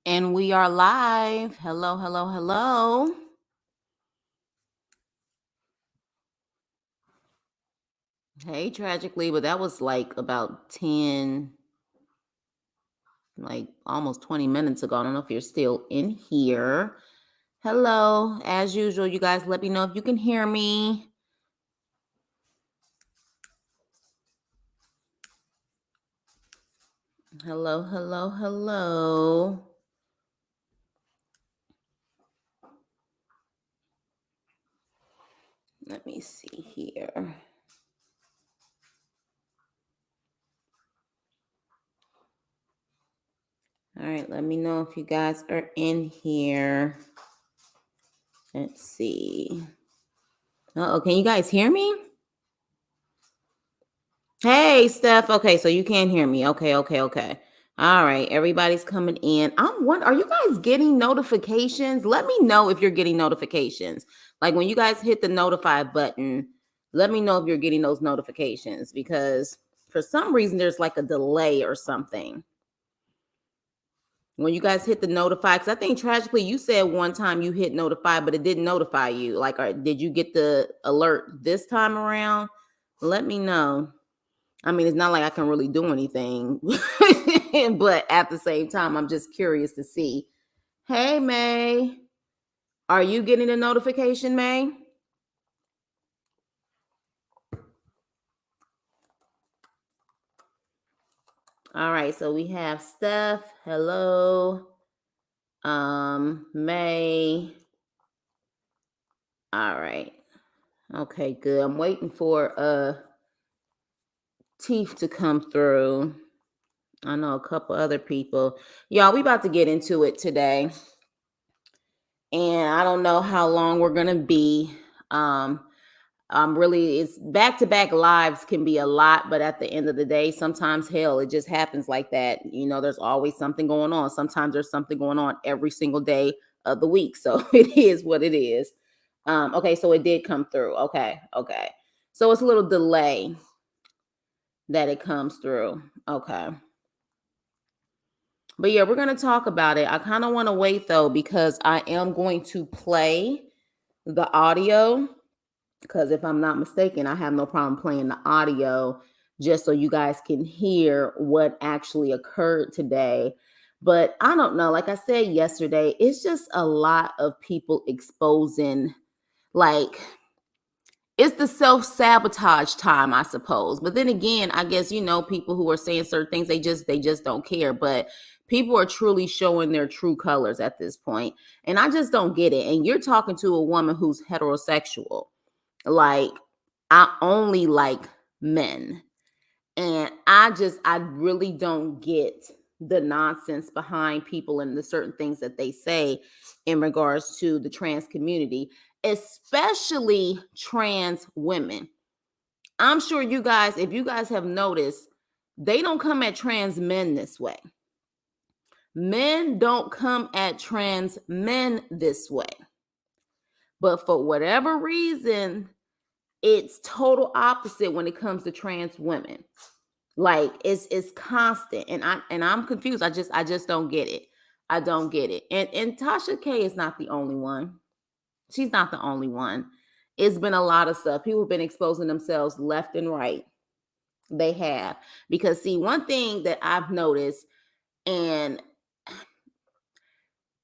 And we are live. Hello, hello, hello. Hey, tragically, but that was like about 10, like almost 20 minutes ago. I don't know if you're still in here. Hello. As usual, you guys let me know if you can hear me. Hello, hello, hello. Let me see here. All right, let me know if you guys are in here. Let's see. Oh, can you guys hear me? Hey, Steph. Okay, so you can't hear me. Okay. All right, everybody's coming in. Are you guys getting notifications? Let me know if you're getting notifications. Like when you guys hit the notify button, let me know if you're getting those notifications because for some reason there's like a delay or something. When you guys hit the notify, because I think tragically you said one time you hit notify, but it didn't notify you. Like, did you get the alert this time around? Let me know. I mean, it's not like I can really do anything, but at the same time, I'm just curious to see. Hey, May, are you getting a notification, May? All right, so we have Steph. Hello. May. All right. Okay, good. I'm waiting for Teeth to come through. I know a couple other people. Y'all, we about to get into it today. And I don't know how long we're gonna be. Really, it's back-to-back lives can be a lot, but at the end of the day, sometimes hell, it just happens like that. There's always something going on. Sometimes there's something going on every single day of the week. So it is what it is. Okay, so it did come through. Okay. So it's a little delay that it comes through. Okay. But yeah, we're going to talk about it. I kind of want to wait though, because I am going to play the audio. Because if I'm not mistaken, I have no problem playing the audio just so you guys can hear what actually occurred today. But I don't know. Like I said yesterday, it's just a lot of people exposing, like, it's the self-sabotage time, I suppose. But then again, I guess, people who are saying certain things, they just don't care. But people are truly showing their true colors at this point. And I just don't get it. And you're talking to a woman who's heterosexual. Like, I only like men. And I really don't get the nonsense behind people and the certain things that they say in regards to the trans community, especially trans women. I'm sure you guys, if you guys have noticed, they don't come at trans men this way. Men don't come at trans men this way. But for whatever reason, it's total opposite when it comes to trans women. Like it's constant, and I'm confused. I just don't get it. I don't get it. And Tasha K is not the only one. She's not the only one. It's been a lot of stuff. People have been exposing themselves left and right. They have. Because see, one thing that I've noticed, and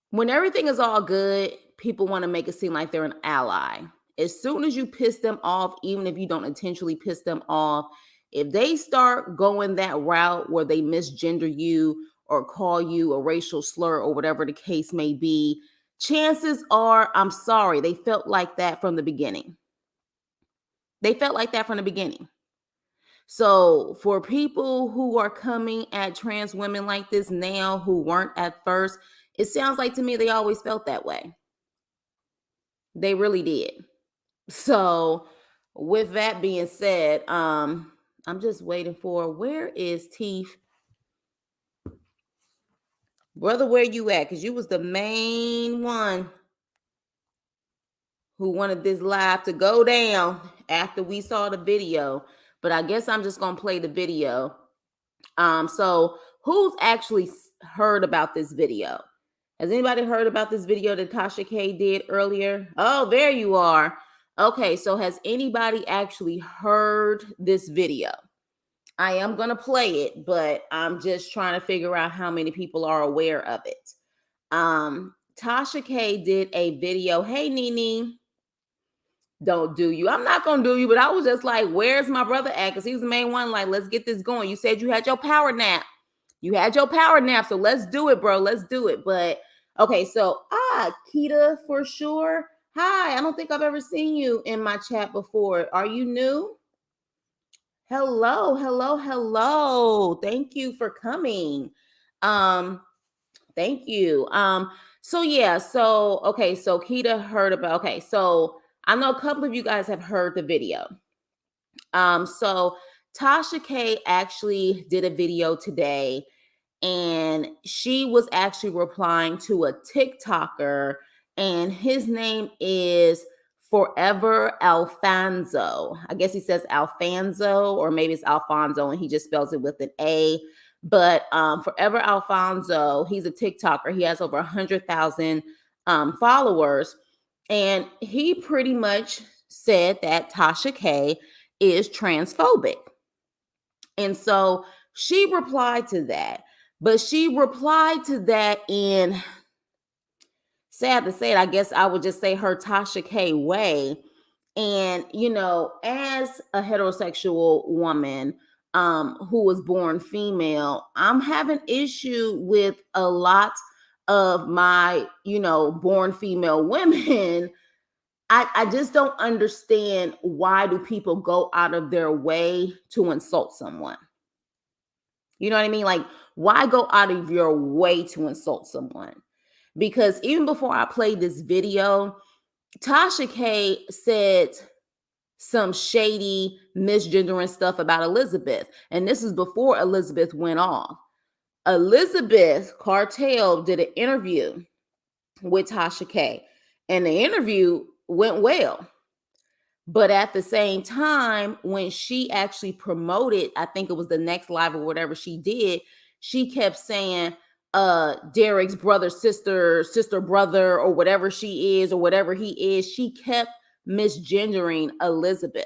when everything is all good, people want to make it seem like they're an ally. As soon as you piss them off, even if you don't intentionally piss them off, if they start going that route where they misgender you or call you a racial slur or whatever the case may be, chances are, I'm sorry, they felt like that from the beginning. They felt like that from the beginning. So for people who are coming at trans women like this now who weren't at first, it sounds like to me they always felt that way. They really did. So with that being said, I'm just waiting for, where is Teeth? Brother, where you at? Because you was the main one who wanted this live to go down after we saw the video. But I guess I'm just gonna play the video. So who's actually heard about this video? Has anybody heard about this video that Tasha K did earlier? Oh, there you are. Okay, so has anybody actually heard this video? I am going to play it, but I'm just trying to figure out how many people are aware of it. Tasha K did a video. Hey, Nene, don't do you. I'm not going to do you, but I was just like, where's my brother at? Because he was the main one. Like, let's get this going. You said you had your power nap. You had your power nap, so let's do it, bro. Let's do it. But okay, so Kita for sure. Hi, I don't think I've ever seen you in my chat before. Are you new? Hello, hello, hello. Thank you for coming. Thank you. So yeah, so okay, so Kita heard about so I know a couple of you guys have heard the video. So Tasha K actually did a video today, and she was actually replying to a TikToker, and his name is Forever Alphanso. I guess he says Alphanso, or maybe it's Alfonso, and he just spells it with an A. But Forever Alfonso, he's a TikToker. He has over 100,000 followers, and he pretty much said that Tasha K is transphobic. And so she replied to that, but she replied to that in, sad to say it, I guess I would just say her Tasha K way. And, you know, as a heterosexual woman who was born female, I'm having issue with a lot of my, you know, born female women. I just don't understand, why do people go out of their way to insult someone? You know what I mean? Like, why go out of your way to insult someone? Because even before I played this video, Tasha K said some shady, misgendering stuff about Elizabeth. And this is before Elizabeth went off. Elizabeth Cartel did an interview with Tasha K, and the interview went well. But at the same time, when she actually promoted, I think it was the next live or whatever she did, she kept saying Derek's brother, sister, brother, or whatever she is, or whatever he is. She kept misgendering Elizabeth.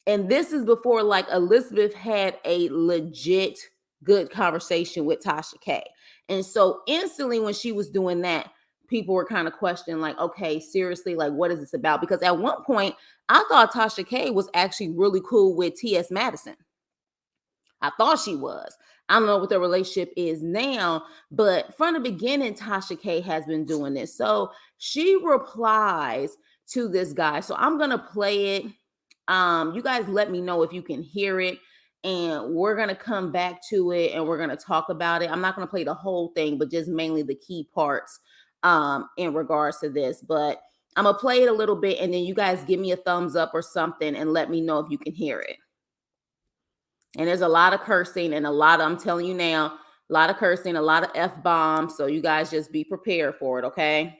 And this is before, like, Elizabeth had a legit good conversation with Tasha K. And so instantly when she was doing that, people were kind of questioning, like, okay, seriously, like, what is this about? Because at one point, I thought Tasha K was actually really cool with T.S. Madison. I thought she was. I don't know what their relationship is now, but from the beginning, Tasha K has been doing this. So she replies to this guy. So I'm going to play it. You guys let me know if you can hear it, and we're going to come back to it and we're going to talk about it. I'm not going to play the whole thing, but just mainly the key parts in regards to this. But I'm going to play it a little bit, and then you guys give me a thumbs up or something and let me know if you can hear it. And there's a lot of cursing and I'm telling you now, a lot of cursing, a lot of F-bombs. So you guys just be prepared for it, okay?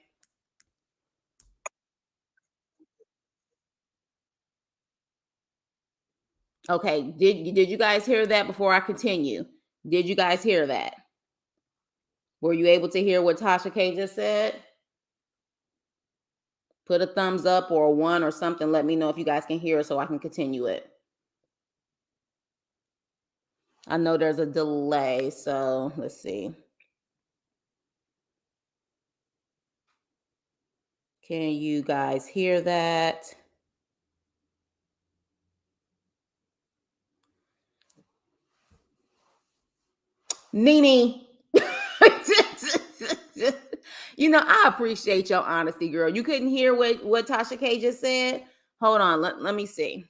Okay, did you guys hear that before I continue? Did you guys hear that? Were you able to hear what Tasha K just said? Put a thumbs up or a one or something. Let me know if you guys can hear it so I can continue it. I know there's a delay, so let's see. Can you guys hear that? Nene. You know, I appreciate your honesty, girl. You couldn't hear what Tasha K just said? Hold on, let me see.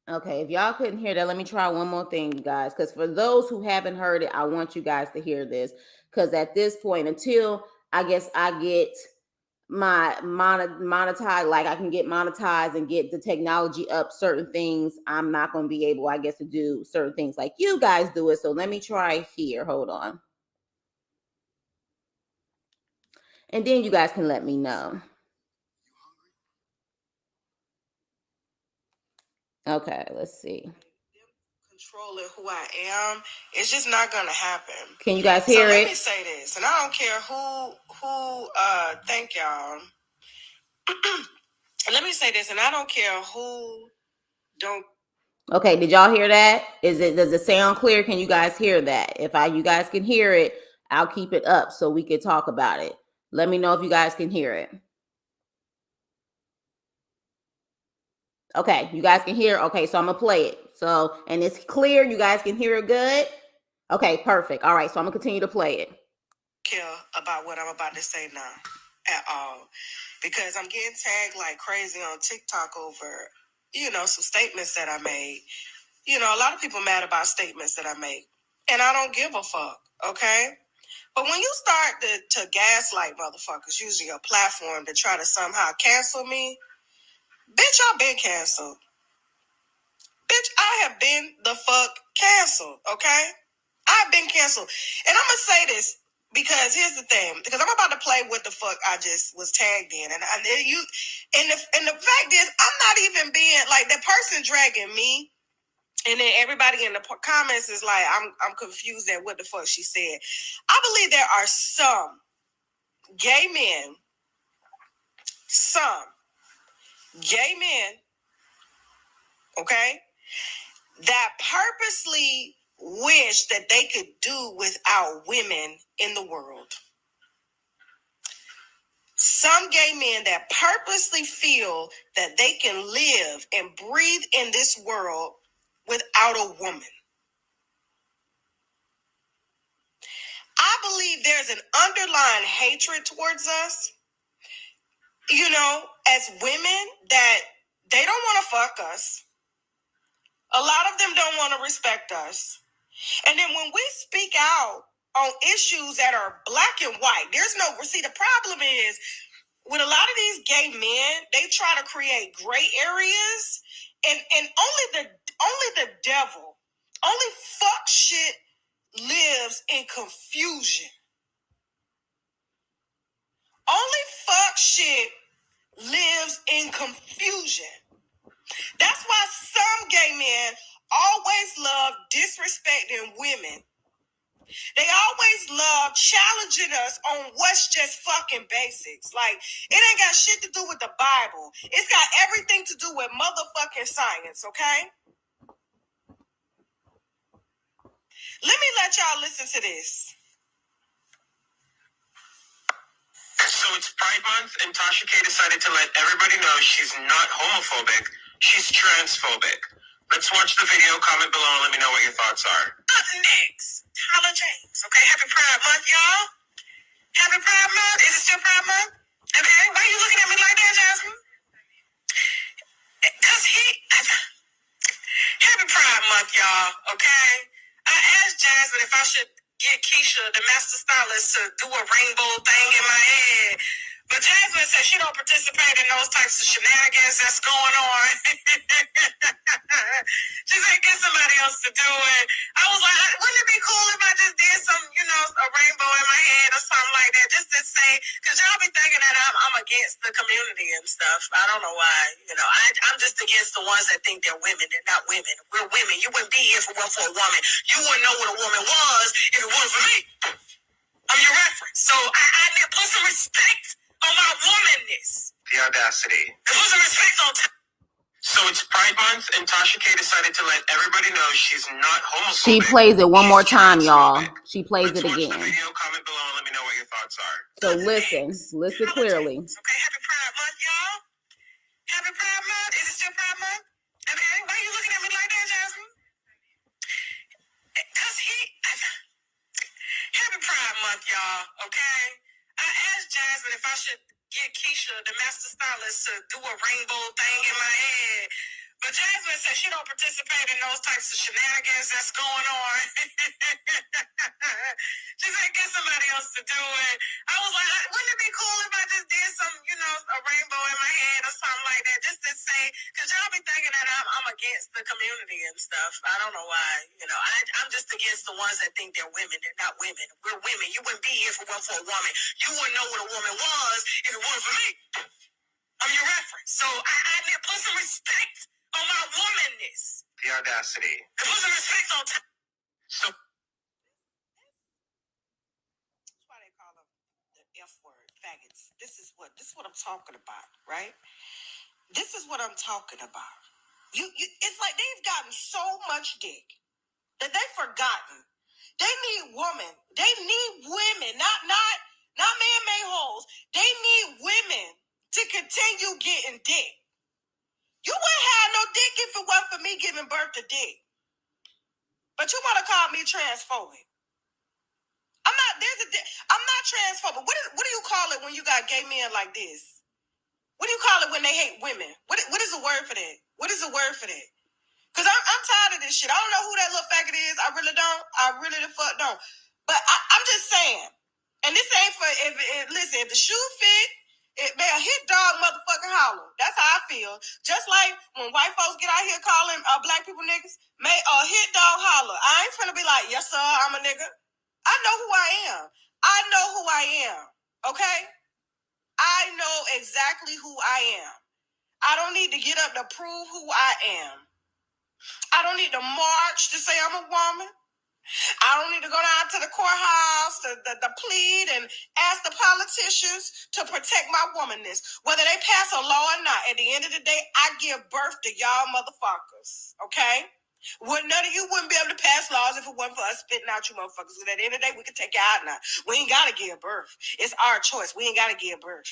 Okay, if y'all couldn't hear that, let me try one more thing, you guys. Because for those who haven't heard it, I want you guys to hear this. Because at this point, until I guess I get my monetize, like I can get monetized and get the technology up, certain things I'm not going to be able, I guess, to do certain things like you guys do it. So let me try here. Hold on. And then you guys can let me know. Okay, let's see. Controlling who I am, it's just not gonna happen. Can you guys hear it? Let me say this, and I don't care who thank y'all. Let me say this, and I don't care who don't. Okay, did y'all hear that? Does it sound clear? Can you guys hear that? If you guys can hear it, I'll keep it up so we can talk about it. Let me know if you guys can hear it. Okay, you guys can hear. Okay, so I'm gonna play it. So, and it's clear. You guys can hear it good. Okay, perfect. All right, so I'm gonna continue to play it. Care about what I'm about to say now at all, because I'm getting tagged like crazy on TikTok over, some statements that I made. A lot of people mad about statements that I make, and I don't give a fuck. Okay. But when you start to gaslight motherfuckers using your platform to try to somehow cancel me, bitch, I've been canceled. Bitch, I have been the fuck canceled, okay? I've been canceled. And I'm going to say this because here's the thing. Because I'm about to play what the fuck I just was tagged in. And the fact is, I'm not even being, like, the person dragging me. And then everybody in the comments is like, I'm confused at what the fuck she said. I believe there are some gay men, okay, that purposely wish that they could do without women in the world. Some gay men that purposely feel that they can live and breathe in this world without a woman. I believe there's an underlying hatred towards us, as women, that they don't want to fuck us. A lot of them don't want to respect us. And then when we speak out on issues that are black and white, the problem is with a lot of these gay men, they try to create gray areas, and only the devil, only fuck shit lives in confusion. Only fuck shit lives in confusion. That's why some gay men always love disrespecting women. They always love challenging us on what's just fucking basics. Like, it ain't got shit to do with the Bible. It's got everything to do with motherfucking science, okay? Let me let y'all listen to this. So it's Pride Month, and Tasha K decided to let everybody know she's not homophobic, she's transphobic. Let's watch the video, comment below, and let me know what your thoughts are. Up next, Tyler James. Okay, happy Pride Month, y'all. Happy Pride Month. Is it still Pride Month? Okay, why are you looking at me like that, Jasmine? Because happy Pride Month, y'all, okay? I asked Jasmine if I should get Keisha, the master stylist, to do a rainbow thing in my head. But Jasmine said she don't participate in those types of shenanigans that's going on. She said get somebody else to do it. I was like, wouldn't it be cool if I just did some, a rainbow in my head or something like that, just to say, because y'all be thinking that I'm against the community and stuff. I don't know why. I'm just against the ones that think they're women. They're not women. We're women. You wouldn't be here if it weren't for a woman. You wouldn't know what a woman was if it wasn't for me. I'm your reference. So I need to put some respect on my womanness. The audacity. Put some respect on So it's Pride Month, and Tasha K decided to let everybody know she's not homophobic. She plays it one more time, y'all. She plays it again. Watch the video, comment below, and let me know what your thoughts are. So listen clearly. Okay, happy Pride Month, y'all. Happy Pride Month. Is it still Pride Month? Okay, why are you looking at me like that, Jasmine? Because happy Pride Month, y'all, okay? I asked Jasmine if I should get Keisha, the master stylist, to do a rainbow thing in my head. But Jasmine said she don't participate in those types of shenanigans that's going on. She said get somebody else to do it. I was like, wouldn't it be cool if I just did some, a rainbow in my head or something like that, just to say, because y'all be thinking that I'm against the community and stuff. I don't know why. I'm just against the ones that think they're women. They're not women. We're women. You wouldn't be here if it weren't for a woman. You wouldn't know what a woman was if it weren't for me. I'm your reference. So I need to put some respect on my womanness. The audacity. And put some respect on time. So that's why they call them the F word, faggots. This is what I'm talking about, right? This is what I'm talking about. It's like they've gotten so much dick that they've forgotten. They need women. They need women, not man-made hoes. They need women to continue getting dick. You wouldn't have no dick if it wasn't for me giving birth to dick. But you want to call me transphobic? I'm not transphobic. What do you call it when you got gay men like this? What do you call it when they hate women? What is the word for that? What is the word for that? Because I'm tired of this shit. I don't know who that little faggot is. I really don't. I really the fuck don't. But I'm just saying. And this ain't for, listen, if the shoe fit, may a hit dog motherfucking holler. That's how I feel. Just like when white folks get out here calling black people niggas, may a hit dog holler. I ain't finna be like, yes sir, I'm a nigga. I know who I am. I know who I am. Okay? I know exactly who I am. I don't need to get up to prove who I am. I don't need to march to say I'm a woman. I don't need to go down to the courthouse to plead and ask the politicians to protect my womanness. Whether they pass a law or not, at the end of the day, I give birth to y'all motherfuckers. Okay? None of you wouldn't be able to pass laws if it wasn't for us spitting out you motherfuckers. Because at the end of the day, we can take you out now. We ain't got to give birth. It's our choice. We ain't got to give birth.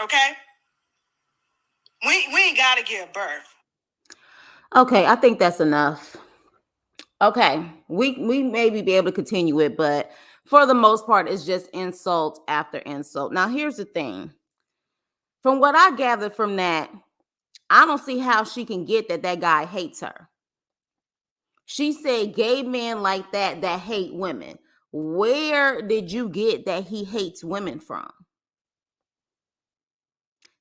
Okay? We ain't got to give birth. Okay, I think that's enough. Okay, we maybe be able to continue it, but for the most part, it's just insult after insult. Now, here's the thing. From what I gathered from that, I don't see how she can get that guy hates her. She said gay men like that hate women. Where did you get that he hates women from?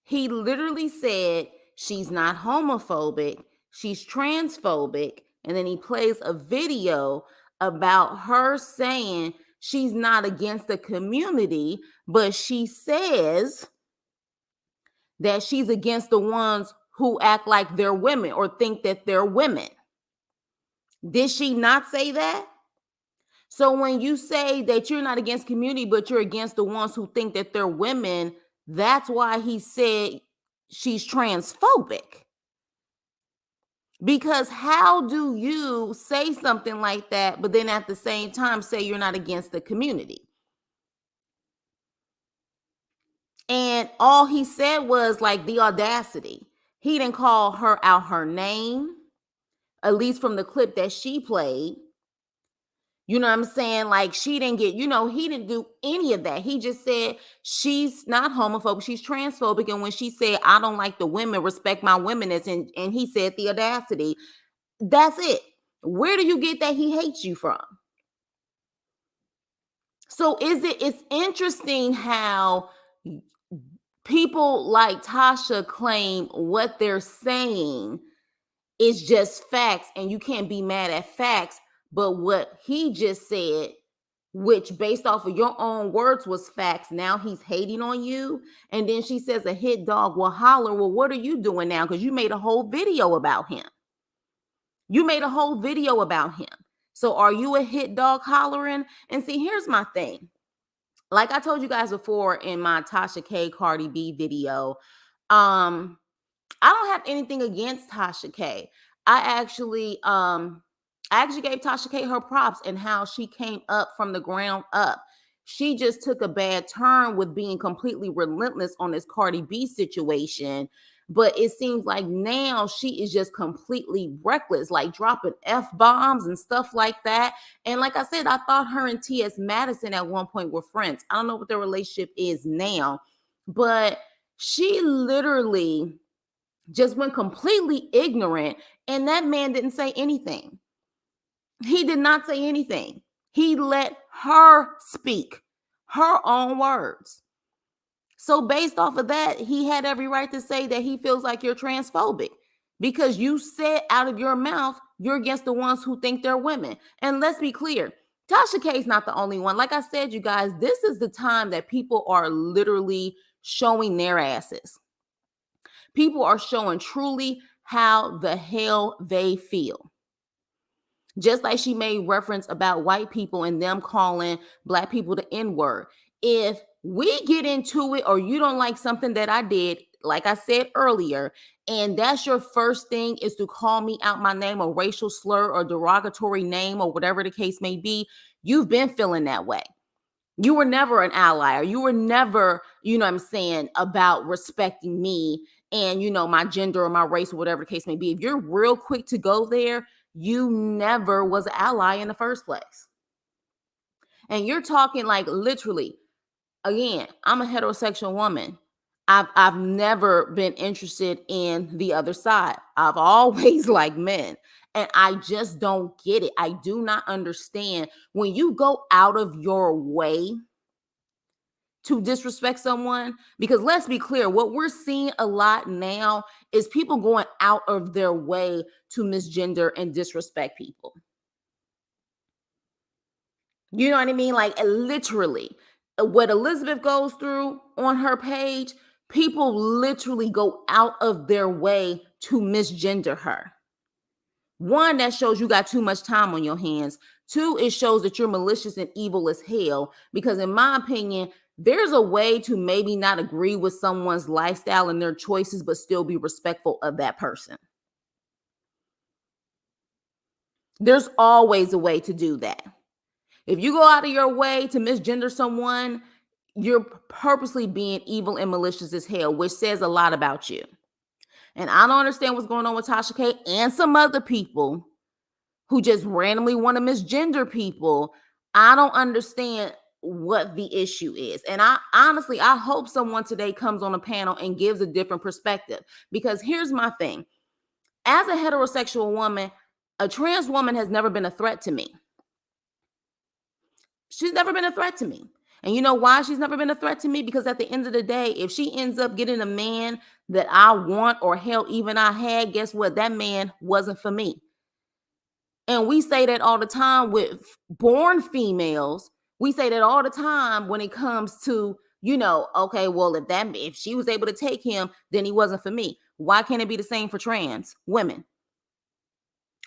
He literally said she's not homophobic, she's transphobic, and then he plays a video about her saying she's not against the community, but she says that she's against the ones who act like they're women or think that they're women. Did she not say that? So when you say that you're not against community, but you're against the ones who think that they're women, that's why he said she's transphobic. Because how do you say something like that, but then at the same time say you're not against the community? And all he said was like the audacity. He didn't call her out her name, at least from the clip that she played. You know what I'm saying? Like she didn't get, he didn't do any of that. He just said she's not homophobic, she's transphobic. And when she said, I don't like the women, respect my womenness, and he said the audacity, that's it. Where do you get that he hates you from? So it's interesting how people like Tasha claim what they're saying is just facts and you can't be mad at facts. But what he just said, which based off of your own words was facts, now he's hating on you. And then she says a hit dog will holler. Well, what are you doing now? Because you made a whole video about him. So are you a hit dog hollering? And see, here's my thing. Like I told you guys before in my Tasha K Cardi B video, I don't have anything against Tasha K. I actually gave Tasha K her props and how she came up from the ground up. She just took a bad turn with being completely relentless on this Cardi B situation. But it seems like now she is just completely reckless, like dropping F-bombs and stuff like that. And like I said, I thought her and T.S. Madison at one point were friends. I don't know what their relationship is now, but she literally just went completely ignorant, and that man didn't say anything. He did not say anything. He let her speak her own words. So based off of that, he had every right to say that he feels like you're transphobic because you said out of your mouth you're against the ones who think they're women. And let's be clear, Tasha K is not the only one. Like I said, you guys, this is the time that people are literally showing their asses. People are showing truly how the hell they feel. Just like she made reference about white people and them calling black people the N-word. If we get into it or you don't like something that I did, like I said earlier, and that's your first thing is to call me out my name, a racial slur or derogatory name or whatever the case may be, you've been feeling that way. You were never an ally, or you were never, you know what I'm saying, about respecting me and, you know, my gender or my race or whatever the case may be. If you're real quick to go there, you never was an ally in the first place. And you're talking like literally, again, I'm a heterosexual woman. I've never been interested in the other side. I've always liked men. And I just don't get it. I do not understand when you go out of your way to disrespect someone, because let's be clear, what we're seeing a lot now is people going out of their way to misgender and disrespect people. You know what I mean? Like literally, what Elizabeth goes through on her page, people literally go out of their way to misgender her. One, that shows you got too much time on your hands. Two, it shows that you're malicious and evil as hell. Because in my opinion, there's a way to maybe not agree with someone's lifestyle and their choices, but still be respectful of that person. There's always a way to do that. If you go out of your way to misgender someone, you're purposely being evil and malicious as hell, which says a lot about you. And I don't understand what's going on with Tasha K and some other people who just randomly want to misgender people. I don't understand what the issue is. And I honestly, I hope someone today comes on a panel and gives a different perspective. Because here's my thing. As a heterosexual woman, a trans woman has never been a threat to me. She's never been a threat to me. And you know why she's never been a threat to me? Because at the end of the day, if she ends up getting a man that I want, or hell, even I had, guess what? That man wasn't for me. And we say that all the time with born females. We say that all the time when it comes to, you know, okay, well, if she was able to take him, then he wasn't for me. Why can't it be the same for trans women?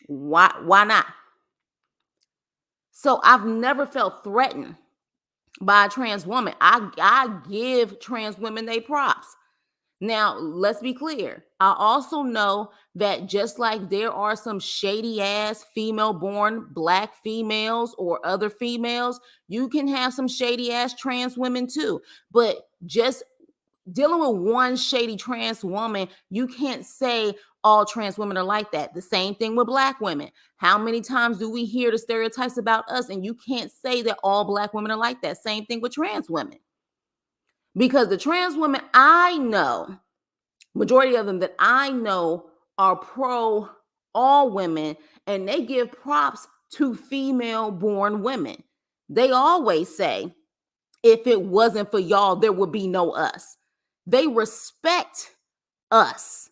Why not? So I've never felt threatened by a trans woman. I give trans women their props. Now, let's be clear. I also know that just like there are some shady ass female born black females or other females, you can have some shady ass trans women too. But just dealing with one shady trans woman, you can't say all trans women are like that. The same thing with black women. How many times do we hear the stereotypes about us? And you can't say that all black women are like that. Same thing with trans women. Because the trans women I know, majority of them that I know, are pro all women, and they give props to female born women. They always say, if it wasn't for y'all, there would be no us. They respect us.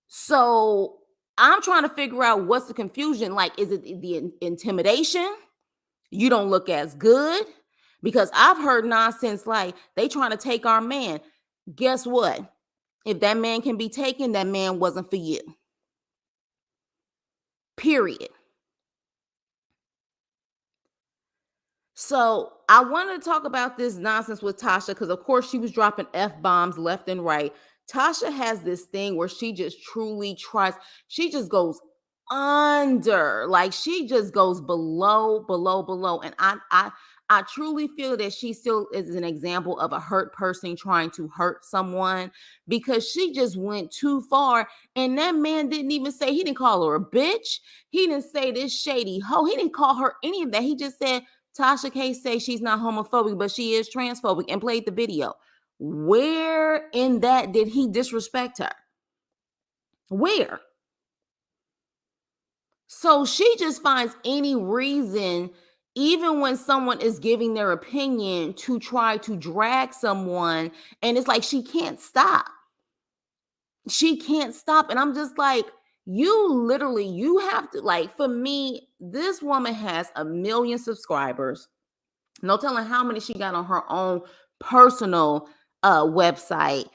So I'm trying to figure out what's the confusion. Like, is it the intimidation? You don't look as good? Because I've heard nonsense like they trying to take our man. Guess what? If that man can be taken, that man wasn't for you. Period. So I wanted to talk about this nonsense with Tasha because, of course, she was dropping F-bombs left and right. Tasha has this thing where she just truly tries. She just goes under, like she just goes below, below, below. And I truly feel that she still is an example of a hurt person trying to hurt someone, because she just went too far. And that man didn't even say, he didn't call her a bitch. He didn't say this shady hoe. He didn't call her any of that. He just said, Tasha K say she's not homophobic, but she is transphobic, and played the video. Where in that did he disrespect her? Where? So she just finds any reason, even when someone is giving their opinion to try to drag someone, and it's like she can't stop. She can't stop. And I'm just like, you have to, like, for me, this woman has 1 million subscribers. No telling how many she got on her own personal website.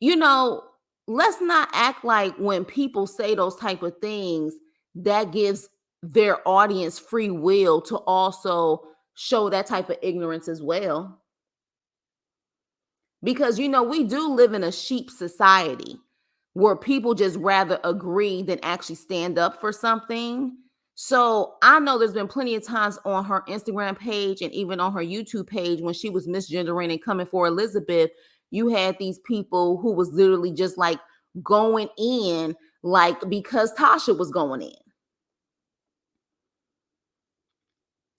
You know, let's not act like when people say those type of things, that gives their audience free will to also show that type of ignorance as well. Because, we do live in a sheep society where people just rather agree than actually stand up for something. So I know there's been plenty of times on her Instagram page and even on her YouTube page when she was misgendering and coming for Elizabeth, you had these people who was literally just like going in, like, because Tasha was going in.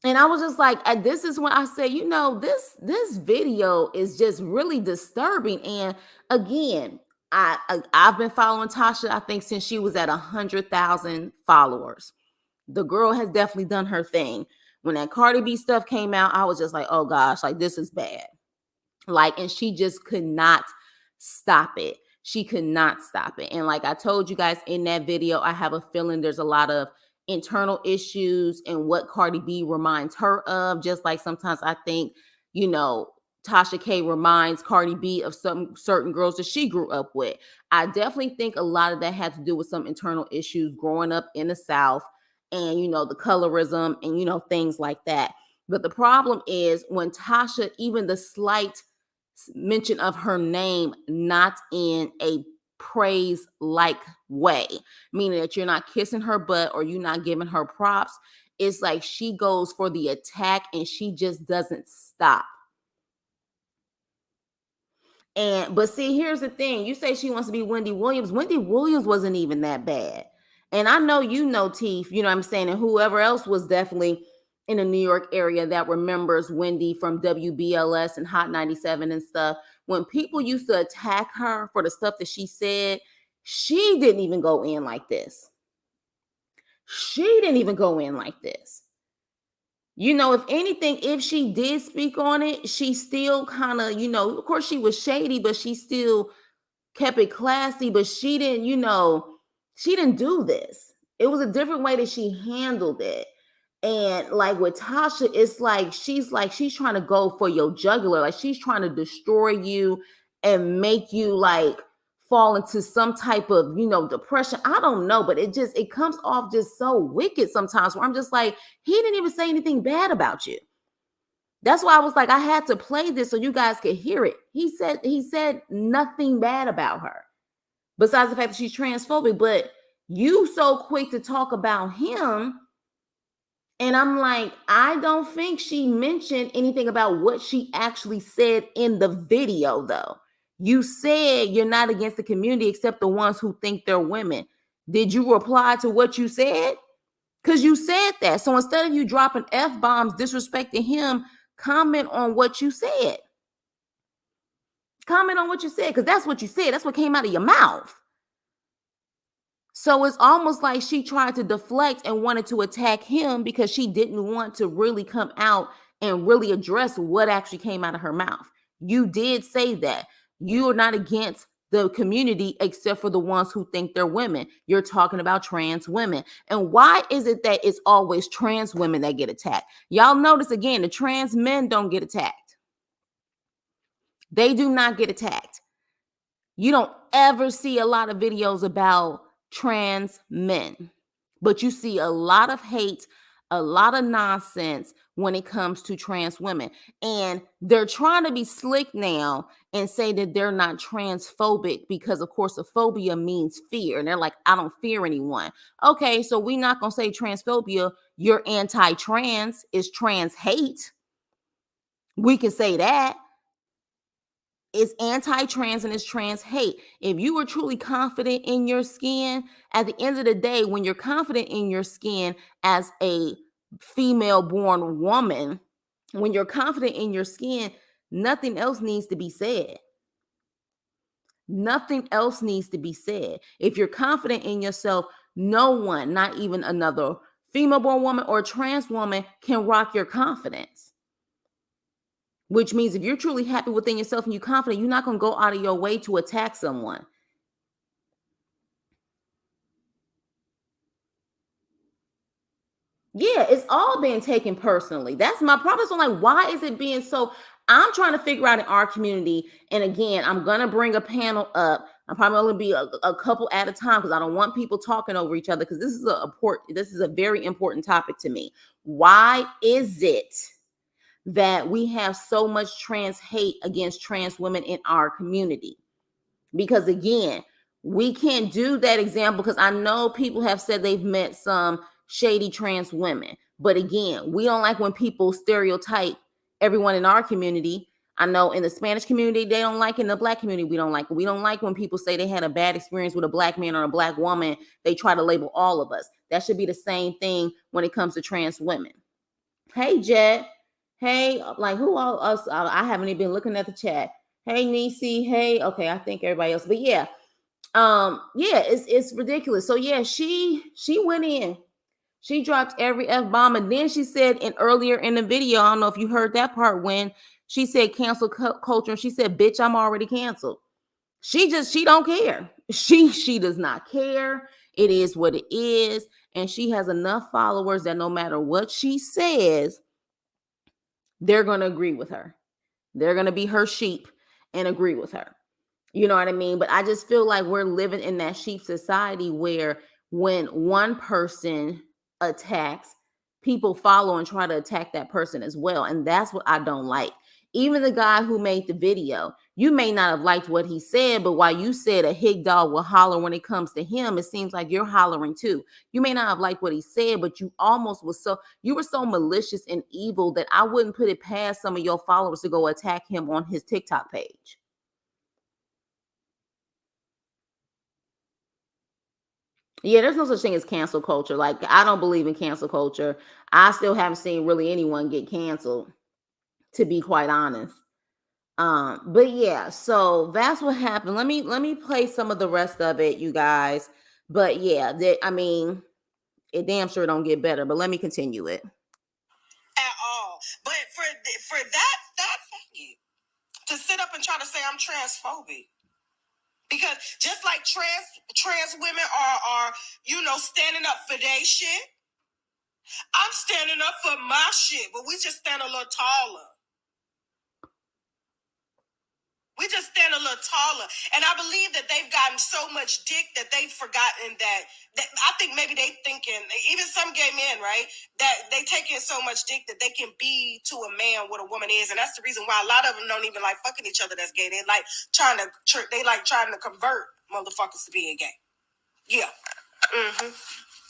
And I was just like, this is when I said, this video is just really disturbing. And again, I've been following Tasha, I think, since she was at 100,000 followers. The girl has definitely done her thing. When that Cardi B stuff came out, I was just like, oh gosh, like, this is bad. Like, and she just could not stop it. She could not stop it. And like I told you guys in that video, I have a feeling there's a lot of internal issues and what Cardi B reminds her of. Just like sometimes I think, Tasha K reminds Cardi B of some certain girls that she grew up with. I definitely think a lot of that had to do with some internal issues growing up in the South and, the colorism and, things like that. But the problem is when Tasha, even the slight mention of her name, not in a praise like way, meaning that you're not kissing her butt or you're not giving her props, it's like she goes for the attack and she just doesn't stop. But see, here's the thing. You say she wants to be Wendy Williams. Wendy Williams wasn't even that bad. And I know Teef, you know what I'm saying, and whoever else was definitely in the New York area that remembers Wendy from WBLS and Hot 97 and stuff. When people used to attack her for the stuff that she said, she didn't even go in like this. She didn't even go in like this. If anything, if she did speak on it, she still kind of, of course she was shady, but she still kept it classy, but she didn't, she didn't do this. It was a different way that she handled it. And like with Tasha, it's like she's trying to go for your jugular. Like she's trying to destroy you and make you like fall into some type of, depression. I don't know, but it comes off just so wicked sometimes where I'm just like, he didn't even say anything bad about you. That's why I was like, I had to play this so you guys could hear it. He said nothing bad about her, besides the fact that she's transphobic. But you so quick to talk about him. And I'm like, I don't think she mentioned anything about what she actually said in the video, though. You said you're not against the community except the ones who think they're women. Did you reply to what you said? Because you said that. So instead of you dropping F-bombs, disrespecting him, comment on what you said. Comment on what you said, because that's what you said. That's what came out of your mouth. So it's almost like she tried to deflect and wanted to attack him because she didn't want to really come out and really address what actually came out of her mouth. You did say that. You are not against the community except for the ones who think they're women. You're talking about trans women. And why is it that it's always trans women that get attacked? Y'all notice again, the trans men don't get attacked. They do not get attacked. You don't ever see a lot of videos about trans men, but you see a lot of hate, a lot of nonsense when it comes to trans women. And they're trying to be slick now and say that they're not transphobic because, of course, a phobia means fear. And they're like, I don't fear anyone. Okay, so we're not going to say transphobia. You're anti-trans. Is trans hate. We can say that. It's anti-trans and it's trans hate. If you are truly confident in your skin, at the end of the day, when you're confident in your skin as a female-born woman, when you're confident in your skin, nothing else needs to be said. Nothing else needs to be said. If you're confident in yourself, no one, not even another Female-born woman or trans woman can rock your confidence. Which means if you're truly happy within yourself and you're confident, you're not going to go out of your way to attack someone. Yeah, it's all being taken personally. That's my problem. So, like, why is it being so? I'm trying to figure out in our community. And again, I'm gonna bring a panel up. I'm probably only be a couple at a time because I don't want people talking over each other. Because this is a very important topic to me. Why is it that we have so much trans hate against trans women in our community? Because again, we can't do that example because I know people have said they've met some shady trans women. But again, we don't like when people stereotype everyone in our community. I know in the Spanish community, they don't like it. In the Black community, we don't like it. We don't like when people say they had a bad experience with a Black man or a Black woman. They try to label all of us. That should be the same thing when it comes to trans women. Hey, Jet. Hey, like who all else? I haven't even been looking at the chat. Hey, Nisi. Hey, okay, I think everybody else. But yeah, yeah, it's ridiculous. So yeah, she went in. She dropped every F-bomb. And then she said earlier in the video, I don't know if you heard that part when she said cancel culture. And she said, bitch, I'm already canceled. She don't care. She does not care. It is what it is. And she has enough followers that no matter what she says, they're going to agree with her. They're going to be her sheep and agree with her. You know what I mean? But I just feel like we're living in that sheep society where when one person attacks, people follow and try to attack that person as well. And that's what I don't like. Even the guy who made the video, you may not have liked what he said, but while you said a hig dog will holler when it comes to him, it seems like you're hollering too. You may not have liked what he said, but you were so malicious and evil that I wouldn't put it past some of your followers to go attack him on his TikTok page. Yeah, there's no such thing as cancel culture. Like, I don't believe in cancel culture. I still haven't seen really anyone get canceled, to be quite honest. But yeah, so that's what happened. Let me play some of the rest of it, you guys. But yeah, I mean, it damn sure don't get better. But let me continue it. At all. But for that faggot to sit up and try to say I'm transphobic. Because just like trans women are standing up for their shit, I'm standing up for my shit, but we just stand a little taller. We just stand a little taller. And I believe that they've gotten so much dick that they've forgotten that I think maybe they thinking, even some gay men, right, that they taking so much dick that they can be to a man what a woman is. And that's the reason why a lot of them don't even like fucking each other that's gay. They like trying to convert motherfuckers to being gay. Yeah. Mm-hmm.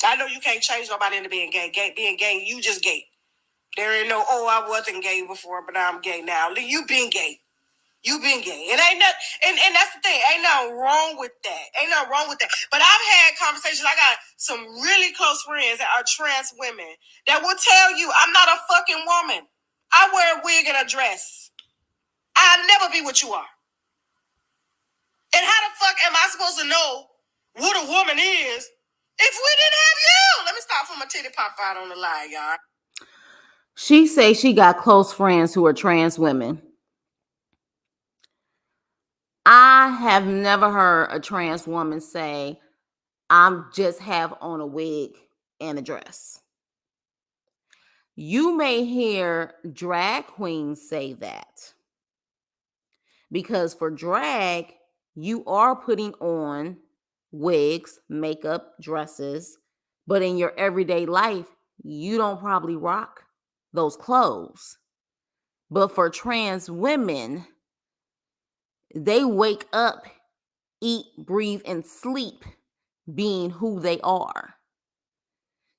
I know you can't change nobody into being gay. Being gay, you just gay. There ain't no, I wasn't gay before, but I'm gay now. You been gay. You been gay. And ain't nothing, and that's the thing. Ain't nothing wrong with that. Ain't nothing wrong with that. But I've had conversations. I got some really close friends that are trans women that will tell you I'm not a fucking woman. I wear a wig and a dress. I'll never be what you are. And how the fuck am I supposed to know what a woman is if we didn't have you? Let me stop for my titty pop out on the line, y'all. She say she got close friends who are trans women. I have never heard a trans woman say, I'm just have on a wig and a dress. You may hear drag queens say that. Because for drag, you are putting on wigs, makeup, dresses, but in your everyday life, you don't probably rock those clothes. But for trans women, they wake up, eat, breathe, and sleep being who they are.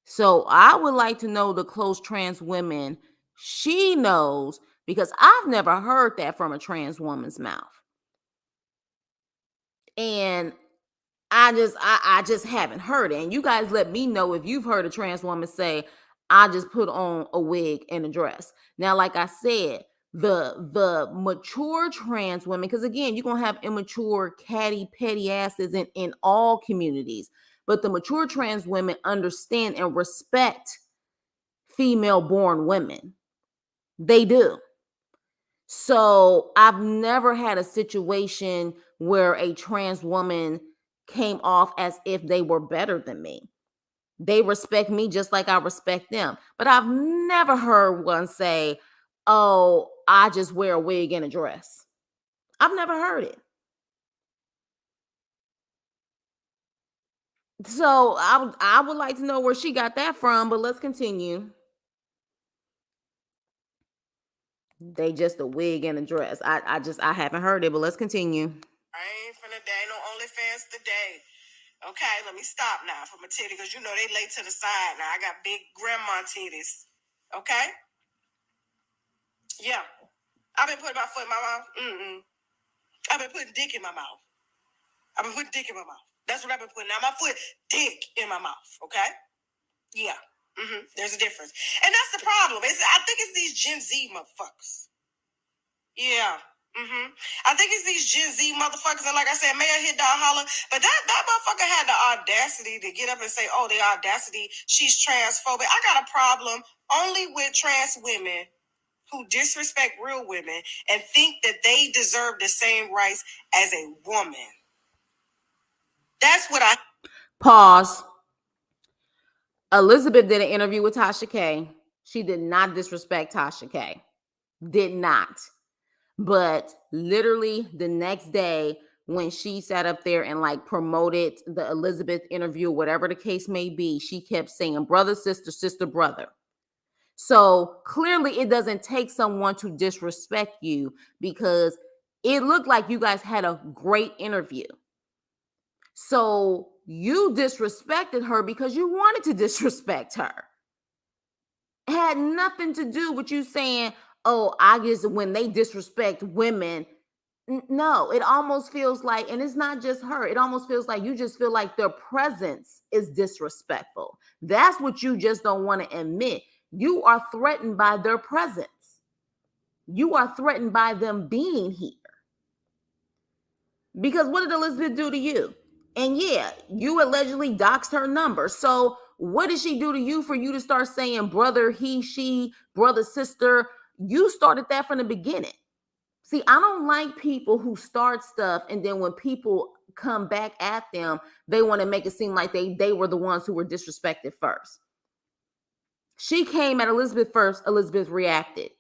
So I would like to know the close trans women she knows, because I've never heard that from a trans woman's mouth. And I just haven't heard it. And you guys let me know if you've heard a trans woman say, I just put on a wig and a dress. Now, like I said, the mature trans women, because again, you're gonna have immature, catty, petty asses in all communities. But the mature trans women understand and respect female-born women. They do. So I've never had a situation where a trans woman came off as if they were better than me. They respect me just like I respect them. But I've never heard one say, oh, I just wear a wig and a dress. I've never heard it. So I would like to know where she got that from, but let's continue. They just a wig and a dress. I haven't heard it, but let's continue. I ain't finna day no OnlyFans today. Okay, let me stop now for my titty, because you know they lay to the side now. I got big grandma titties. Okay? Yeah. I've been putting my foot in my mouth. I've been putting dick in my mouth. I've been putting dick in my mouth. That's what I've been putting. Now my foot, dick in my mouth. Okay? Yeah. There's a difference. And that's the problem. I think it's these Gen Z motherfuckers. Yeah. I think it's these Gen Z motherfuckers, and like I said, may I hit dog holler, but that motherfucker had the audacity to get up and say, "Oh, the audacity, she's transphobic." I got a problem only with trans women who disrespect real women and think that they deserve the same rights as a woman. That's what I Pause. Elizabeth did an interview with Tasha K. She did not disrespect Tasha K. Did not. But literally the next day, when she sat up there and like promoted the Elizabeth interview, whatever the case may be, she kept saying brother, sister, sister, brother. So clearly it doesn't take someone to disrespect you, because it looked like you guys had a great interview. So you disrespected her because you wanted to disrespect her. It had nothing to do with you saying, oh, I guess when they disrespect women. No, it almost feels like, and it's not just her, it almost feels like you just feel like their presence is disrespectful. That's what you just don't want to admit. You are threatened by their presence. You are threatened by them being here. Because what did Elizabeth do to you? And yeah, you allegedly doxed her number. So what did she do to you for you to start saying brother, he, she, brother, sister? You started that from the beginning. See, I don't like people who start stuff and then when people come back at them, they want to make it seem like they were the ones who were disrespected first. She came at Elizabeth first, Elizabeth reacted.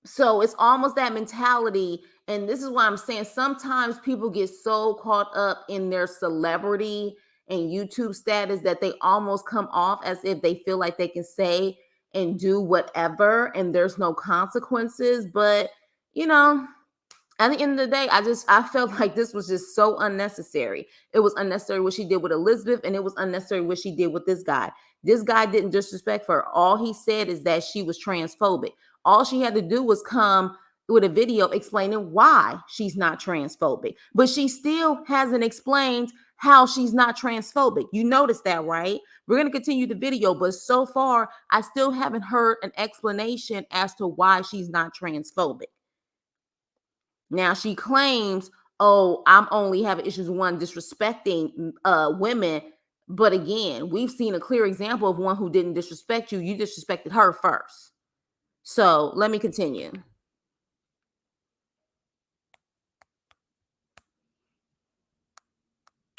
So it's almost that mentality. And this is why I'm saying sometimes people get so caught up in their celebrity and YouTube status that they almost come off as if they feel like they can say and do whatever and there's no consequences. But, you know, at the end of the day, I felt like this was just so unnecessary. It was unnecessary what she did with Elizabeth, and it was unnecessary what she did with this guy. This guy didn't disrespect her. All he said is that she was transphobic. All she had to do was come with a video explaining why she's not transphobic. But she still hasn't explained how she's not transphobic. You notice that, right? We're going to continue the video, but so far, I still haven't heard an explanation as to why she's not transphobic. Now she claims, oh, I'm only having issues with one disrespecting women. But again, we've seen a clear example of one who didn't disrespect you. You disrespected her first. So let me continue.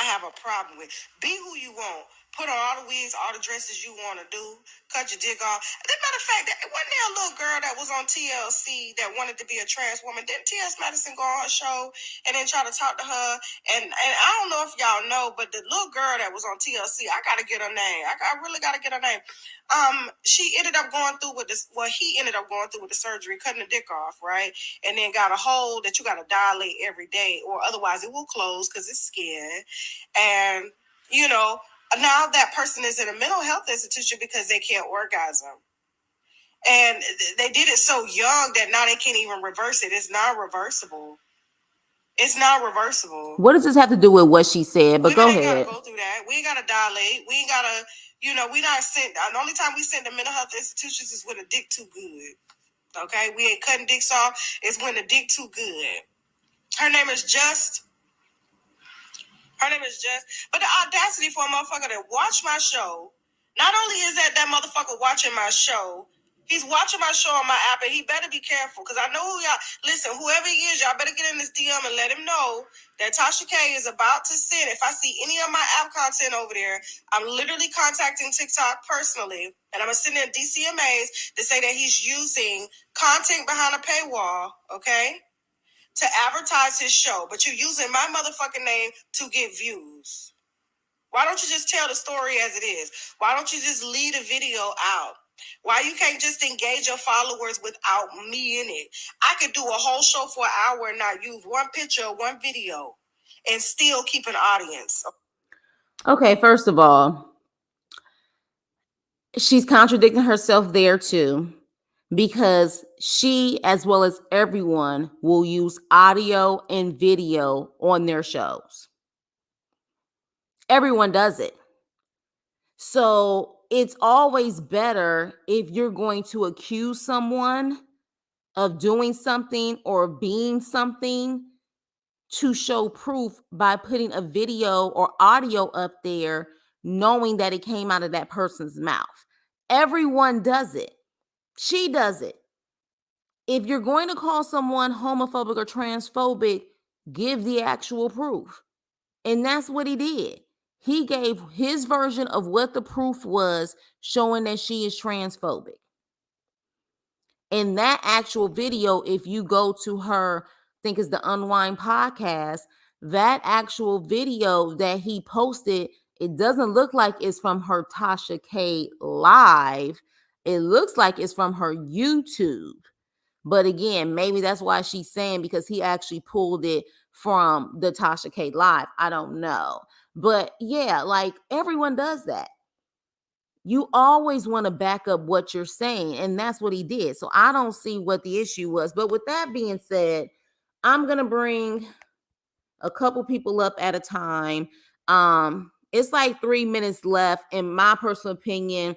I have a problem with. Be who you want. Put on all the wigs, all the dresses you want to do. Cut your dick off. As a matter of fact, wasn't there a little girl that was on TLC that wanted to be a trans woman? Didn't T.S. Madison go on her show and then try to talk to her? And I don't know if y'all know, but the little girl that was on TLC, I got to get her name. I really got to get her name. She ended up going through with this. Well, he ended up going through with the surgery, cutting the dick off, right? And then got a hole that you got to dilate every day, or otherwise it will close because it's skin. And you know, now that person is in a mental health institution because they can't orgasm. And they did it so young that now they can't even reverse it. It's not reversible. It's not reversible. What does this have to do with what she said? But go ahead. We ain't gotta go through that. We ain't gotta dilate. We ain't gotta, we not sent. The only time we send to mental health institutions is when the dick too good. Okay? We ain't cutting dicks off. It's when the dick too good. Her name is Just. But the audacity for a motherfucker to watch my show, Not only is that motherfucker watching my show, he's watching my show on my app, and he better be careful because I know who y'all. Listen, whoever he is, y'all better get in this DM and let him know that Tasha K is about to send. If I see any of my app content over there, I'm literally contacting TikTok personally, and I'm gonna send in DCMAs to say that he's using content behind a paywall, okay, to advertise his show, but you're using my motherfucking name to get views. Why don't you just tell the story as it is? Why don't you just leave the video out? Why you can't just engage your followers without me in it? I could do a whole show for an hour and not use one picture or one video and still keep an audience. Okay, first of all, she's contradicting herself there too, because she, as well as everyone, will use audio and video on their shows. Everyone does it. So it's always better if you're going to accuse someone of doing something or being something to show proof by putting a video or audio up there, knowing that it came out of that person's mouth. Everyone does it. She does it. If you're going to call someone homophobic or transphobic, give the actual proof. And that's what he did. He gave his version of what the proof was, showing that she is transphobic. In that actual video, if you go to her, I think it's the Unwind podcast, that actual video that he posted, it doesn't look like it's from her Tasha K live. It looks like it's from her YouTube. But again, maybe that's why she's saying, because he actually pulled it from the Tasha K live. I don't know. But yeah, like everyone does that. You always want to back up what you're saying, and that's what he did. So I don't see what the issue was. But with that being said, I'm going to bring a couple people up at a time. It's like 3 minutes left. In my personal opinion,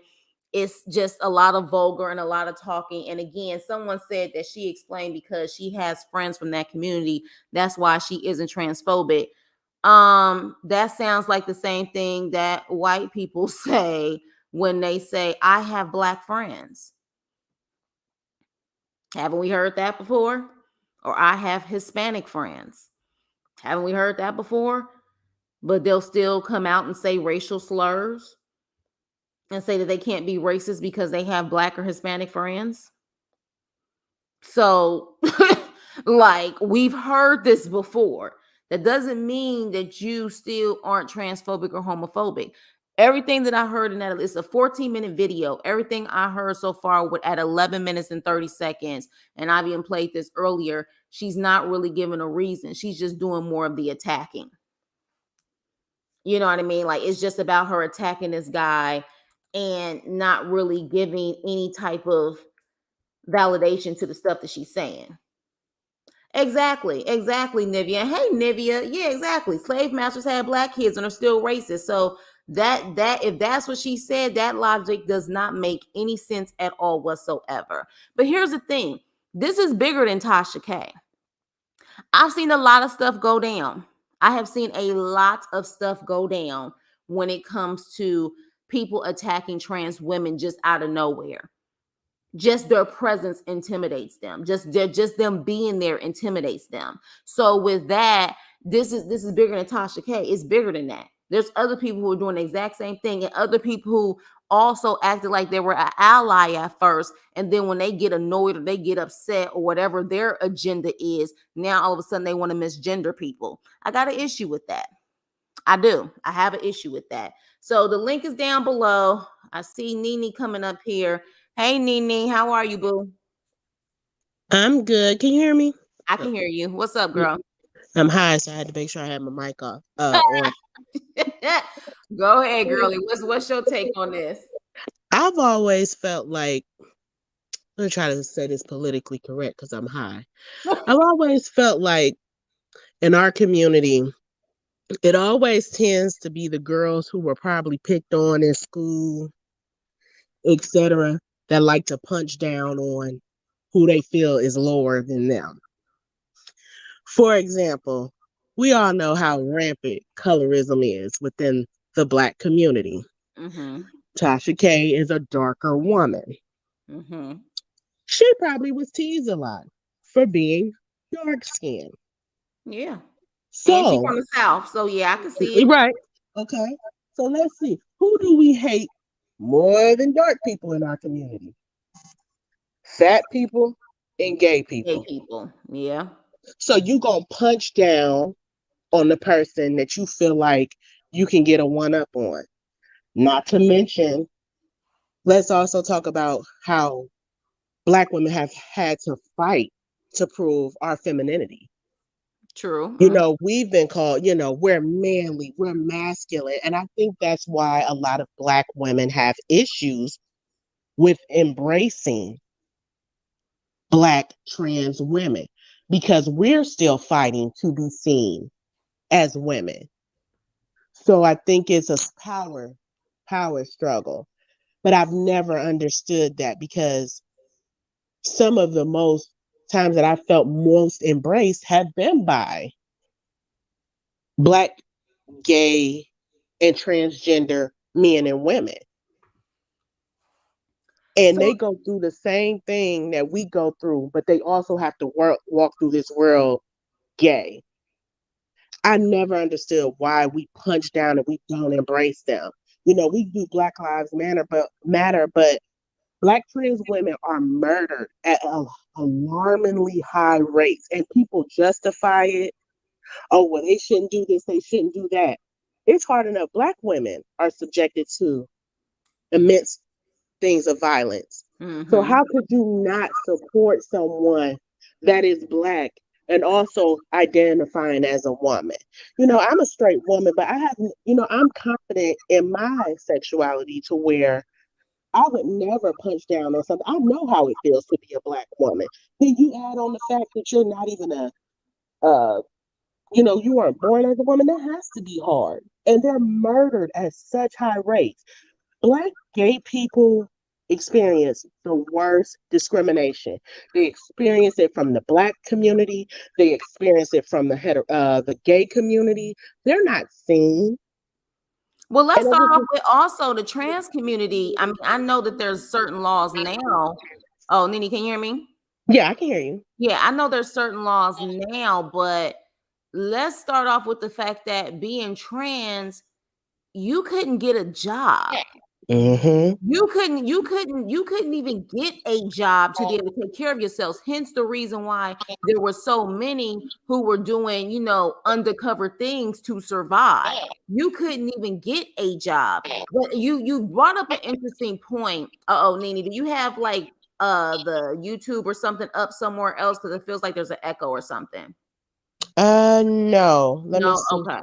it's just a lot of vulgar and a lot of talking. And again, someone said that she explained because she has friends from that community, that's why she isn't transphobic. That sounds like the same thing that white people say when they say, I have black friends. Haven't we heard that before? Or I have Hispanic friends. Haven't we heard that before? But they'll still come out and say racial slurs and say that they can't be racist because they have black or Hispanic friends. So, like, we've heard this before. That doesn't mean that you still aren't transphobic or homophobic. Everything that I heard in that, it's a 14-minute video. Everything I heard so far at 11 minutes and 30 seconds, and I've even played this earlier, she's not really giving a reason. She's just doing more of the attacking. You know what I mean? Like, it's just about her attacking this guy and not really giving any type of validation to the stuff that she's saying. Exactly, Nivea. Hey, Nivea. Yeah, exactly. Slave masters had black kids and are still racist. So that if that's what she said, that logic does not make any sense at all whatsoever. But here's the thing: this is bigger than Tasha K. I've seen a lot of stuff go down. I have seen a lot of stuff go down when it comes to people attacking trans women just out of nowhere. Just their presence intimidates them. Just them being there intimidates them. So with that, this is bigger than Tasha K. It's bigger than that. There's other people who are doing the exact same thing, and other people who also acted like they were an ally at first, and then when they get annoyed or they get upset or whatever their agenda is, now all of a sudden they want to misgender people. I got an issue with that. I do. I have an issue with that. So the link is down below. I see Nene coming up here. Hey, Nene, how are you, boo? I'm good. Can you hear me? I Oh, can hear you. What's up, mm, girl? I'm high, so I had to make sure I had my mic off. On. Go ahead, girlie. What's your take on this? I've always felt like I'm gonna try to say this politically correct because I'm high. I've always felt like in our community, it always tends to be the girls who were probably picked on in school, etc., that like to punch down on who they feel is lower than them. For example, we all know how rampant colorism is within the Black community. Mm-hmm. Tasha K is a darker woman. Mm-hmm. She probably was teased a lot for being dark skinned. Yeah. And she So, from the South, so yeah, I can see it. right. Okay. So let's see. Who do we hate more than dark people in our community? Fat people and gay Gay people. people. Yeah. So you gonna punch down on the person that you feel like you can get a one up on. Not to mention, let's also talk about how Black women have had to fight to prove our femininity. True. You know, we've been called, we're manly, we're masculine. And I think that's why a lot of Black women have issues with embracing Black trans women because we're still fighting to be seen as women. So I think it's a power struggle. But I've never understood that because some of the most times that I felt most embraced have been by Black, gay, and transgender men and women. And So they go through the same thing that we go through, but they also have to walk through this world gay. I never understood why we punch down and we don't embrace them. We do Black Lives Matter, but Black trans women are murdered at alarmingly high rates, and people justify it. Oh, well, they shouldn't do this, they shouldn't do that. It's hard enough. Black women are subjected to immense things of violence. So mm-hmm. how could you not support someone that is Black and also identifying as a woman? I'm a straight woman, but I'm confident in my sexuality to where I would never punch down on something. I know how it feels to be a Black woman. Then you add on the fact that you're not even uh, you weren't born as a woman. That has to be hard. And they're murdered at such high rates. Black gay people experience the worst discrimination. They experience it from the Black community. They experience it from the gay community. They're not seen. Well, let's And start it off was with also the trans community. I mean, I know that there's certain laws now. Oh, Nini, can you hear me? yeah, I can hear you. Yeah, I know there's certain laws now, but let's start off with the fact that being trans, you couldn't get a job. Mm-hmm. You couldn't even get a job to be able to take care of yourselves. Hence the reason why there were so many who were doing, undercover things to survive. You couldn't even get a job. But you brought up an interesting point. Oh, Nini, do you have like the YouTube or something up somewhere else? Because it feels like there's an echo or something. No. Let me No, see. okay.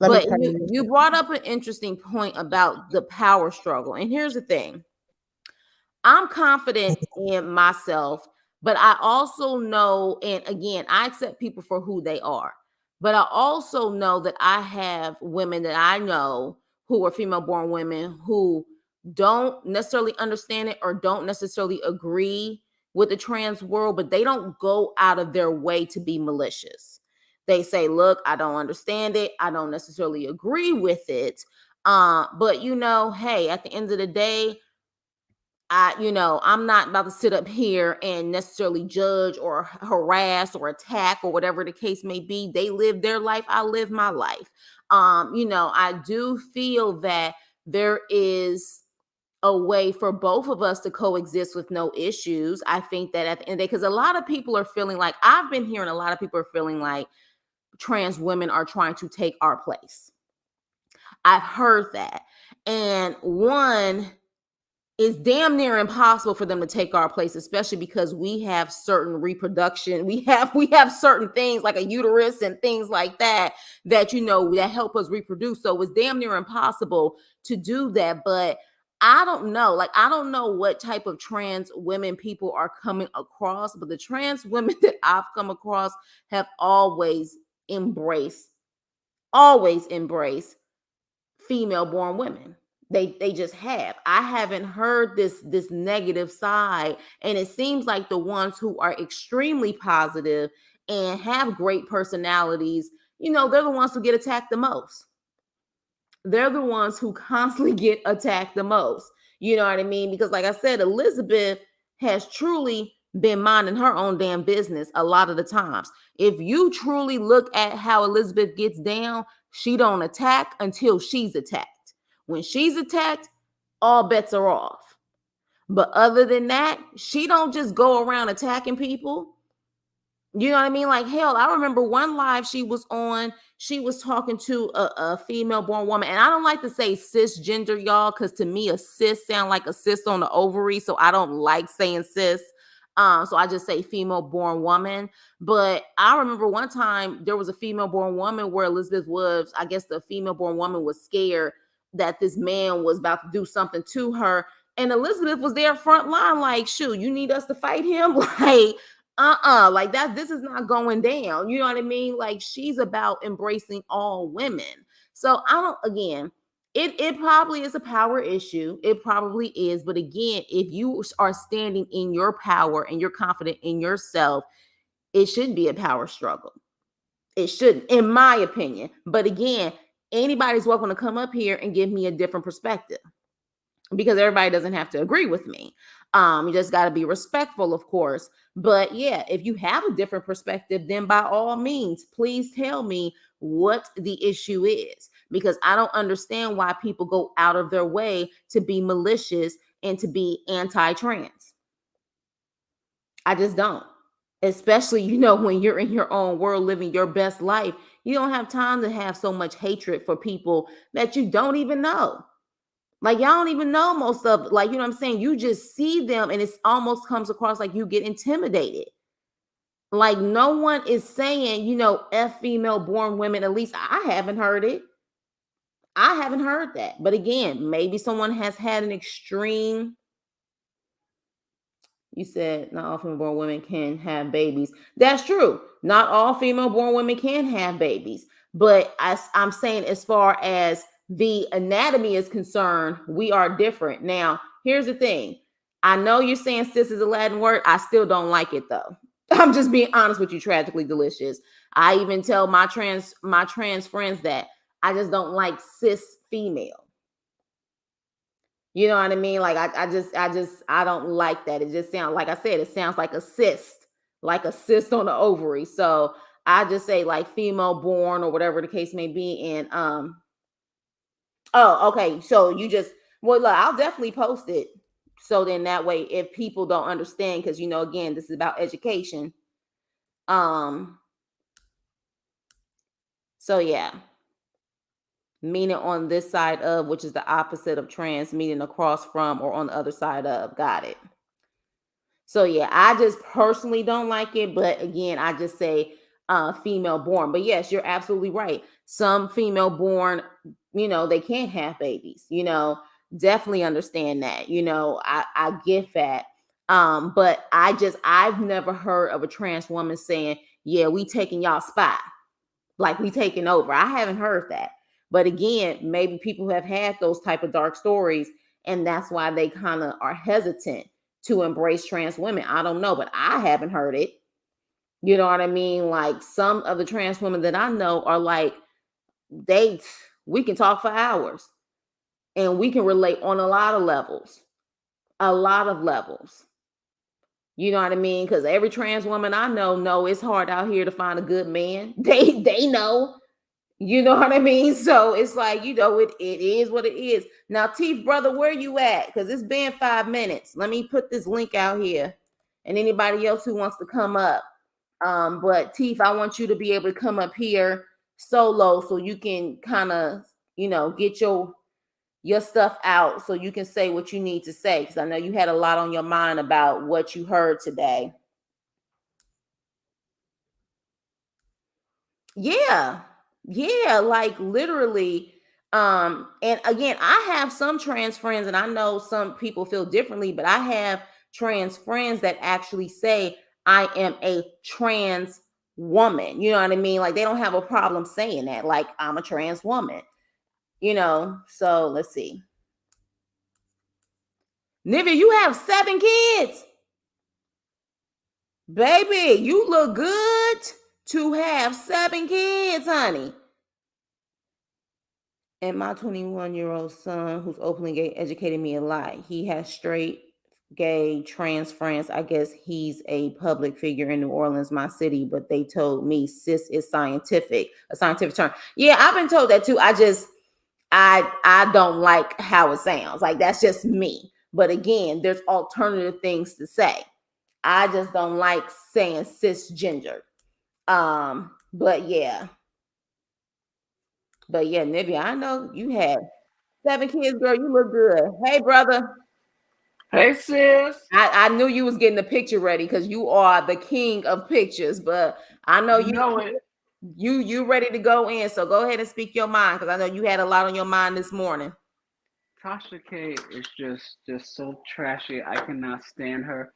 Let me But turn you brought up an interesting point about the power struggle. And here's the thing. I'm confident in myself, but I also know, and again, I accept people for who they are. But I also know that I have women that I know who are female born women who don't necessarily understand it or don't necessarily agree with the trans world, but they don't go out of their way to be malicious. They say, look, I don't understand it. I don't necessarily agree with it. But hey, at the end of the day, I'm not about to sit up here and necessarily judge or harass or attack or whatever the case may be. They live their life, I live my life. I do feel that there is a way for both of us to coexist with no issues. I think that at the end of the day, because a lot of people are feeling like, I've been hearing a lot of people are feeling like trans women are trying to take our place. I've heard that. And one, it's damn near impossible for them to take our place, especially because we have certain reproduction. We have certain things like a uterus and things like that that help us reproduce. So it's damn near impossible to do that. But I don't know. Like, I don't know what type of trans women people are coming across, but the trans women that I've come across have embraced, always embraced female born women. They just have. I haven't heard this negative side, and it seems like the ones who are extremely positive and have great personalities, they're the ones who get attacked the most. they're the ones who constantly get attacked the most. You know what I mean? Because, like I said, Elizabeth has truly been minding her own damn business a lot of the times. If you truly look at how Elizabeth gets down, she don't attack until she's attacked. When she's attacked, all bets are off. But other than that, she don't just go around attacking people. You know what I mean? Like, hell, I remember one live she was on, she was talking to a female born woman. And I don't like to say cisgender, y'all, because to me, a cis sound like a cyst on the ovary. So I don't like saying cis. So I just say female born woman. But I remember one time there was a female born woman where Elizabeth was, I guess the female born woman was scared that this man was about to do something to her. And Elizabeth was there front line, like, shoot, you need us to fight him? Like, like that, this is not going down. You know what I mean? Like, she's about embracing all women. So I don't, again, it probably is a power issue. It probably is. But again, if you are standing in your power and you're confident in yourself, it shouldn't be a power struggle. It shouldn't, in my opinion. But again, anybody's welcome to come up here and give me a different perspective, because everybody doesn't have to agree with me. You just got to be respectful, of course. But yeah, if you have a different perspective, then by all means, please tell me what the issue is, because I don't understand why people go out of their way to be malicious and to be anti-trans. I just don't. Especially, when you're in your own world living your best life, you don't have time to have so much hatred for people that you don't even know. Like, y'all don't even know most of, like, you know what I'm saying? You just see them and it almost comes across like you get intimidated. Like, no one is saying, F female born women. At least I haven't heard it. I haven't heard that. But again, maybe someone has had an extreme. You said not all female born women can have babies. That's true. Not all female born women can have babies. But I'm saying, as far as the anatomy is concerned, we are different. Now, here's the thing. I know you're saying cis is a Latin word. I still don't like it, though. I'm just being honest with you, tragically delicious. I even tell my trans friends that I just don't like cis female. You know what I mean? Like, I don't like that. It just sounds, like I said, it sounds like a cyst on the ovary. So I just say like female born or whatever the case may be. And oh, okay. So you just, well, look, I'll definitely post it. So then that way, if people don't understand, because again, this is about education. So yeah. Meaning on this side of, which is the opposite of trans, meaning across from or on the other side of. Got it. So yeah, I just personally don't like it. But again, I just say female born. But yes, you're absolutely right. Some female born, they can't have babies, definitely understand that. I get that. But I've never heard of a trans woman saying, yeah, we taking y'all spot. Like, we taking over. I haven't heard that. But again, maybe people have had those type of dark stories, and that's why they kind of are hesitant to embrace trans women. I don't know, but I haven't heard it. You know what I mean? Like, some of the trans women that I know are like, we can talk for hours and we can relate on a lot of levels. A lot of levels. You know what I mean? Because every trans woman I know it's hard out here to find a good man. They know. You know what I mean? So it's like, it is what it is. Now, Teeth, brother, where you at? Because it's been 5 minutes. Let me put this link out here. And anybody else who wants to come up. But Teeth, I want you to be able to come up here solo so you can kind of, get your stuff out so you can say what you need to say. Because I know you had a lot on your mind about what you heard today. Yeah. Yeah, like literally. And again, I have some trans friends, and I know some people feel differently, but I have trans friends that actually say I am a trans woman. You know what I mean? Like, they don't have a problem saying that, like, I'm a trans woman. So let's see. Nivea, you have 7 kids. Baby, you look good to have 7 kids, honey. And my 21-year-old son, who's openly gay, educated me a lot. He has straight, gay, trans friends. I guess he's a public figure in New Orleans, my city, but they told me cis is scientific, a scientific term. Yeah, I've been told that too. I don't like how it sounds. Like that's just me. But again, there's alternative things to say. I just don't like saying cisgender. But yeah. But yeah, Nibia, I know you had 7 kids, girl. You look good. Hey, brother. Hey sis, I knew you was getting the picture ready because you are the king of pictures. But I know you know it. you ready to go in. So go ahead and speak your mind because I know you had a lot on your mind this morning. Tasha K is just so trashy. I cannot stand her.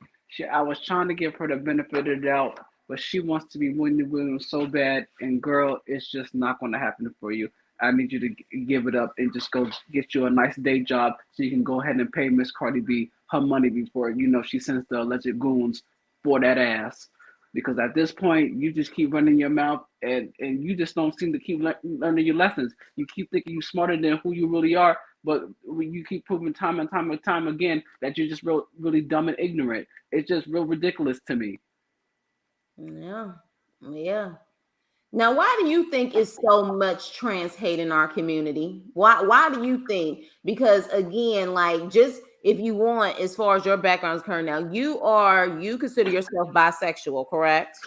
I was trying to give her the benefit of the doubt, but she wants to be Wendy Williams so bad, and girl, it's just not going to happen for you. I need you to give it up and just go get you a nice day job so you can go ahead and pay Miss Cardi B her money before she sends the alleged goons for that ass. Because at this point, you just keep running your mouth and you just don't seem to keep learning your lessons. You keep thinking you're smarter than who you really are, but you keep proving time and time again that you're just really dumb and ignorant. It's just real ridiculous to me. Yeah. Yeah. Now, why do you think it's so much trans hate in our community? Why do you think? Because again, like just if you want, as far as your background is concerned, now you consider yourself bisexual, correct?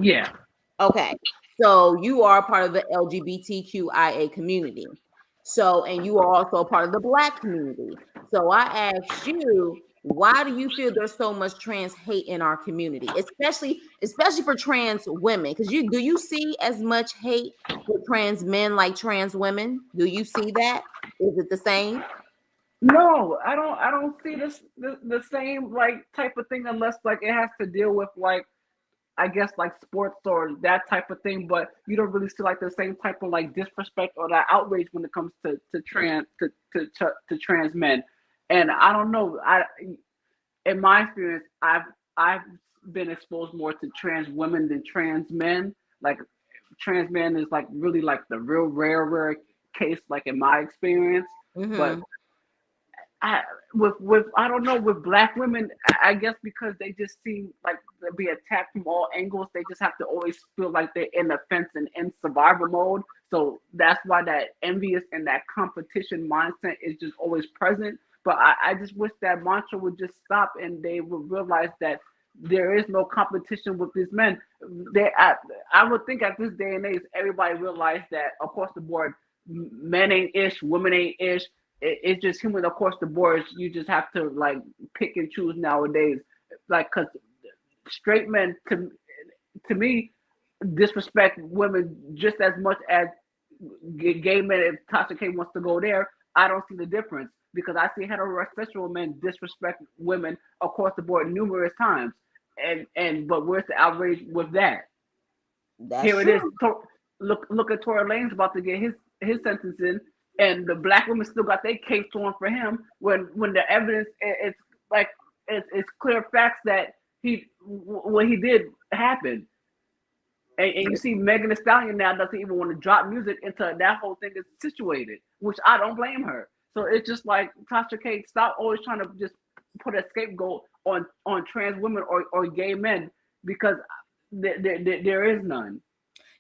Yeah. Okay. So you are part of the LGBTQIA community. So, and you are also a part of the Black community. So I asked you, why do you feel there's so much trans hate in our community, especially for trans women? Because do you see as much hate for trans men like trans women? Do you see that? Is it the same? No, I don't see the same like type of thing unless like it has to deal with like I guess like sports or that type of thing, but you don't really see like the same type of like disrespect or that outrage when it comes to trans men. And I don't know. In my experience, I've been exposed more to trans women than trans men. Like trans men is like really like the real rare case, like in my experience. But Mm-hmm. I with I don't know with black women, I guess because they just seem like to be attacked from all angles. They just have to always feel like they're in the fence and in survival mode. So that's why that envious and that competition mindset is just always present. But I just wish that mantra would just stop and they would realize that there is no competition with these men. I would think at this day and age, everybody realized that across the board, men ain't ish, women ain't ish. It's just human across the board. You just have to like pick and choose nowadays, like because straight men to me disrespect women just as much as gay men. If Tasha K wants to go there, I don't see the difference because I see heterosexual men disrespect women across the board numerous times. And but where's the outrage with that? That's Here it is. true. Look at Tory Lane's about to get his sentence in, and the black women still got their case on for him when the evidence it's like it's clear facts that what he did happened. And you see Megan Thee Stallion now doesn't even want to drop music until that whole thing is situated, which I don't blame her. So it's just like Tasha K, stop always trying to just put a scapegoat on trans women or gay men because there is none.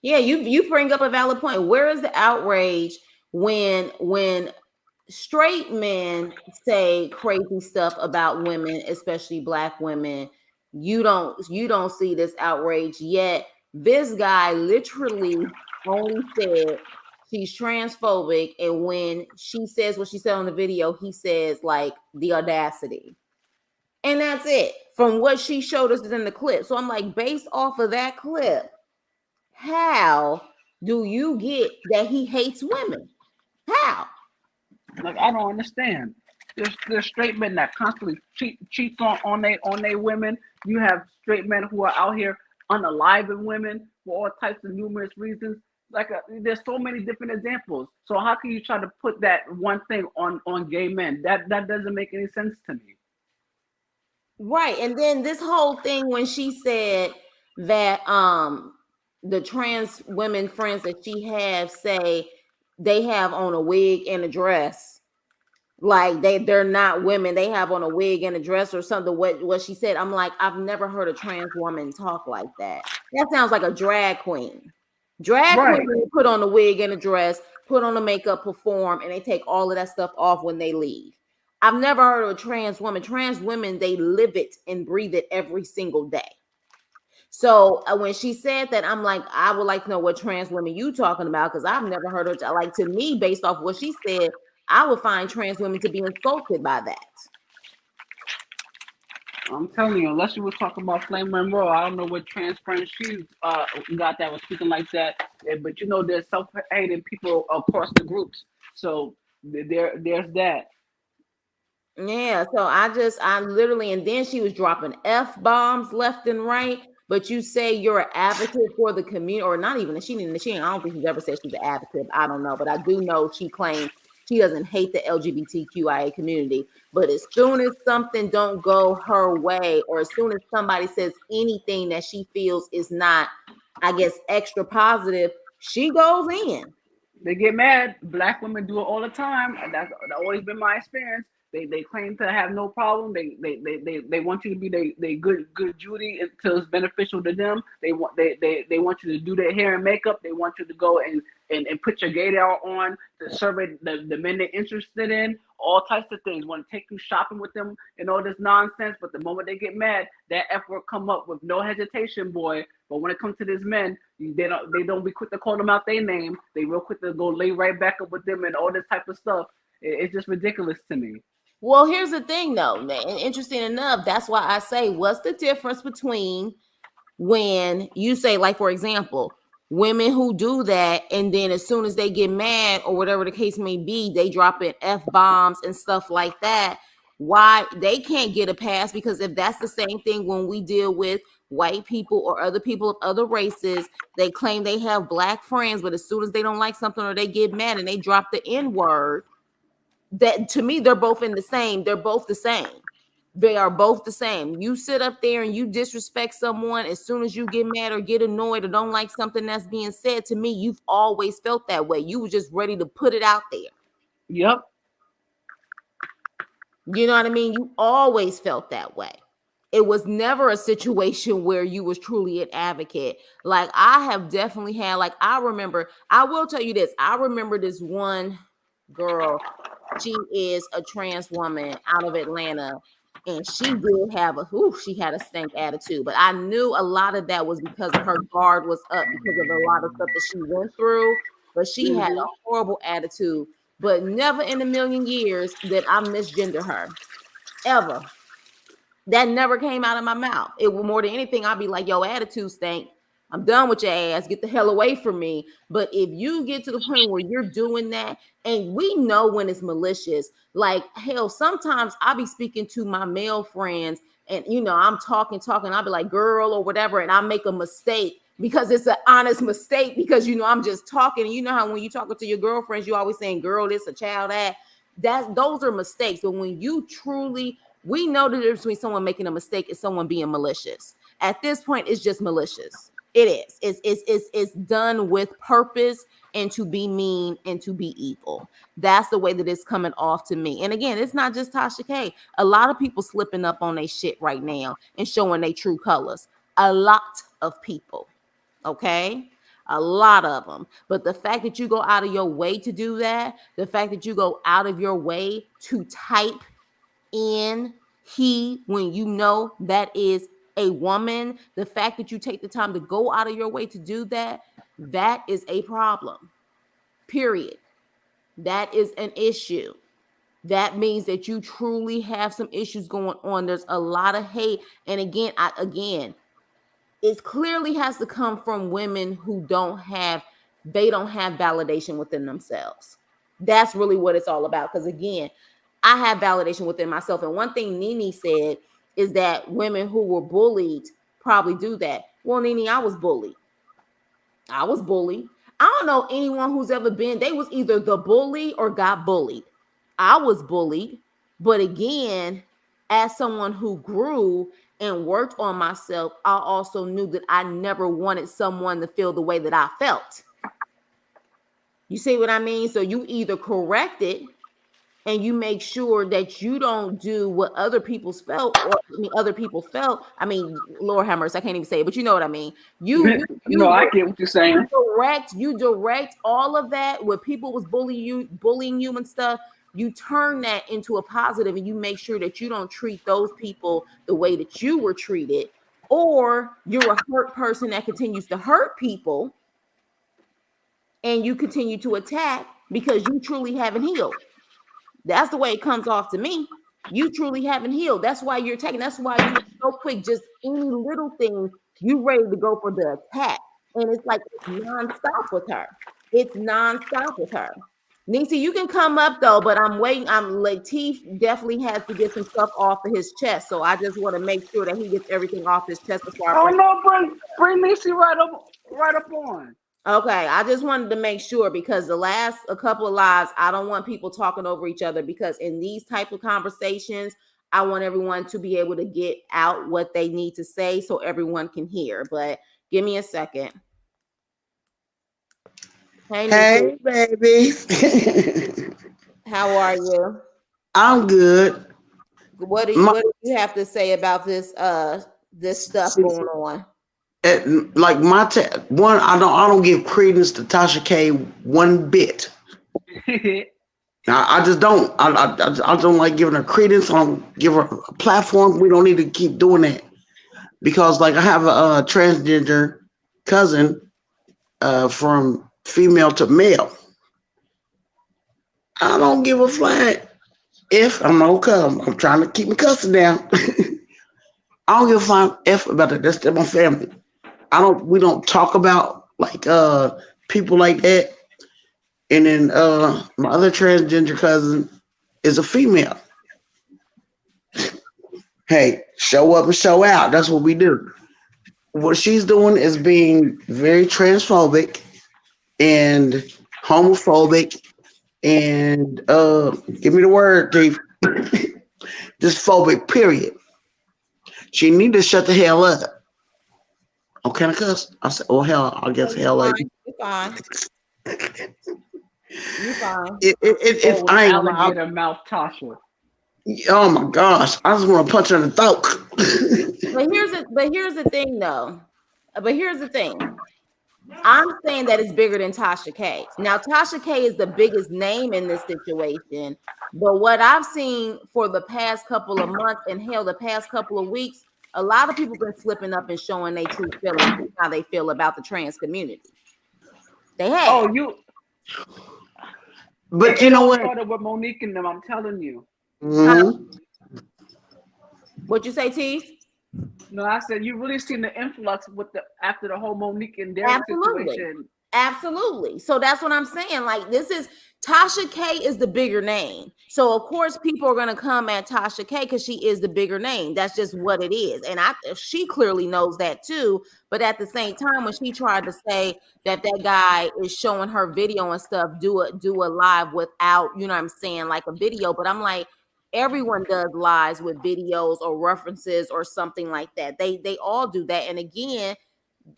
Yeah, you bring up a valid point. Where is the outrage when straight men say crazy stuff about women, especially black women? You don't see this outrage yet. This guy literally only said she's transphobic, and when she says what she said on the video, he says like the audacity. And that's it. From what she showed us in the clip. So I'm like, based off of that clip, how do you get that he hates women? How? Like I don't understand. There's straight men that constantly cheats on they women. You have straight men who are out here unaliving women for all types of numerous reasons. There's so many different examples. So how can you try to put that one thing on gay men? That doesn't make any sense to me. Right. And then this whole thing when she said that the trans women friends that she have say they have on a wig and a dress. Like they're not women. They have on a wig and a dress or something. What she said. I'm like, I've never heard a trans woman talk like that. That sounds like a drag queen. Drag Right. queen put on a wig and a dress, put on the makeup, perform, and they take all of that stuff off when they leave. I've never heard of a trans woman. Trans women, they live it and breathe it every single day. So when she said that, I'm like, I would like to know what trans women you talking about, because I've never heard her. Like, to me, based off what she said, I would find trans women to be insulted by that. I'm telling you, unless you was talking about Flame Monroe, I don't know what trans friend she got that was speaking like that. But you know, there's self-hating people across the groups, so there's that. Yeah, so I literally, and then she was dropping F bombs left and right. But you say you're an advocate for the community, or not even, I don't think she's ever said she's an advocate. I don't know, but I do know she claims she doesn't hate the LGBTQIA community. But as soon as something don't go her way, or as soon as somebody says anything that she feels is not, I guess, extra positive, she goes in. They get mad. Black women do it all the time. That's always been my experience. They claim to have no problem. They want you to be they good Judy until it's beneficial to them. They want you to do their hair and makeup. They want you to go and put your gaydar on to survey the men they're interested in. All types of things. Want to take you shopping with them and all this nonsense. But the moment they get mad, that F word come up with no hesitation, boy. But when it comes to these men, they don't be quick to call them out their name. They real quick to go lay right back up with them and all this type of stuff. It's just ridiculous to me. Well, here's the thing, though. And interesting enough, that's why I say, what's the difference between when you say, like, for example, women who do that, and then as soon as they get mad or whatever the case may be, they drop in F bombs and stuff like that. Why they can't get a pass? Because if that's the same thing when we deal with white people or other people of other races, they claim they have black friends, but as soon as they don't like something or they get mad and they drop the N word, that to me they're both in the same, they're both the same. They are both the same. You sit up there and you disrespect someone, as soon as you get mad or get annoyed or don't like something that's being said, to me you've always felt that way. You were just ready to put it out there. Yep. You know what I mean? You always felt that way. It was never a situation where you was truly an advocate. Like, I have definitely had, like, I will tell you this, I remember this one girl. She is a trans woman out of Atlanta, and she did have she had a stank attitude. But I knew a lot of that was because of her guard was up because of a lot of stuff that she went through. But she had a Hmm. horrible attitude. But never in a million years did I misgender her, ever. That never came out of my mouth. It was more than anything, I'd be like, yo, attitude stank. I'm done with your ass. Get the hell away from me. But if you get to the point where you're doing that, and we know when it's malicious, like, hell, sometimes I'll be speaking to my male friends, and I'm talking, I'll be like, girl, or whatever, and I make a mistake because it's an honest mistake, because I'm just talking. And you know how when you talking to your girlfriends, you always saying, girl, this, a child, that those are mistakes. But when you truly, we know the difference between someone making a mistake and someone being malicious. At this point, it's just malicious. It is. It's done with purpose and to be mean and to be evil. That's the way that it's coming off to me. And again, it's not just Tasha K. A lot of people slipping up on their shit right now and showing their true colors. A lot of people. Okay? A lot of them. But the fact that you go out of your way to do that, the fact that you go out of your way to type in he when you know that is a woman, the fact that you take the time to go out of your way to do that, that is a problem. Period. That is an issue. That means that you truly have some issues going on. There's a lot of hate. And again, it clearly has to come from women who don't have validation within themselves. That's really what it's all about. Because again, I have validation within myself. And one thing Nene said is that women who were bullied probably do that. Well, Nene, I was bullied. I was bullied. I don't know anyone who's ever been, they was either the bully or got bullied. I was bullied. But again, as someone who grew and worked on myself, I also knew that I never wanted someone to feel the way that I felt. You see what I mean? So you either correct it and you make sure that you don't do what other people's felt, or I mean other people felt. I mean, Lord have mercy, I can't even say it, but you know what I mean. No, I get what you're saying. You direct all of that where people was bullying you and stuff. You turn that into a positive, and you make sure that you don't treat those people the way that you were treated, or you're a hurt person that continues to hurt people, and you continue to attack because you truly haven't healed. That's the way it comes off to me. You truly haven't healed. That's why you're taking. That's why you so quick. Just any little thing, you ready to go for the attack, and it's like it's nonstop with her. It's nonstop with her. Nisi, you can come up though, but I'm waiting. I'm Latif definitely has to get some stuff off of his chest, so I just want to make sure that he gets everything off his chest before I Oh bring. no, bring Nisi right up on. Okay, I just wanted to make sure because the last a couple of lives, I don't want people talking over each other because in these type of conversations, I want everyone to be able to get out what they need to say so everyone can hear. But give me a second. Hey, Nisi, Hey, baby. how are you? I'm good. My, What do you have to say about this stuff going on? like one, I don't give credence to Tasha K one bit. I just don't. I don't like giving her credence. I don't give her a platform. We don't need to keep doing that because, like, I have a transgender cousin from female to male. I don't give a flag if I'm okay. I'm trying to keep my cussing down. I don't give a flying F about that. That's still my family. We don't talk about like people like that. And then my other transgender cousin is a female. Hey, show up and show out. That's what we do. What she's doing is being very transphobic and homophobic and give me the word, Dave. Just phobic, period. She need to shut the hell up. Oh, can I cuss? I said, oh hell, I guess hell like You fine. You fine. it's Oh, with I ain't gonna lie. alligator mouth Tasha. Oh my gosh, I just want to punch her in the throat. But here's the thing though. But here's the thing. I'm saying that it's bigger than Tasha K. Now, Tasha K is the biggest name in this situation. But what I've seen for the past couple of months and hell, the past couple of weeks, a lot of people been slipping up and showing their true feelings and how they feel about the trans community. They have. Oh, you. But you It know all what? started with Monique and them. I'm telling you. Huh? Mhm. What you say, Teeth? No, I said you really seen the influx with the after the whole Monique and Derek Absolutely. situation. Absolutely. So that's what I'm saying. Like, this is Tasha K is the bigger name. So of course people are gonna come at Tasha K because she is the bigger name. That's just what it is. And she clearly knows that too. But at the same time, when she tried to say that guy is showing her video and stuff, do a live without, you know what I'm saying, like a video. But I'm like, everyone does lives with videos or references or something like that. They all do that. And again,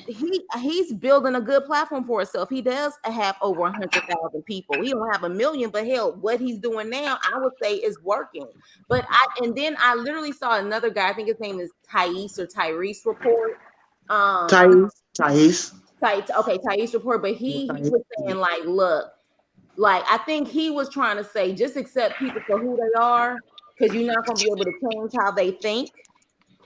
he's building a good platform for himself. He does have over 100,000 people. He don't have a million, but hell, what he's doing now, I would say is working. But then I literally saw another guy. I think his name is Thais or Tyrese Report. Thais. Okay, Thais Report. But he was saying like, look, like I think he was trying to say just accept people for who they are because you're not gonna be able to change how they think.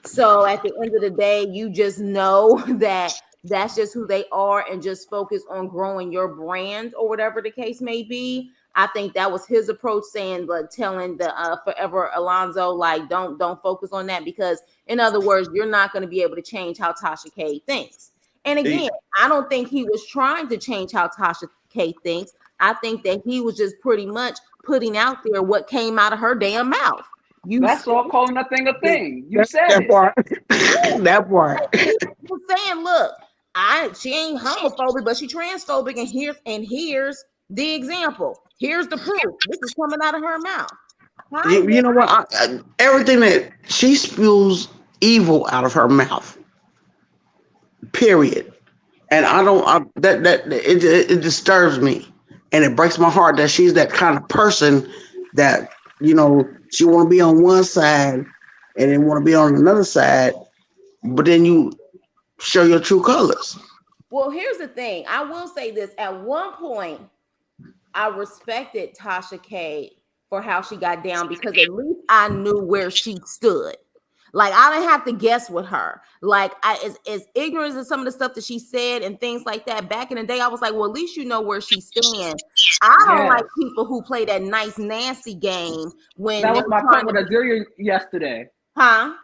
So at the end of the day, you just know that that's just who they are and just focus on growing your brand or whatever the case may be. I think that was his approach, saying like telling the forever Alonzo, like don't focus on that because in other words, you're not going to be able to change how Tasha K thinks. And again, I don't think he was trying to change how Tasha K thinks. I think that he was just pretty much putting out there what came out of her damn mouth. That's all calling a thing a thing. You said That it. part. That part. He was saying, look, she ain't homophobic, but she transphobic, and here's the example. Here's the proof. This is coming out of her mouth. You know what? Everything that she spews evil out of her mouth. Period. And I don't. It disturbs me and it breaks my heart that she's that kind of person that she want to be on one side and then want to be on another side, but then you show your true colors. Well, here's the thing. I will say this. At one point, I respected Tasha K for how she got down because at least I knew where she stood. Like I didn't have to guess with her. Like as ignorant as some of the stuff that she said and things like that back in the day, I was like, well, at least you know where she stands. I don't Yeah, like people who play that nice nasty game when that they're was my trying point to with be, Azealia yesterday. huh?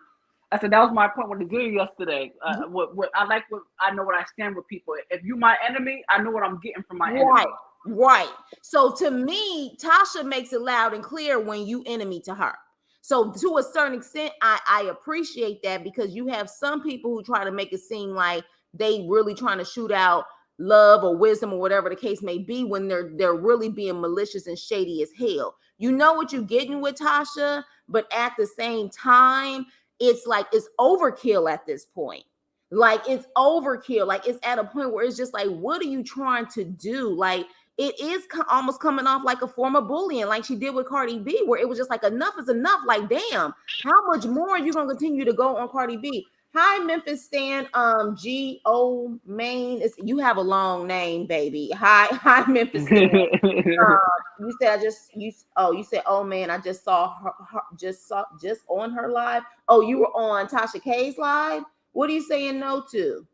I said that was my point with Azealia yesterday. What I like, what I know what I stand with people. If you my enemy, I know what I'm getting from my Right, enemy. right. So to me, Tasha makes it loud and clear when you enemy to her. So to a certain extent, I appreciate that because you have some people who try to make it seem like they really trying to shoot out love or wisdom or whatever the case may be when they're really being malicious and shady as hell. You know what you're getting with Tasha, but at the same time, it's like it's overkill at this point. Like it's overkill. Like it's at a point where it's just like, what are you trying to do? Like it is almost coming off like a form of bullying, like she did with Cardi B, where it was just like enough is enough. Like, damn, how much more are you gonna continue to go on Cardi B? Hi, Memphis Stan, G.O. Maine. You have a long name, baby. Hi, Memphis Stan. You said you said, oh man, I just saw her just on her live. Oh, you were on Tasha K's live. What are you saying no to?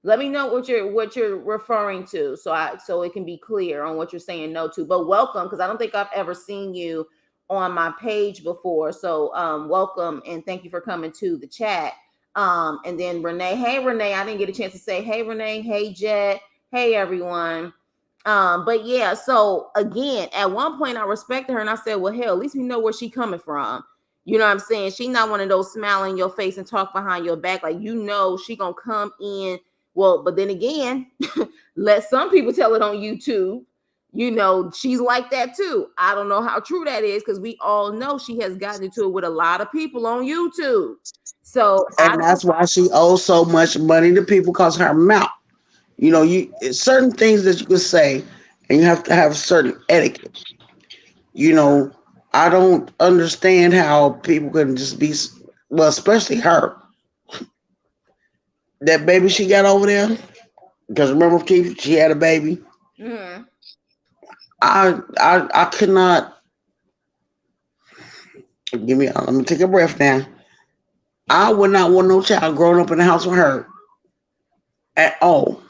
Let me know what you're referring to, so it can be clear on what you're saying no to. But welcome, because I don't think I've ever seen you on my page before. So welcome and thank you for coming to the chat. And then Renee, hey Renee, I didn't get a chance to say hey Renee, hey Jet, hey everyone. But yeah, so again, at one point I respected her and I said, well, hell, at least we know where she coming from. You know what I'm saying? She not one of those smile in your face and talk behind your back. Like, she gonna come in. Well, but then again, let some people tell it on YouTube. She's like that too. I don't know how true that is because we all know she has gotten into it with a lot of people on YouTube. So I And don't. that's why she owes so much money to people because her mouth. Certain things that you could say, and you have to have certain etiquette. You know, I don't understand how people can just be, well, especially her. That baby she got over there, because remember, Keith, she had a baby. Mhm. I could not let me take a breath now. I would not want no child growing up in the house with her at all.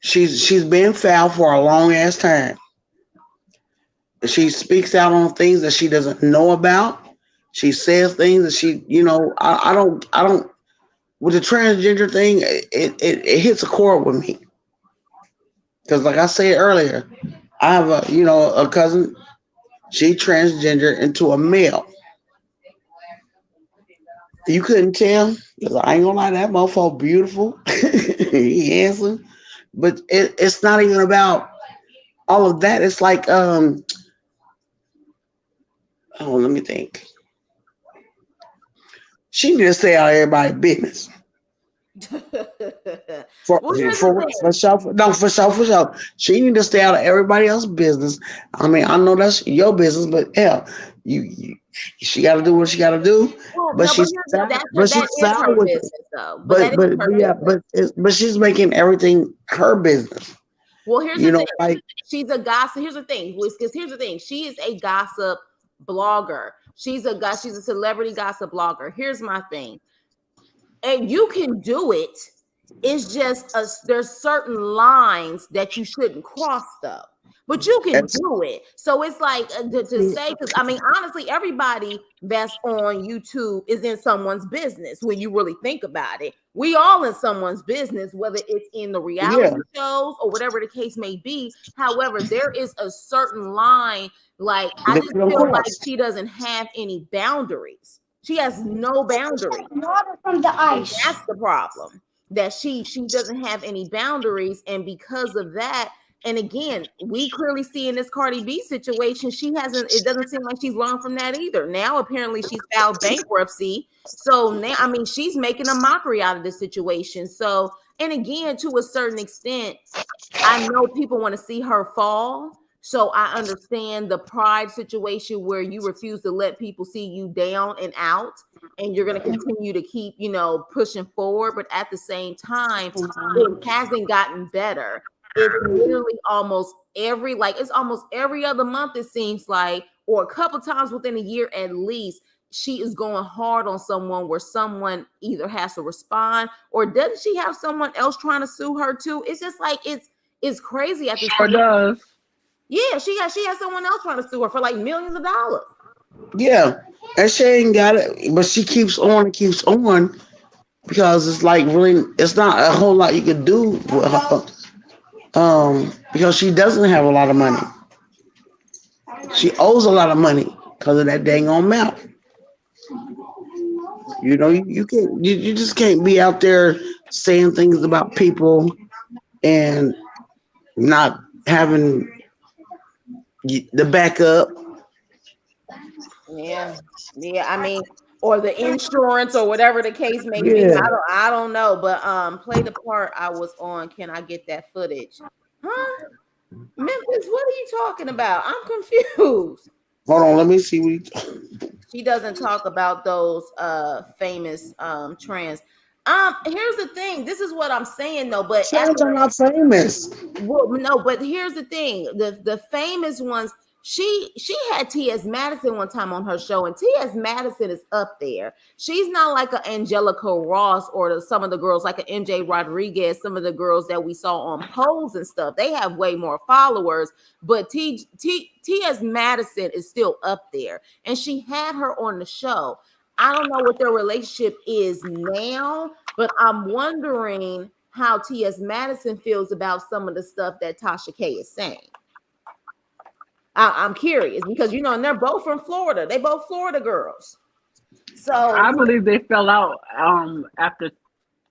She's been foul for a long ass time. She speaks out on things that she doesn't know about. She says things that I don't. With the transgender thing, it hits a chord with me because, like I said earlier, I have a cousin. She transgender into a male. You couldn't tell because I ain't gonna lie, that mofo beautiful. He handsome, but it's not even about all of that. It's like oh, let me think. She need to stay out of everybody's business. For Well, here's the for thing. for sure, no, for sure. She need to stay out of everybody else's business. I mean, I know that's your business, but hell, you she got to do what she got to do. Well, But no, but she's here's sad. that's her. But That she's is sad her with it. business, though. But that is her Yeah, business. but she's making everything her business. Well, here's the thing. Like She's a gossip. Here's the thing. Because here's the thing. She is a gossip blogger. She's a celebrity gossip blogger. Here's my thing. And you can do it. It's just there's certain lines that you shouldn't cross though. But you can it's, do it. So it's like to say, because I mean, honestly, everybody that's on YouTube is in someone's business when you really think about it. We all in someone's business, whether it's in the yeah, reality shows or whatever the case may be. However, there is a certain line, like I that just you don't feel like cross. she doesn't have any boundaries. She has no boundaries. Water from the And ice. that's the problem, that she doesn't have any boundaries, and because of that, and again, we clearly see in this Cardi B situation, it doesn't seem like she's learned from that either. Now apparently she's filed bankruptcy, so now I mean she's making a mockery out of this situation. So And again, to a certain extent, I know people want to see her fall. So I understand the pride situation where you refuse to let people see you down and out, and you're going to continue to keep, pushing forward. But at the same time, it hasn't gotten better. It's literally it's almost every other month, it seems like, or a couple times within a year at least, she is going hard on someone where someone either has to respond, or doesn't she have someone else trying to sue her too? It's just like it's crazy at this Sure point. does. Yeah, she has someone else trying to sue her for like millions of dollars. Yeah, and she ain't got it, but she keeps on and keeps on because it's like really, it's not a whole lot you can do with her. Because she doesn't have a lot of money. She owes a lot of money because of that dang on mouth. You can't, you just can't be out there saying things about people and not having the backup. Yeah, yeah. I mean, or the insurance or whatever the case may be. Yeah. I don't know, but play the part I was on. Can I get that footage? Huh? Memphis, what are you talking about? I'm confused. Hold on, let me see what She doesn't talk about those famous trends. Here's the thing. This is what I'm saying though, but at Trans are not famous. well, no, but here's the thing: the famous ones. She had T.S. Madison one time on her show, and T.S. Madison is up there. She's not like an Angelica Ross or some of the girls like an MJ Rodriguez. Some of the girls that we saw on Pose and stuff, they have way more followers. But T.S. Madison is still up there, and she had her on the show. I don't know what their relationship is now, but I'm wondering how T.S. Madison feels about some of the stuff that Tasha K is saying. I'm curious because and they're both from Florida. They both Florida girls. So I believe they fell out after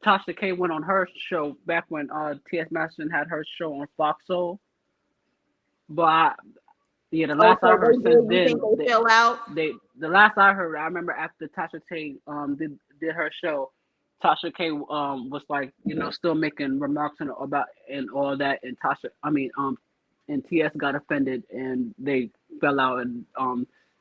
Tasha K went on her show back when T.S. Madison had her show on Fox Soul. But the last I heard since you think then, they fell out? The last I heard, I remember after Tasha K did her show, Tasha K was like still making remarks about and all that, and and TS got offended and they fell out, and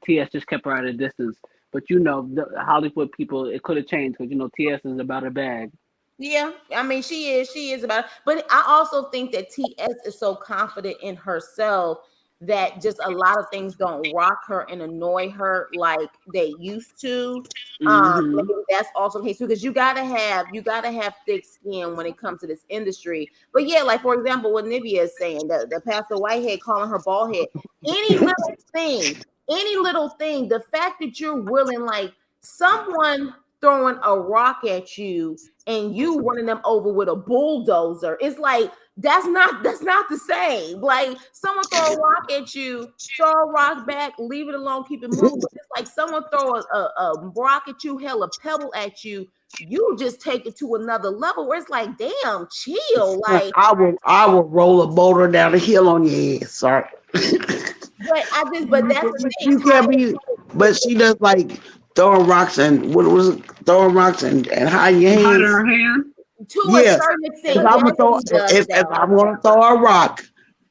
TS just kept her at a distance. But the Hollywood people, it could have changed because TS is about a bag. Yeah, I mean she is about, but I also think that TS is so confident in herself that just a lot of things don't rock her and annoy her like they used to. Mm-hmm. Maybe that's also the case because you gotta have thick skin when it comes to this industry. But yeah, like for example, what Nivea is saying, the Pastor Whitehead calling her bald head, any little thing, the fact that you're willing, like someone throwing a rock at you and you running them over with a bulldozer, it's like that's not the same. Like someone throw a rock at you, throw a rock back, leave it alone, keep it moving. But it's like someone throw a rock at you, hell, a pebble at you, you just take it to another level where it's like, damn, chill. Like I will roll a boulder down the hill on your ass. Sorry. but that's the thing. You can't be. But she does like throwing rocks and what was it? Throwing rocks and hiding your Hiding hands. her hand. To a Yeah. certain If extent, I'm yes, gonna throw, he does if that. I'm gonna throw a rock,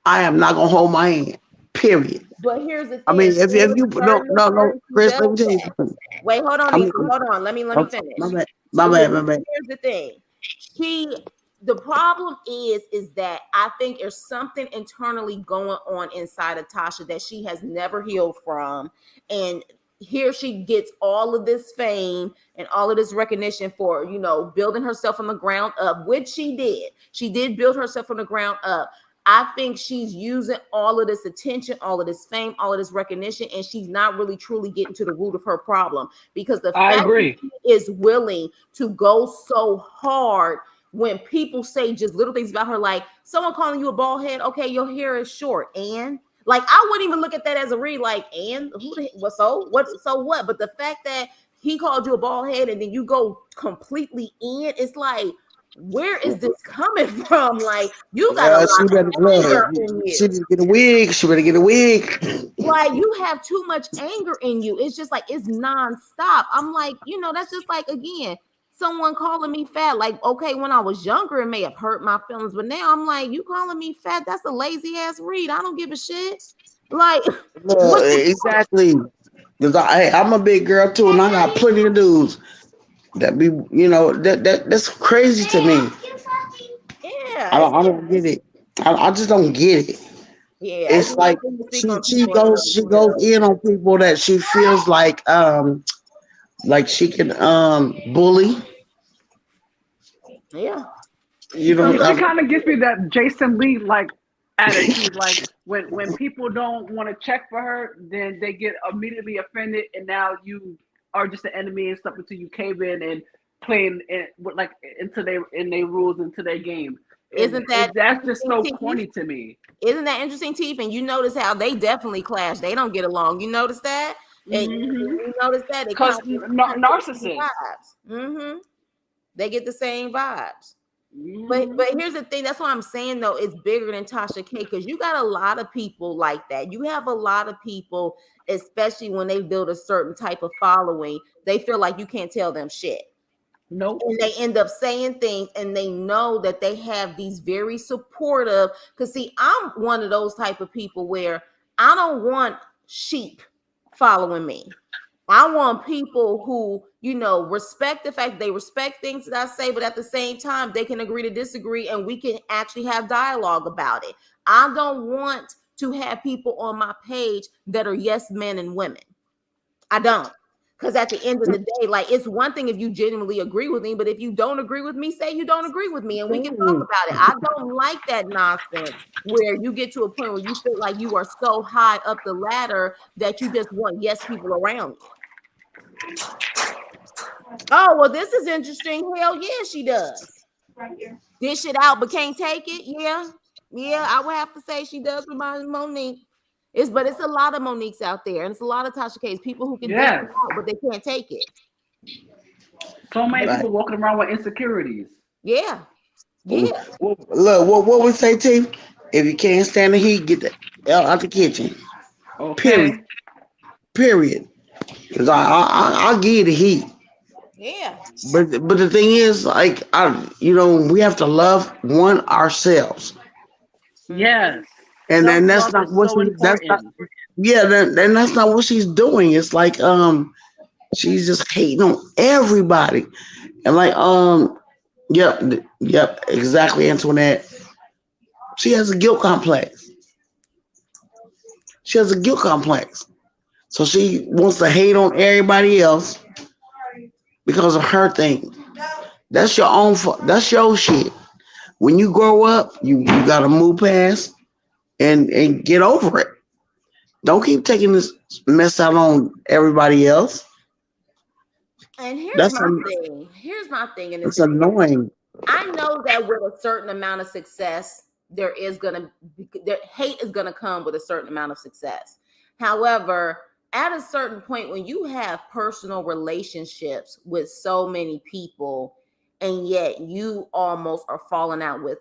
I am not gonna hold my hand. Period. But here's the I thing: mean, if to you a no certain no no, extent, he Chris, does let me tell you that. something. Wait, hold on, I Easy. mean, Hold on. Let me oh, finish. my bad, my bad, my bad. Here's the thing. The problem is that I think there's something internally going on inside of Tasha that she has never healed from. And here she gets all of this fame and all of this recognition for, building herself from the ground up, which she did. She did build herself from the ground up. I think she's using all of this attention, all of this fame, all of this recognition, and she's not really truly getting to the root of her problem because the I fact that agree. she is willing to go so hard when people say just little things about her, like someone calling you a bald head, okay, your hair is short, and like I wouldn't even look at that as a read, like, and who the what so what? But the fact that he called you a bald head and then you go completely in, it's like, where is this coming from? Like, you got a lot She better of look. anger in She you. just get a wig. She better get a wig. Like, you have too much anger in you. It's just like it's nonstop. I'm like, that's just like, again, someone calling me fat. Like, okay, when I was younger, it may have hurt my feelings, but now I'm like, you calling me fat? That's a lazy ass read. I don't give a shit. Like, what you Exactly. Because I'm a big girl too, and I got plenty of dudes that be, that's crazy to me. yeah, I don't get it. I just don't get it. yeah, it's It's one like thing to speak she on she people and goes another she to live. goes in on people that she feels like she can bully. Yeah. You know, She kind of gives me that Jason Lee like attitude. Like when people don't want to check for her, then they get immediately offended, and now you are just an enemy and stuff until you cave in and playing with like into their rules into their game. And Isn't that that's just so interesting, Teeth? corny to me. Isn't that interesting, Teeth? And you notice how they definitely clash. They don't get along. You notice that? And Mm-hmm. you notice that they Cause kind of get the same narcissists. vibes. They get the same vibes. Mm-hmm. But here's the thing. That's why I'm saying though, it's bigger than Tasha K, because you got a lot of people like that. You have a lot of people, especially when they build a certain type of following, they feel like you can't tell them shit. Nope. And they end up saying things, and they know that they have these very supportive, because see, I'm one of those type of people where I don't want sheep following me. I want people who, respect the fact they respect things that I say, but at the same time, they can agree to disagree and we can actually have dialogue about it. I don't want to have people on my page that are yes men and women. I don't. Because at the end of the day, like, it's one thing if you genuinely agree with me, but if you don't agree with me, say you don't agree with me and we can talk about it. I don't like that nonsense where you get to a point where you feel like you are so high up the ladder that you just want yes people around you. Oh, well, this is interesting. Hell yeah, she does. Dish it out, but can't take it. Yeah. Yeah, I would have to say she does remind me of Monique. But it's a lot of Moniques out there, and it's a lot of Tasha K's people who can dish it Yes. out, but they can't take it. So many like, people walking around with insecurities. Yeah. Yeah. look, what we say, T? If you can't stand the heat, get the hell out the kitchen. Period. Okay. Period. Because I'll give you the heat. Yeah. But the thing is, like, we have to love one ourselves, Mm-hmm. Yes. and Self then that's love not is what so she. That's not. important. Yeah, then that's not what she's doing. It's like she's just hating on everybody, and like yep, yep, exactly, Antoinette. She has a guilt complex. She has a guilt complex, so she wants to hate on everybody else because of her thing. That's your own. That's your shit. When you grow up, you gotta move past and get over it. Don't keep taking this mess out on everybody else. And here's That's my thing. Here's my thing in this that's situation. annoying. I know that with a certain amount of success, hate is gonna come with a certain amount of success. However, at a certain point, when you have personal relationships with so many people, and yet you almost are falling out with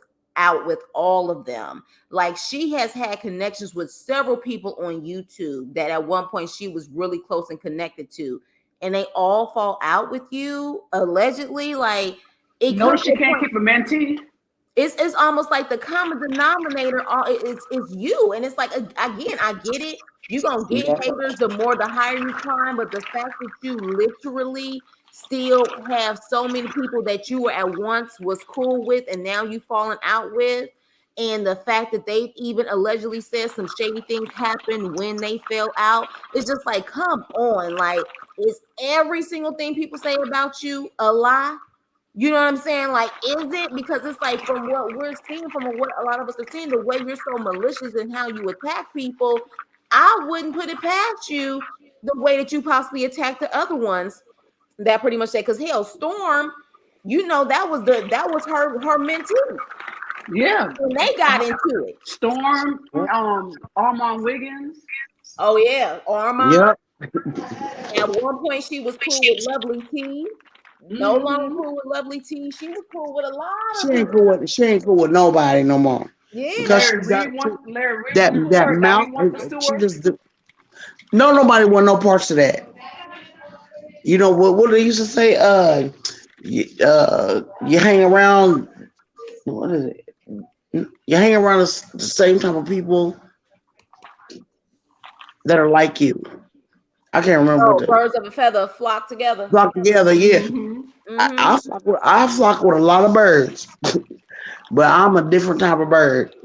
all of them. Like, she has had connections with several people on YouTube that at one point she was really close and connected to, and they all fall out with you allegedly. Like, it comes Notice to she a can't point. keep a mentee. It's almost like the common denominator is you, and it's like, again, I get it. You're gonna get Yeah. haters the higher you climb, but the fact that you literally still have so many people that you were at once was cool with and now you falling out with, and the fact that they've even allegedly said some shady things happened when they fell out, it's just like, come on. Like, is every single thing people say about you a lie? You know what I'm saying? Like, is it? Because it's like, from what we're seeing, from what a lot of us are seeing, the way you're so malicious in how you attack people, I wouldn't put it past you the way that you possibly attacked the other ones that pretty much say, because hell, Storm, that was her mentee. Yeah. And they got into it. Storm, Armand Wiggins. Oh yeah, Armand. Yep. At one point, she was cool with Lovely T. No longer Mm-hmm. cool with Lovely T. She was cool with a lot She of ain't people. cool with nobody no more because Yeah. she got Larry Reed that wants to sue that her. Now he mouth. wants to sue She her. just no nobody want no parts of that. You know what they used to say? You hang around. What is it? You hang around the same type of people that are like you. I can't remember what Oh, the birds of a feather flock together. flock together. Yeah, Mm-hmm. Mm-hmm. I flock with a lot of birds, but I'm a different type of bird.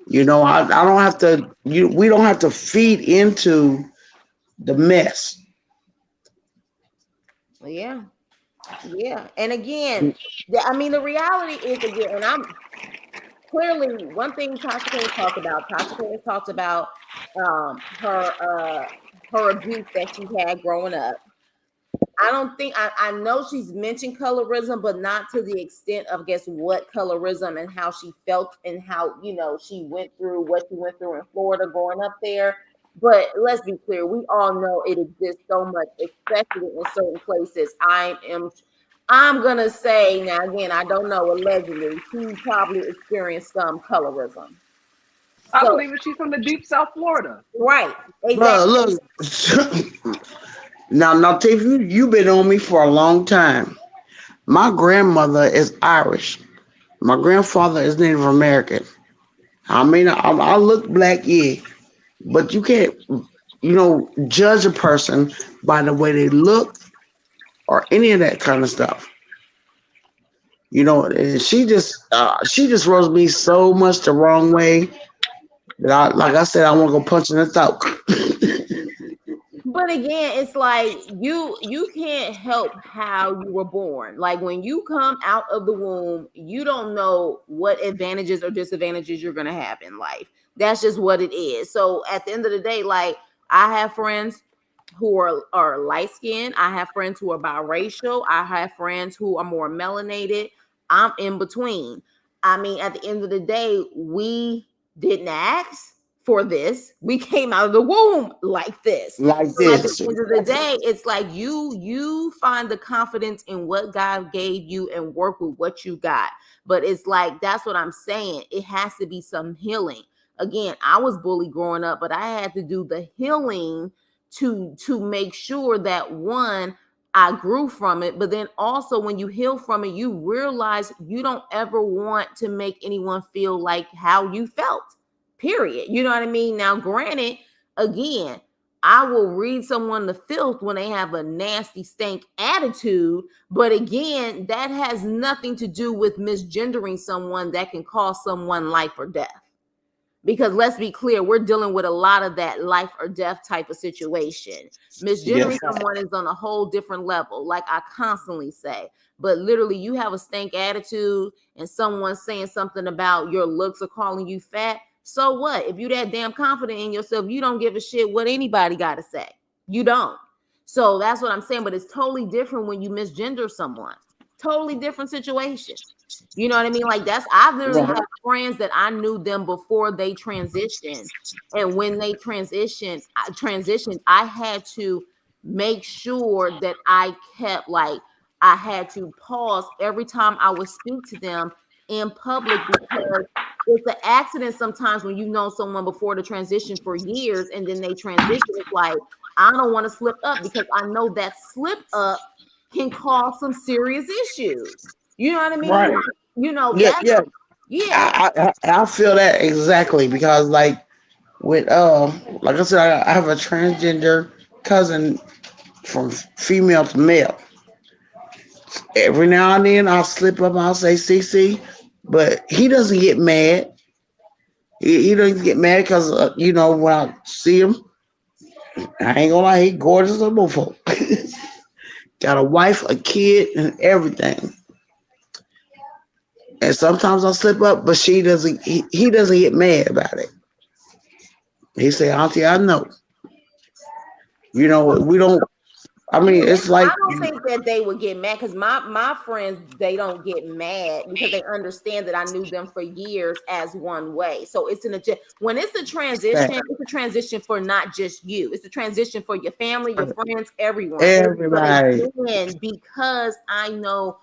I don't have to. We don't have to feed into the mess. Yeah. Yeah. And again, I mean, the reality is again, and I'm clearly one thing Tasha K has talked about. Tasha K has talked about her abuse that she had growing up. I don't think I know she's mentioned colorism, but not to the extent of guess what colorism and how she felt and how she went through what she went through in Florida growing up there. But let's be clear, we all know it exists so much, especially in certain places. I'm gonna say now again, I don't know, allegedly, she probably experienced some colorism. I So believe it. She's from the deep South Florida. right, But exactly. look, now, Tiff, you've been on me for a long time. My grandmother is Irish. My grandfather is Native American. I mean, I look black, yeah, but you can't, judge a person by the way they look or any of that kind of stuff. And she just rubs me so much the wrong way that like I said, I want to go punch in the throat. But again, it's like you can't help how you were born. Like when you come out of the womb, you don't know what advantages or disadvantages you're gonna have in life. That's just what it is. So at the end of the day, like I have friends who are light skinned. I have friends who are biracial. I have friends who are more melanated. I'm in between. I mean, at the end of the day, we didn't ask for this. We came out of the womb like this. Like So at the this. end of the day, it's like you find the confidence in what God gave you and work with what you got. But it's like that's what I'm saying. It has to be some healing. Again, I was bullied growing up, but I had to do the healing to make sure that one I grew from it, but then also when you heal from it, you realize you don't ever want to make anyone feel like how you felt. Period. You know what I mean? Now, granted, again, I will read someone the filth when they have a nasty stank attitude, but again, that has nothing to do with misgendering someone that can cause someone life or death. Because let's be clear, we're dealing with a lot of that life or death type of situation. Misgendering Yes. someone is on a whole different level, like I constantly say. But literally, you have a stank attitude and someone saying something about your looks or calling you fat. So what? If you that damn confident in yourself, you don't give a shit what anybody got to say. You don't. So that's what I'm saying. But it's totally different when you misgender someone. Totally different situation. You know what I mean? Like that's I've literally Right. had friends that I knew them before they transitioned. And when they transitioned, I had to make sure that I kept like I had to pause every time I would speak to them in public because it's an accident sometimes when you've known someone before the transition for years and then they transition. It's like I don't want to slip up because I know that slip up can cause some serious issues. You know what I mean? Right. Yeah, That yeah. yeah. I feel that exactly because like with like I said, I have a transgender cousin from female to male. Every now and then I'll slip up and I'll say CC, but he doesn't get mad. He doesn't get mad because when I see him, I ain't gonna lie, he gorgeous as a mofo. Got a wife, a kid, and everything. And sometimes I slip up, but she doesn't. He doesn't get mad about it. He say, "Auntie, I know. We don't. I Yeah, mean, it's like I don't think that they would get mad because my friends they don't get mad because they understand that I knew them for years as one way. So when it's a transition, that it's a transition for not just you. It's a transition for your family, your friends, everyone. But everybody. again, because I know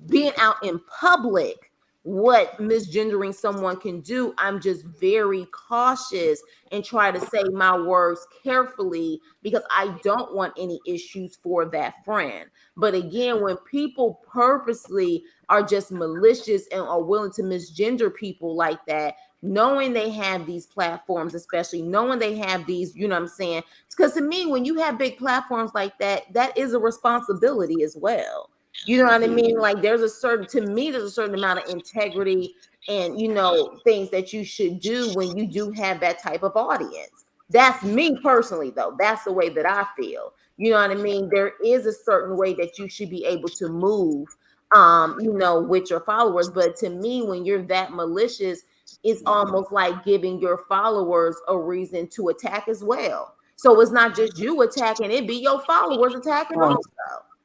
being out in public, what misgendering someone can do. I'm just very cautious and try to say my words carefully because I don't want any issues for that friend. But again, when people purposely are just malicious and are willing to misgender people like that, knowing they have these platforms, especially knowing they have these, you know what I'm saying? Because to me, when you have big platforms like that, that is a responsibility as well. You know what I mean? Like there's a certain, to me, there's a certain amount of integrity and, you know, things that you should do when you do have that type of audience. That's me personally, though. That's the way that I feel. You know what I mean? There is a certain way that you should be able to move, you know, with your followers. But to me, when you're that malicious, it's almost like giving your followers a reason to attack as well. So it's not just you attacking, it be your followers attacking Oh, also.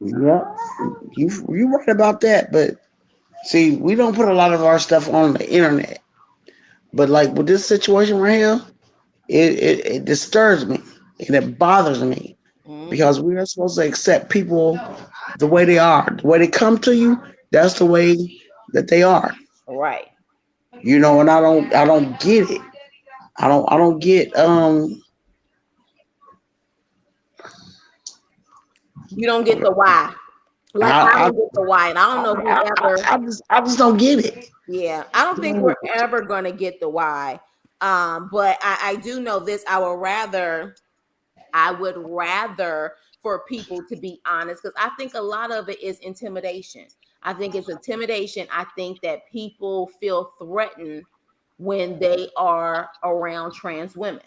yeah, you right about that. But see, we don't put a lot of our stuff on the internet. But like with this situation right here, it disturbs me and it bothers me Mm-hmm. because we are supposed to accept people the way they are, the way they come to you. That's the way that they are, Right. you know. And I don't get it. I don't get You don't get the why. Like I I don't get the why, and I don't know if we ever. I just don't get it. Yeah, I don't think we're ever gonna get the why. But I do know this. I would rather for people to be honest because I think a lot of it is intimidation. I think it's intimidation. I think that people feel threatened when they are around trans women.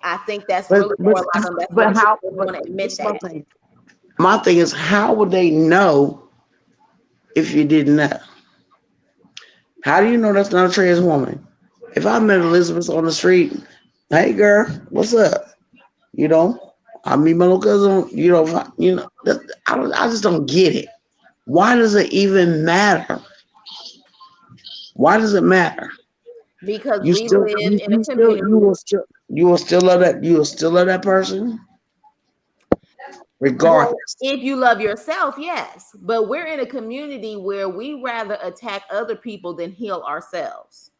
I think that's But really but more a lot of them. That's why but people how? don't But want to admit this is my that. thing. My thing is, how would they know if you didn't know? How do you know that's not a trans woman? If I met Elizabeth on the street, hey girl, what's up? You know, I meet my little cousin. You know, I just don't get it. Why does it even matter? Why does it matter? Because You we still, live you, in a you still, community. you will still love that. You will still love that person, Well, regardless. if you love yourself, yes. But we're in a community where we rather attack other people than heal ourselves.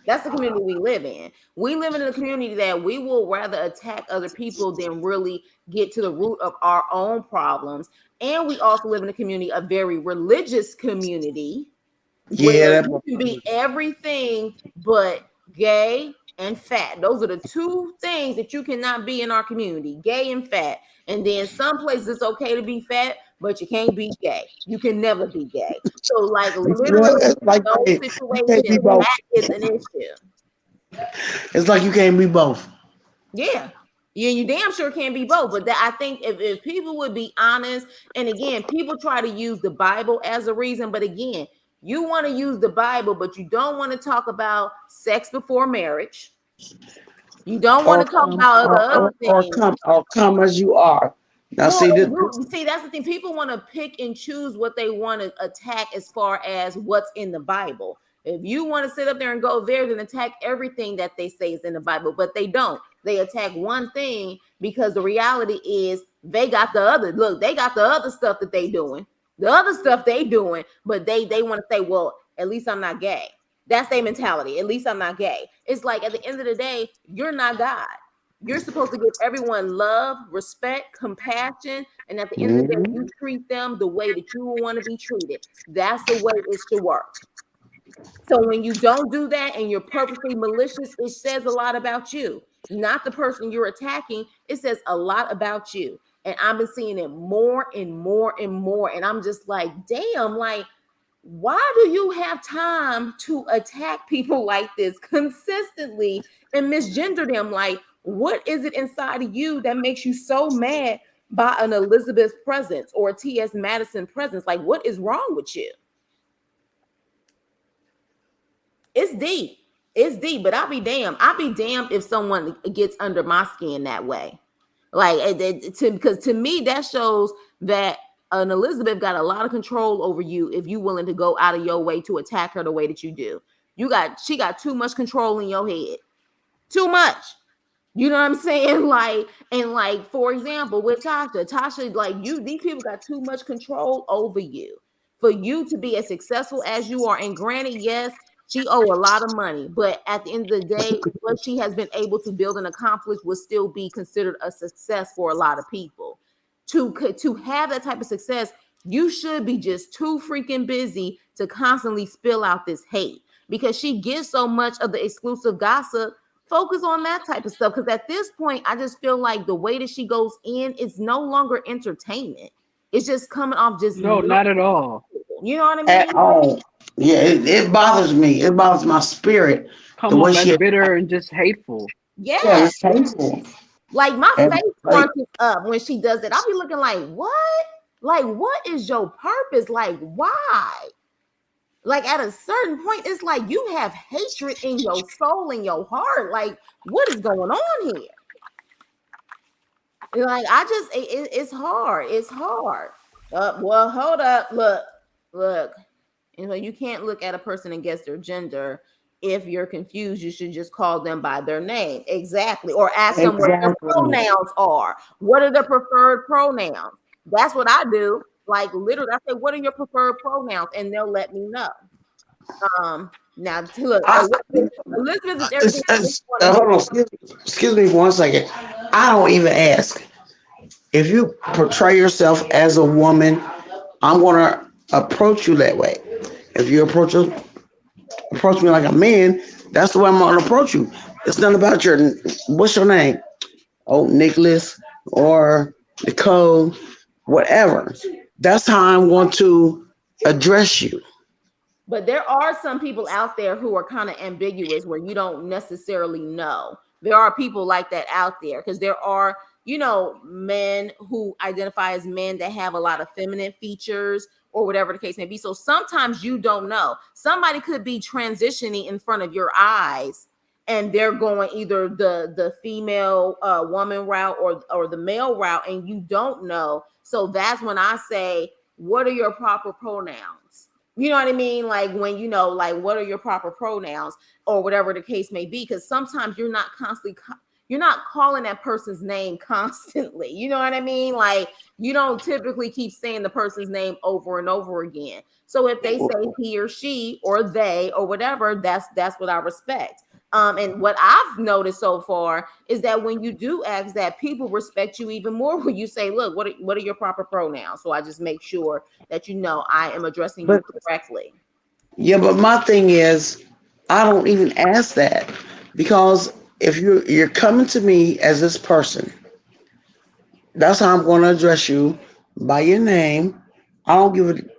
That's the community we live in. We live in a community that we will rather attack other people than really get to the root of our own problems. And we also live in a community, a very religious community, where Yeah, that you part. can be everything but gay and fat. Those are the two things that you cannot be in our community, gay and fat. And then some places it's okay to be fat, but you can't be gay. You can never be gay. So, like, Well, literally, it's like those you can't be situations, both. that is an issue. It's like you can't be both. Yeah. You damn sure can't be both. But that, I think if people would be honest, and again, people try to use the Bible as a reason, but again, you want to use the Bible, but you don't want to talk about sex before marriage. You don't want or to talk come about the or, other or, or things. come or come as you are. Now Well, see this, you see, that's the thing. People want to pick and choose what they want to attack as far as what's in the Bible. If you want to sit up there and go there, then attack everything that they say is in the Bible, but they don't. They attack one thing because the reality is they got the other. Look, they got the other stuff that they doing, the other stuff they doing, but they want to say, well, at least I'm not gay. That's their mentality. At least I'm not gay. It's like at the end of the day, you're not God. You're supposed to give everyone love, respect, compassion, and at the end of the day, you mhm. treat them the way that you want to be treated. That's the way it should work. So when you don't do that and you're purposely malicious, it says a lot about you, not the person you're attacking. It says a lot about you. And I've been seeing it more and more and more. And I'm just like, damn, like, why do you have time to attack people like this consistently and misgender them? Like, what is it inside of you that makes you so mad by an Elizabeth presence or a T.S. Madison presence? Like, what is wrong with you? It's deep. It's deep, but I'll be damned. I'll be damned if someone gets under my skin that way. Like, because to me, that shows that an Elizabeth got a lot of control over you if you willing to go out of your way to attack her the way that you do. She got too much control in your head. Too much. You know what I'm saying? Like, and like, for example, with Tasha, like these people got too much control over you for you to be as successful as you are. And granted, yes, she owe a lot of money, but at the end of the day, what she has been able to build and accomplish will still be considered a success for a lot of people. To have that type of success, you should be just too freaking busy to constantly spill out this hate, because she gets so much of the exclusive gossip. Focus on that type of stuff, because at this point, I just feel like the way that she goes in is no longer entertainment. It's just coming off just No, not at all. you know what I At mean? all. Yeah, it bothers me. It bothers my spirit. The Come way off as she, bitter and just hateful. yeah, Yeah. it's painful. Like my And face like, crunches up when she does it. I'll be looking like, what? Like, what is your purpose? Like, why? Like at a certain point, it's like you have hatred in your soul, in your heart. Like, what is going on here? Like, I just, it's hard. It's hard. Well, hold up. Look. You know, you can't look at a person and guess their gender. If you're confused, you should just call them by their name. Exactly. Or ask them what their exactly. pronouns are. What are their preferred pronouns? That's what I do. Like literally, I say, what are your preferred pronouns? And they'll let me know. Now look, I, Elizabeth is everything I want to hold hear. on, excuse me for 1 second. I don't even ask. If you portray yourself as a woman, I'm gonna approach you that way. If you approach me like a man, that's the way I'm gonna approach you. It's not about your what's your name? Oh, Nicholas or Nicole, whatever. That's how I'm going to address you. But there are some people out there who are kind of ambiguous where you don't necessarily know. There are people like that out there, because there are, men who identify as men that have a lot of feminine features or whatever the case may be. So sometimes you don't know. Somebody could be transitioning in front of your eyes, and they're going either the female woman route or the male route, and you don't know. So that's when I say, what are your proper pronouns? You know what I mean? Like when like what are your proper pronouns or whatever the case may be? Because sometimes you're not calling that person's name constantly. You know what I mean? Like you don't typically keep saying the person's name over and over again. So if they say he or she or they or whatever, that's what I respect. And what I've noticed so far is that when you do ask that, people respect you even more when you say, look, what are your proper pronouns? So I just make sure that I am addressing you But correctly. yeah, but my thing is, I don't even ask that because if you're coming to me as this person, that's how I'm going to address you by your name. I don't give it.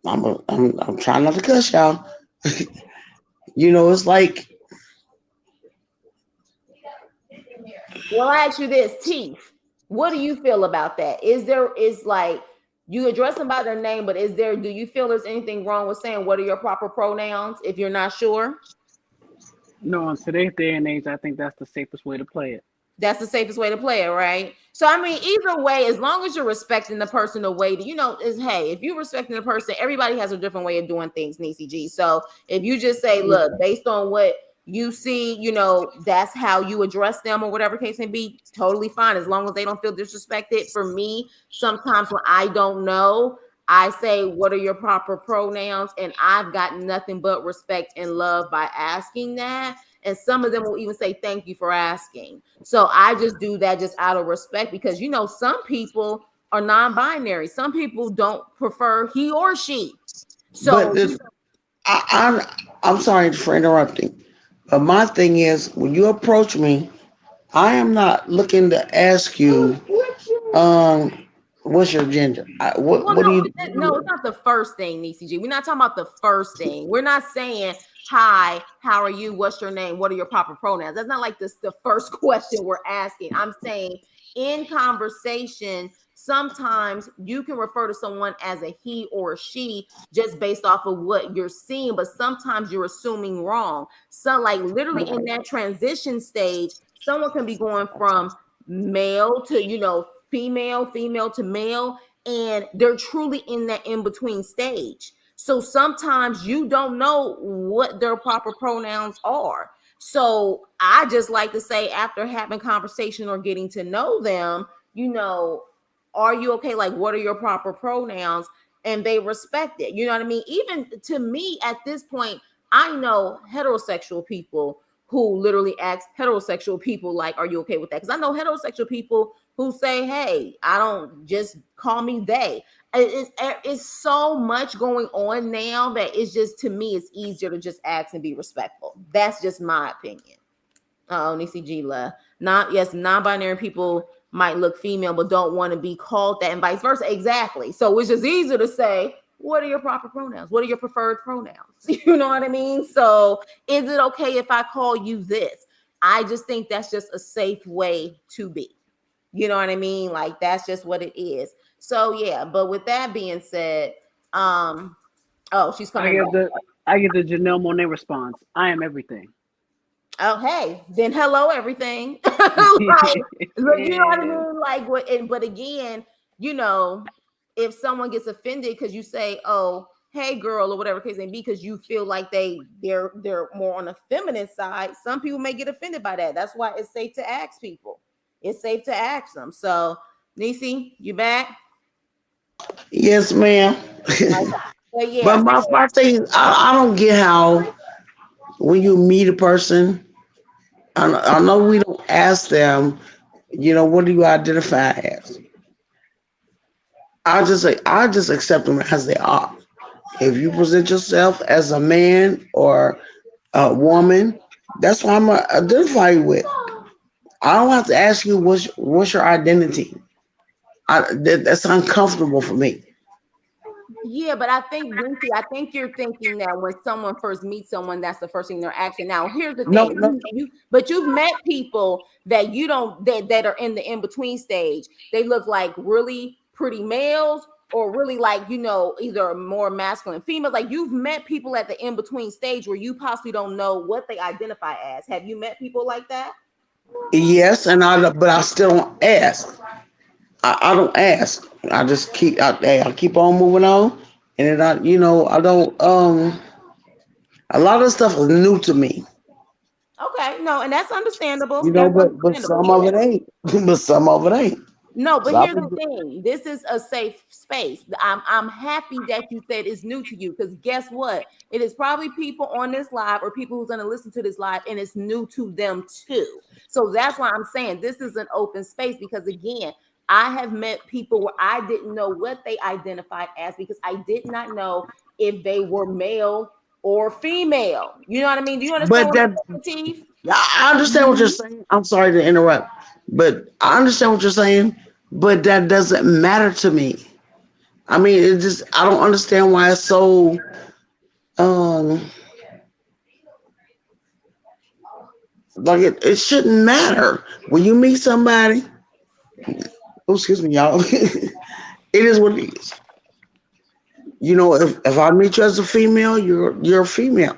I'm trying not to cuss y'all. It's like Well, I ask you this, Teeth. What do you feel about that? Is like you address them by their name, but do you feel there's anything wrong with saying what are your proper pronouns if you're not sure? No, in today's day and age, I think that's the safest way to play it. That's the safest way to play it, right? So I mean, either way, as long as you're respecting the person, the way to, is hey, if you're respecting the person, everybody has a different way of doing things, Nisi G. So if you just say, look, based on what you see, that's how you address them or whatever case may be, totally fine, as long as they don't feel disrespected. For me, sometimes when I don't know, I say, what are your proper pronouns? And I've got nothing but respect and love by asking that. And some of them will even say, thank you for asking. So I just do that just out of respect, because, some people are non-binary. Some people don't prefer he or she. but So, I'm sorry for interrupting, but my thing is when you approach me, I am not looking to ask you, um, what's your gender? well, What do you? no, it's not the first thing, Nisi G. We're not talking about the first thing. We're not saying, hi, how are you? What's your name? What are your proper pronouns? That's not like the first question we're asking. I'm saying in conversation, sometimes you can refer to someone as a he or a she just based off of what you're seeing, but sometimes you're assuming wrong. So, like literally in that transition stage, someone can be going from male to, female to male, and they're truly in that in between stage. So sometimes you don't know what their proper pronouns are. So I just like to say, after having conversation or getting to know them, are you okay? Like, what are your proper pronouns? and they respect it. You know what I mean? Even to me at this point, I know heterosexual people who literally ask heterosexual people, like, are you okay with that? Because I know heterosexual people who say, hey, I don't, just call me they. It's so much going on now that it's just, to me, it's easier to just ask and be respectful. That's just my opinion. Oh, Nisi G left. Not, yes, non-binary people might look female but don't want to be called that, and vice versa. Exactly. So it's just easier to say, what are your proper pronouns? What are your preferred pronouns? You know what I mean? So is it okay if I call you this? I just think that's just a safe way to be. You know what I mean? Like, that's just what it is. So yeah, but with that being said, oh, she's I coming give back. the I give the Janelle Monae response. I am everything. Oh, hey, then hello, everything. Like, but you know what I mean? Like, what? But again, you know, if someone gets offended because you say, "Oh, hey, girl," or whatever case may be, because you feel like they're more on the feminine side, some people may get offended by that. That's why it's safe to ask people. It's safe to ask them. So, Nisi, you back? Yes, ma'am. But But yeah, my thing, I don't get how when you meet a person, I know we don't ask them, what do you identify as? I just accept them as they are. If you present yourself as a man or a woman, that's what I'm gonna identify you with. I don't have to ask you what's your identity. That's uncomfortable for me. yeah, but I think, Winky, I think you're thinking that when someone first meets someone, that's the first thing they're asking. Now, here's the No, thing: no. but you've met people that you don't, that are in the in between stage. They look like really pretty males, or really like, either more masculine females. Like, you've met people at the in between stage where you possibly don't know what they identify as. Have you met people like that? Yes, but I still don't ask. I don't ask. I just I keep on moving on, and then I don't. A lot of stuff is new to me, Okay, no, and that's understandable. That's but understandable. some of Yeah. it ain't. But some of it ain't. No, but So I here's the be, thing. This is a safe space. I'm happy that you said it's new to you, because guess what? It is probably people on this live or people who's going to listen to this live, and it's new to them too. So that's why I'm saying this is an open space, because again, I have met people where I didn't know what they identified as, because I did not know if they were male or female. You know what I mean? Do you understand but what that I'm saying, Steve? I understand what you're saying. I'm sorry to interrupt, but I understand what you're saying. But that doesn't matter to me. I mean, I don't understand why it's so um like it shouldn't matter when you meet somebody. Oh, excuse me, y'all. It is what it is. If I meet you as a female, you're a female,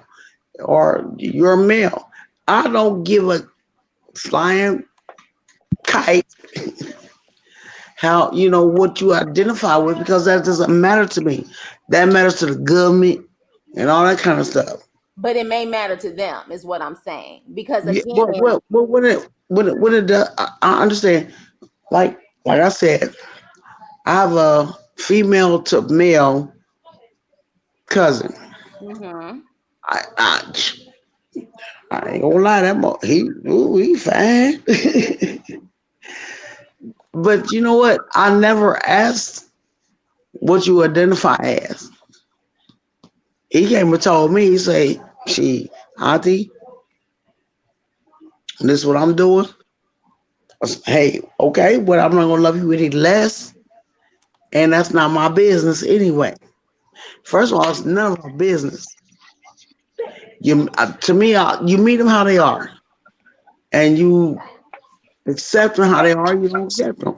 or you're a male. I don't give a flying kite how what you identify with, because that doesn't matter to me. That matters to the government and all that kind of stuff. But it may matter to them, is what I'm saying. Because Yeah, again, well, when it does, I understand. Like I said, I have a female to male cousin. mhm. I I, I ain't gonna lie, he fine. But you know what? I never asked what you identify as. He came and told me, he say, she, auntie, this is what I'm doing. I said, hey, okay, but I'm not gonna love you any less. And that's not my business anyway. First of all, it's none of my business. To me, you meet them how they are, and you accept them how they are. You don't accept them.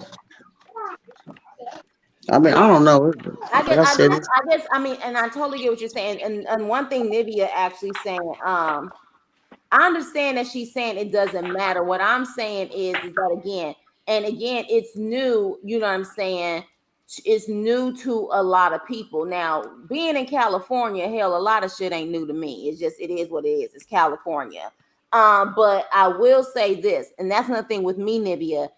I mean, I don't know. I Like guess, I I said, guess, I guess, I mean, and I totally get what you're saying. And one thing Nivea actually saying, I understand that she's saying it doesn't matter. What I'm saying is that again, and again, it's new. You know what I'm saying? It's new to a lot of people. Now, being in California, hell, a lot of shit ain't new to me. It's just, it is what it is. It's California. But I will say this, and that's another thing with me, Nivea.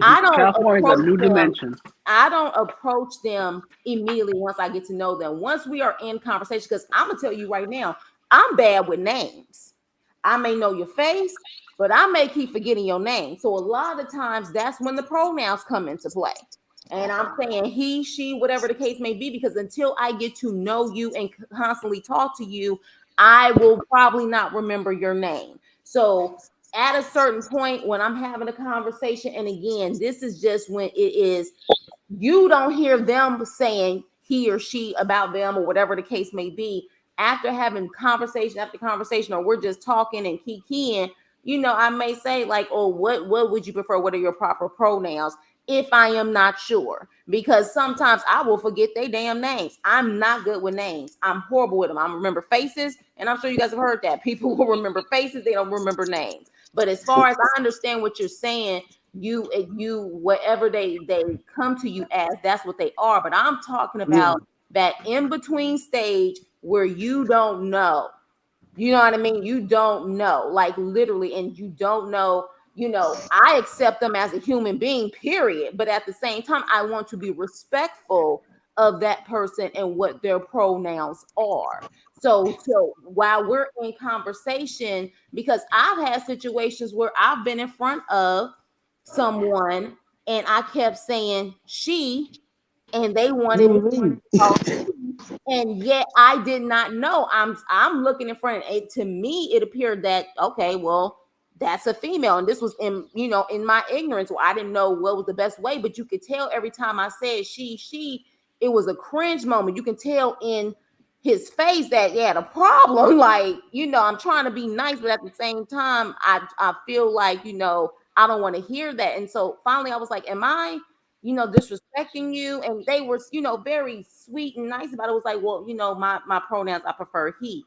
I don't California is a approach new them. dimension. I don't approach them immediately once I get to know them. Once we are in conversation, because I'm gonna tell you right now, I'm bad with names. I may know your face, but I may keep forgetting your name. So a lot of times that's when the pronouns come into play. And I'm saying he, she, whatever the case may be, because until I get to know you and constantly talk to you, I will probably not remember your name. So at a certain point when I'm having a conversation, and again, this is just when it is, you don't hear them saying he or she about them or whatever the case may be. After having conversation after conversation, or we're just talking and kikiing, I may say like, oh, what would you prefer? What are your proper pronouns? If I am not sure, because sometimes I will forget their damn names. I'm not good with names. I'm horrible with them. I remember faces, and I'm sure you guys have heard that. People will remember faces, they don't remember names. But as far as I understand what you're saying, you whatever they come to you as, that's what they are. But I'm talking Yeah. about that in between stage where you don't know. You know what I mean? You don't know, like literally, and you don't know. I accept them as a human being, period. But at the same time, I want to be respectful of that person and what their pronouns are. So while we're in conversation, because I've had situations where I've been in front of someone and I kept saying she, and they wanted me Mhm. to call he, and yet I did not know. I'm looking in front of it. To me, it appeared that okay, well, that's a female, and this was in my ignorance, where I didn't know what was the best way. But you could tell every time I said she, it was a cringe moment. You can tell in his face that he had a problem. Like, I'm trying to be nice, but at the same time, I feel like I don't want to hear that. And so finally, I was like, am I? Disrespecting you. And they were, very sweet and nice about it. It was like, well, my pronouns, I prefer he.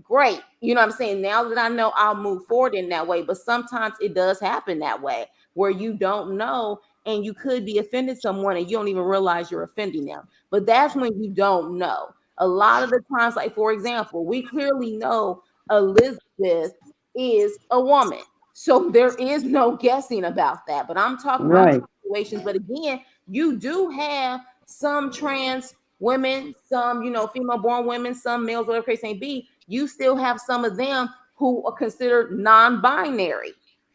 Great. You know what I'm saying? Now that I know, I'll move forward in that way. But sometimes it does happen that way where you don't know and you could be offended someone and you don't even realize you're offending them. But that's when you don't know. A lot of the times, like for example, we clearly know Elizabeth is a woman. So there is no guessing about that. But I'm talking about Right. situations. But again, you do have some trans women, some, female born women, some males, whatever the case may be. You still have some of them who are considered non-binary.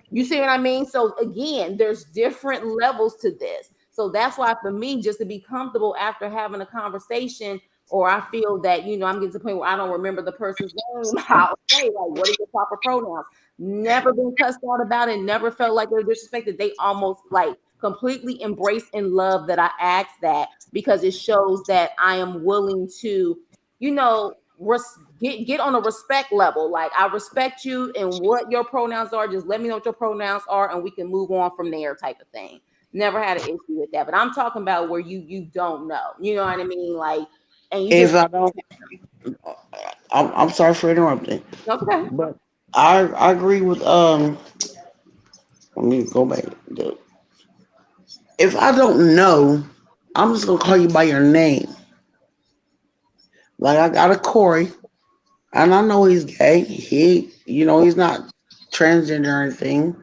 You see what I mean? So again, there's different levels to this. So that's why for me, just to be comfortable after having a conversation, or I feel that, I'm getting to the point where I don't remember the person's name, I'll say, like, what are your proper pronouns? Never been cussed out about it, never felt like they were disrespected. They almost like completely embrace and love that I asked that, because it shows that I am willing to, get on a respect level. Like, I respect you and what your pronouns are. Just let me know what your pronouns are, and we can move on from there, type of thing. Never had an issue with that. But I'm talking about where you don't know. You know what I mean? Like, and you just If I don't, I'm sorry for interrupting, okay. but I agree with Let me go back. If I don't know, I'm just gonna call you by your name. Like I got a Corey, and I know he's gay. He's not transgender or anything.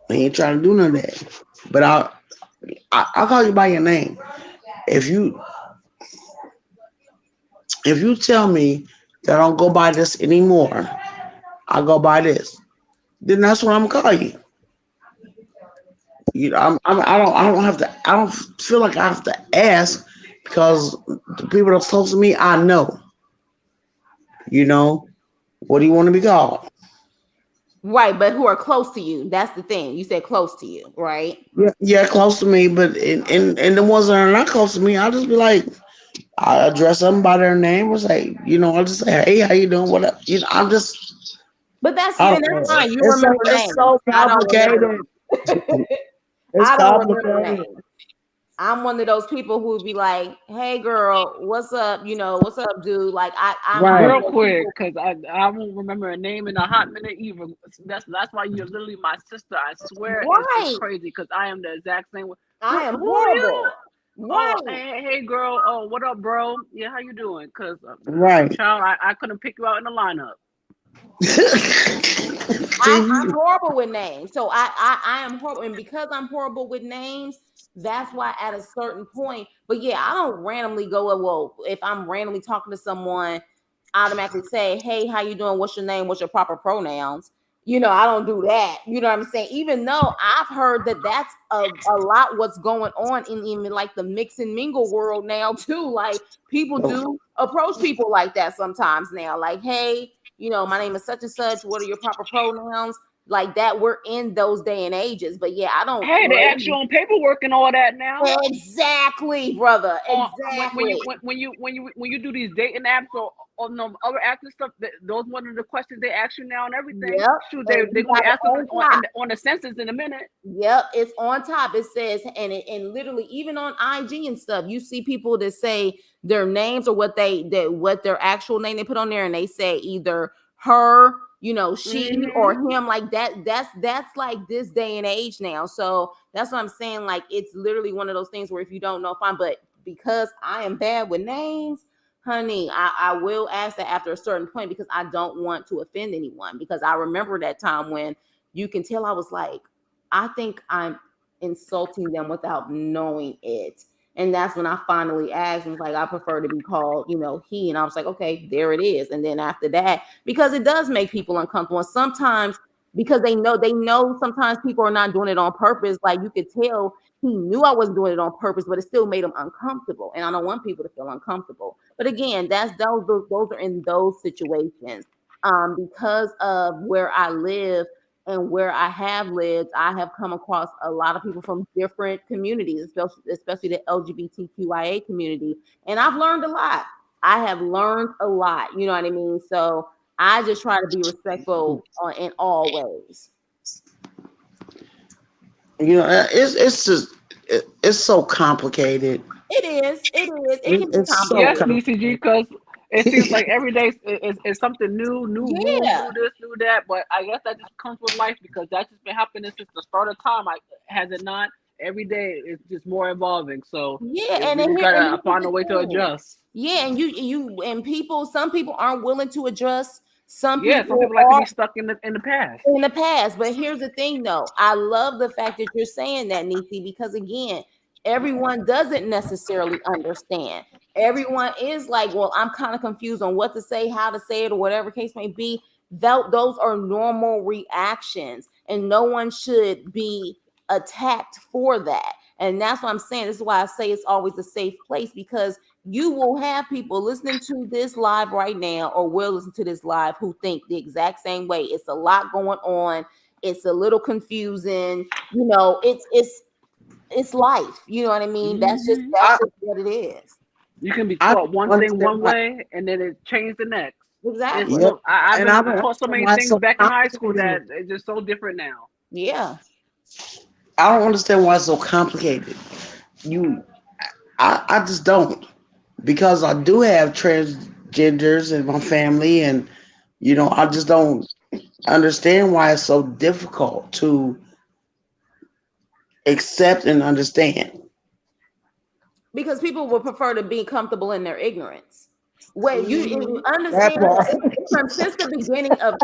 He ain't trying to do none of that. But I'll call you by your name. If you if you tell me that I don't go by this anymore, I go by this. Then that's what I'm gonna call you. I don't have to. I don't feel like I have to ask because the people that's close to me, I know. You know, what do you want to be called? Right, but who are close to you? That's the thing. You said close to you, right? Yeah, yeah, close to me. But in the ones that are not close to me, I'll just be like, I address them by their name. Or say, I'll just say, hey, how you doing? What up? I'm just, But that's I and don't that's know. fine. You It's so remember it's names. so I don't remember complicated. names. It's I don't remember complicated. names. I'm one of those people who would be like, "Hey, girl, what's up? What's up, dude?" Like, I'm one Right. of Real those quick, people. because I won't remember a name in a hot minute either. That's why you're literally my sister. I swear it's Right. crazy because I am the exact same way. Who I am are you? horrible. Oh, Right. hey, girl. Oh, what up, bro? Yeah, how you doing? Cause Right. child, I couldn't pick you out in the lineup. See, I'm horrible with names. So I am horrible. And because I'm horrible with names, that's why at a certain point, but yeah, I don't randomly go, well, if I'm randomly talking to someone, automatically say, hey, how you doing? What's your name? What's your proper pronouns? I don't do that. You know what I'm saying? Even though I've heard that that's a lot what's going on in even like the mix and mingle world now too. Like people do approach people like that sometimes now. Like, hey, my name is such and such. What are your proper pronouns? Like that, we're in those day and ages. But yeah, I don't Hey, they ask you blame on paperwork and all that now. you. Exactly, brother. When you Exactly. when you do these dating apps or no other apps and stuff, those one of the questions they ask you now and everything. Yep. Shoot, And they're you gonna got be it asking on top. on the census in a minute. Yep, it's on top. It says, and literally even on IG and stuff, you see people that say their names or what their actual name they put on there, and they say either her, she or Mm-hmm. him, like that. That's like this day and age now. So that's what I'm saying. Like it's literally one of those things where if you don't know, fine. But because I am bad with names, honey, I will ask that after a certain point because I don't want to offend anyone. Because I remember that time when you can tell I was like, I think I'm insulting them without knowing it. And that's when I finally asked and was like, I prefer to be called, he. And I was like, okay, there it is. And then after that, because it does make people uncomfortable. And sometimes because they know sometimes people are not doing it on purpose. Like you could tell he knew I wasn't doing it on purpose, but it still made him uncomfortable. And I don't want people to feel uncomfortable. But again, that's those are in those situations. Because of where I live and where I have lived, I have come across a lot of people from different communities, especially the LGBTQIA community. And I've learned a lot. I have learned a lot. You know what I mean? So I just try to be respectful in all ways. it's just it's so complicated. It is. It is. It can be It's so Yes, complicated. DCG, complicated. because it seems like every day is something new, new rules, Yeah. new this, new that. But I guess that just comes with life because that's just been happening since the start of time. Has it not? Every day is just more evolving. So Yeah. we just And gotta this is find the a way to thing. adjust. Yeah, and some people aren't willing to adjust. Some Yeah, some people people like to are be stuck in the past. in the past. But here's the thing though. I love the fact that you're saying that, Nisi, because again, everyone doesn't necessarily understand. Everyone is like, well, I'm kind of confused on what to say, how to say it, or whatever case may be. Those are normal reactions, and no one should be attacked for that. And that's what I'm saying. This is why I say it's always a safe place because you will have people listening to this live right now or will listen to this live who think the exact same way. It's a lot going on. It's a little confusing. It's life. You know what I mean? That's just Hmm. that's I just what it is. You can be I taught don't one thing understand one why. way and then it changed the next. It's Exactly. Yep, so I've and I been don't taught so understand many why it's things so back in high school complicated. that it's just so different now. Yeah. I don't understand why it's so complicated. You, I just don't, because I do have transgenders in my family, and I just don't understand why it's so difficult to accept and understand. Because people would prefer to be comfortable in their ignorance. Where you Hmm. That understand part. that since the beginning of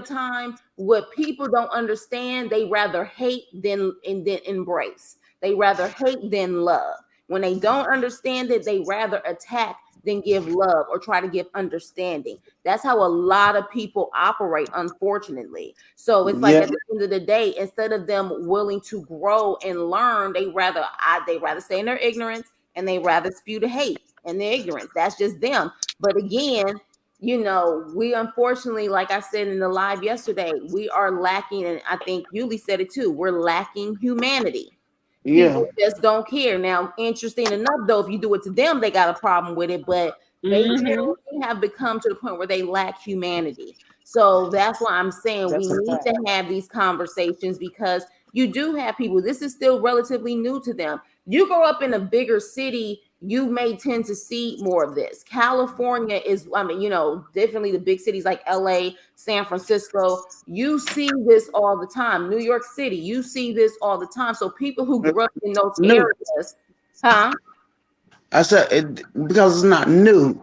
time, what people don't understand, they rather hate than embrace. They rather hate than love. When they don't understand it, they rather attack than give love or try to give understanding. That's how a lot of people operate, unfortunately. So it's like Yeah, at the end of the day, instead of them willing to grow and learn, they rather stay in their ignorance and they rather spew the hate and the ignorance. That's just them. But again, we unfortunately, like I said in the live yesterday, we are lacking, and I think Yuli said it too, we're lacking humanity. yeah, People just don't care. Now, interesting enough, though, if you do it to them, they got a problem with it, but they Hmm. generally have become to the point where they lack humanity. So that's why I'm saying we that's a need fact. to have these conversations because you do have people, this is still relatively new to them. You grow up in a bigger city, you may tend to see more of this. California is, I mean, definitely the big cities like LA, San Francisco, you see this all the time. New York City, you see this all the time. So people who It's grew up in those new. areas, huh? I said it because it's not new.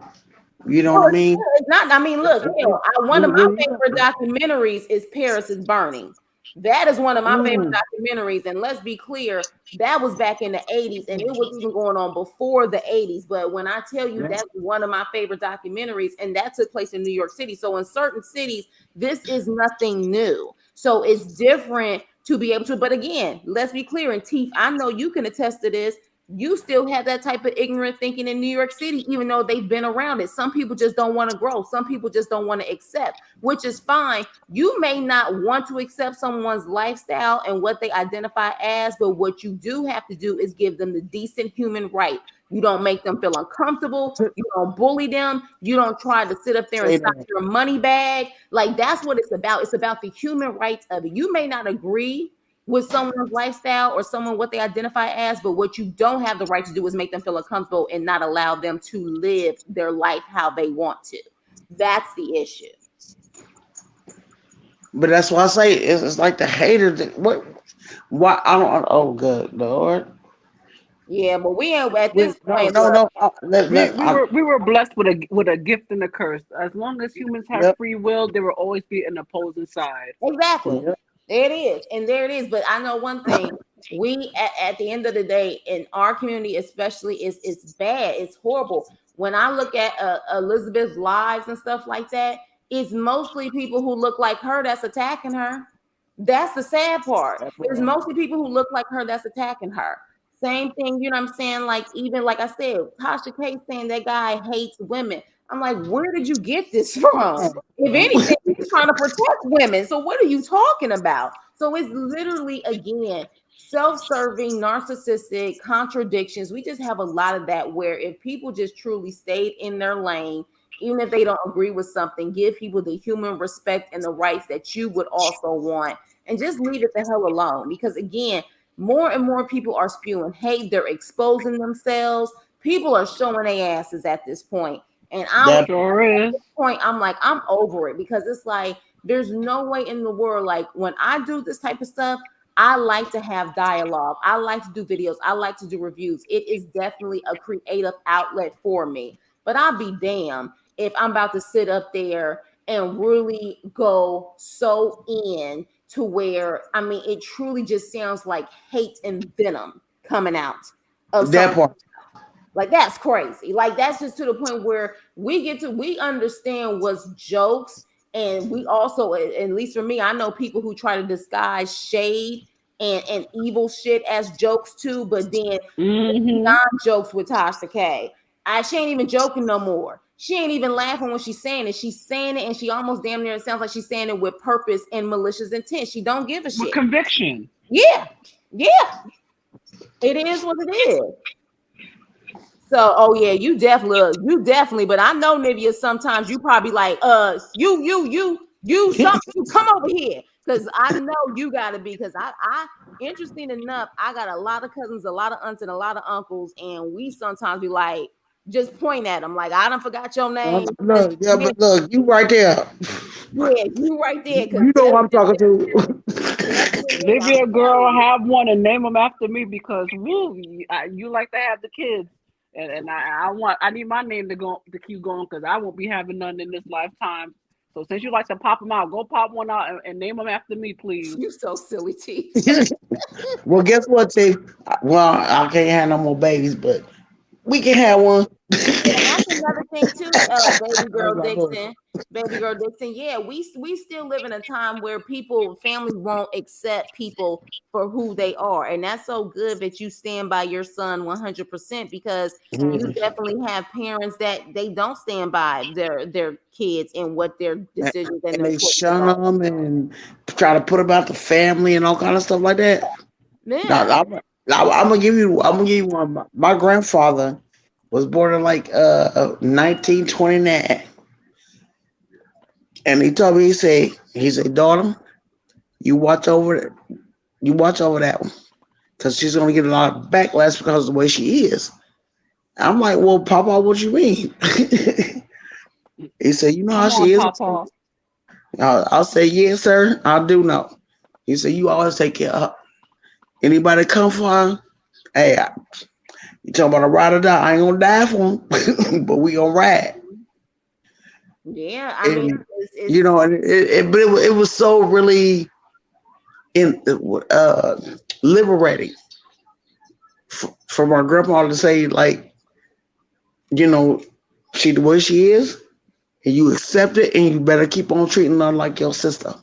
You know what Well, I mean? it's not. I mean, look, hell, one of my favorite Mm, documentaries is Paris is Burning. That is one of my favorite mm, documentaries. And let's be clear, that was back in the 80s and it was even going on before the 80s. But when I tell you yeah. that's one of my favorite documentaries, and that took place in New York City. So in certain cities, this is nothing new. So it's different to be able to, but again, let's be clear. And Teeth, I know you can attest to this. You still have that type of ignorant thinking in New York City, even though they've been around it. Some people just don't want to grow. Some people just don't want to accept, which is fine. You may not want to accept someone's lifestyle and what they identify as, but what you do have to do is give them the decent human right. You don't make them feel uncomfortable. You don't bully them. You don't try to sit up there and Say stop that. your money bag. Like that's what it's about. It's about the human rights of it. You may not agree with someone's lifestyle or someone what they identify as, but what you don't have the right to do is make them feel uncomfortable and not allow them to live their life how they want to. That's the issue. But that's why I say it's like the haters. What? Why? I don't. Oh, good Lord. Yeah, but we ain't at this No, point. no, Look, no. We were blessed with a gift and a curse. As long as humans have Yep. free will, there will always be an opposing side. exactly. Yep. There it is. And there it is. But I know one thing. We at the end of the day, in our community, especially, it's bad. It's horrible. When I look at Elizabeth's lives and stuff like that, it's mostly people who look like her that's attacking her. That's the sad part. That It's part. mostly people who look like her that's attacking her. Same thing, you know what I'm saying? Like, even like I said, Tasha K saying that guy hates women. I'm like, where did you get this from? If anything, he's trying to protect women. So what are you talking about? So it's literally again self-serving, narcissistic contradictions. We just have a lot of that where if people just truly stayed in their lane, even if they don't agree with something, give people the human respect and the rights that you would also want, and just leave it the hell alone. Because again, more and more people are spewing hate. They're exposing themselves. People are showing their asses at this point. And That Sure is. point, I'm like, I'm over it because it's like there's no way in the world. Like when I do this type of stuff, I like to have dialogue. I like to do videos. I like to do reviews. It is definitely a creative outlet for me. But I'll be damned if I'm about to sit up there and really go so in to where I mean it truly just sounds like hate and venom coming out of that some part. like that's crazy. Like that's just to the point where we understand what's jokes, and we also, at least for me, I know people who try to disguise shade and evil shit as jokes too, but then Mm-hmm. beyond jokes with Tasha K. She ain't even joking no more. She ain't even laughing when she's saying it. She's saying it, and she almost damn near it sounds like she's saying it with purpose and malicious intent. She don't give a With shit. conviction. Yeah, yeah, it is what it is. So, oh yeah, you definitely. But I know Nivea. Sometimes you probably like, some, you come over here because I know you got to be. Because interesting enough, I got a lot of cousins, a lot of aunts, and a lot of uncles, and we sometimes be like, just point at them, like I don't forgot your name. Just Look, yeah, but look, you right there. yeah, you right there. Because You know who I'm talking to. definitely, I'm Livia girl, telling you. have one and name them after me because woo, you like to have the kids, and I need my name to keep going because I won't be having none in this lifetime. So since you like to pop them out, go pop one out and name them after me, please. You so silly, T. Well, guess what, T? Well, I can't have no more babies, but we can have one. Yeah, and that's another thing too, baby Oh girl my God. Dixon. Baby girl Dixon. Yeah, we still live in a time where people, families won't accept people for who they are. And that's so good that you stand by your son 100% because you Mhm. definitely have parents that they don't stand by their kids and what their And decisions and and their they choices shun are. them and try to put about the family and all kind of stuff like that. Now, Yeah. I'm gonna give you. I'm gonna give you one. My grandfather was born in like 1929, and he told me he said, daughter, you watch over it. You watch over that one because she's gonna get a lot of backlash because of the way she is. I'm like, well, Papa, what you mean? He said, you know how Come on, she is. Papa. I'll say, yes, sir. I do know. He said, you always take care of her. Anybody come for her? Hey, you talking about a ride or die? I ain't gonna die for him, but we gonna ride. Yeah, I mean, And you it's know, and but it was so really in liberating for my grandpa to say, like, you know, she the way she is, and you accept it, and you better keep on treating her like your sister.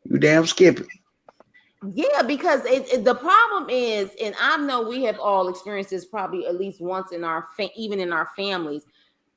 You damn skippy. yeah, because the problem is, and I know we have all experienced this probably at least once in our even in our families.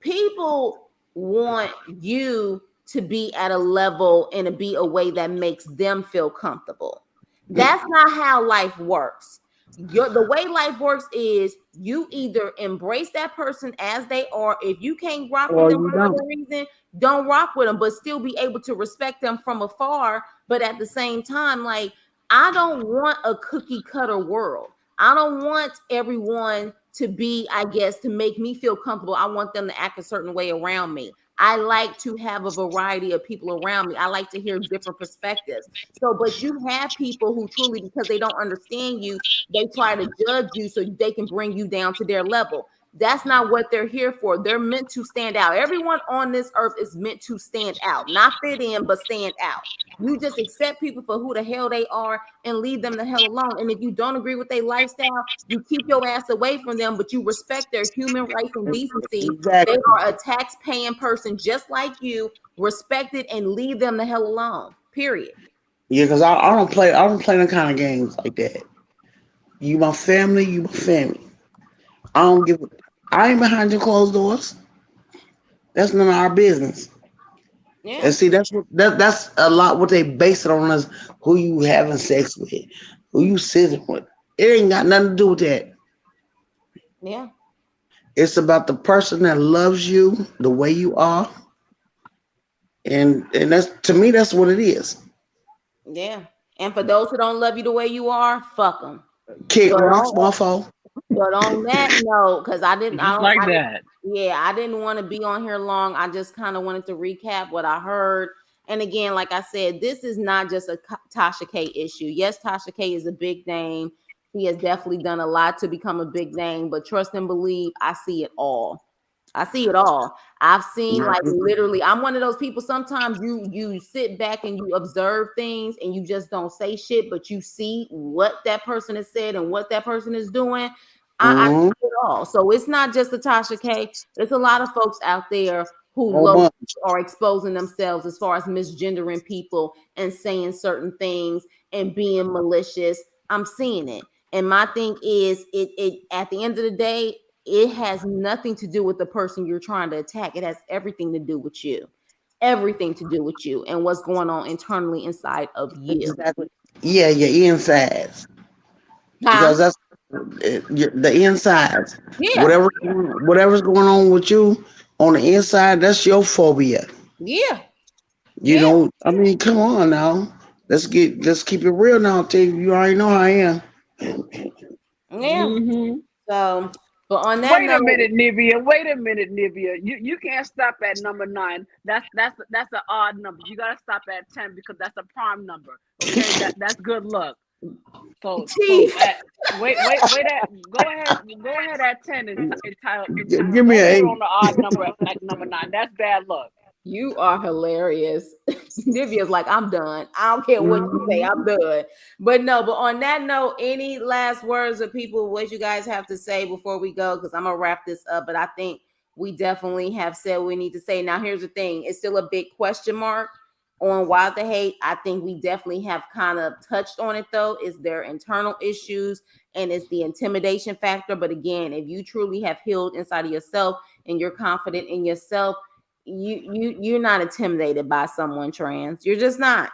People want you to be at a level and to be a way that makes them feel comfortable. That's not how life works. The way life works is you either embrace that person as they are. If you can't rock with Or them you for don't. whatever reason, don't rock with them, but still be able to respect them from afar. But at the same time, like, I don't want a cookie cutter world. I don't want everyone to be, I guess, to make me feel comfortable. I want them to act a certain way around me. I like to have a variety of people around me. I like to hear different perspectives. So, but you have people who truly, because they don't understand you, they try to judge you so they can bring you down to their level. That's not what they're here for. They're meant to stand out. Everyone on this earth is meant to stand out, not fit in, but stand out. You just accept people for who the hell they are and leave them the hell alone. And if you don't agree with their lifestyle, you keep your ass away from them, but you respect their human rights and decency. They Exactly. are a tax paying person just like you. Respect it and leave them the hell alone. Period. Yeah, because I don't play the kind of games like that. You my family, you my family. I don't give. I ain't behind your closed doors. That's none of our business. And Yeah. see, that's a lot what they base it on, is who you having sex with, who you sitting with. It ain't got nothing to do with that. Yeah. It's about the person that loves you the way you are, and that's, to me, that's what it is. Yeah. And for those who don't love you the way you are, fuck them. Kick But rocks, on mofo. But on that note, because Just like that. I didn't want to be on here long. I just kind of wanted to recap what I heard. And again, like I said, this is not just a Tasha K issue. Yes, Tasha K is a big name. He has definitely done a lot to become a big name, but trust and believe, I see it all. I see it all. I've seen, like, literally, I'm one of those people. Sometimes you sit back and you observe things and you just don't say shit, but you see what that person has said and what that person is doing. I Mm-hmm. see it all. So it's not just the Tasha K. There's a lot of folks out there who Whole low bunch. are exposing themselves as far as misgendering people and saying certain things and being malicious. I'm seeing it. And my thing is, it at the end of the day, it has nothing to do with the person you're trying to attack. It has everything to do with you. Everything to do with you and what's going on internally inside of you. Exactly. Yeah, your insides, Huh? because that's the insides. Yeah. Whatever's going on with you on the inside, that's your phobia. Yeah. You Yeah. know, I mean, come on now. Let's keep it real now. Tell you already know how I am. Yeah. Hmm. So, but on that Wait a note, minute, Nivea. Wait a minute, Nivea. You can't stop at number 9. That's an odd number. You gotta stop at 10 because that's a prime number. Okay, that's good luck. So Chief. wait at go ahead at 10 and tell Give me don't an put eight. on the odd number at number 9. That's bad luck. You are hilarious. Nivea's like, I'm done. I don't care what you say, Mhm. I'm done. But no, but on that note, any last words of people, what you guys have to say before we go? Because I'm gonna wrap this up. But I think we definitely have said what we need to say. Now, here's the thing: it's still a big question mark on why the hate. I think we definitely have kind of touched on it though. Is there internal issues and it's the intimidation factor? But again, if you truly have healed inside of yourself and you're confident in yourself, you're not intimidated by someone trans. You're just not.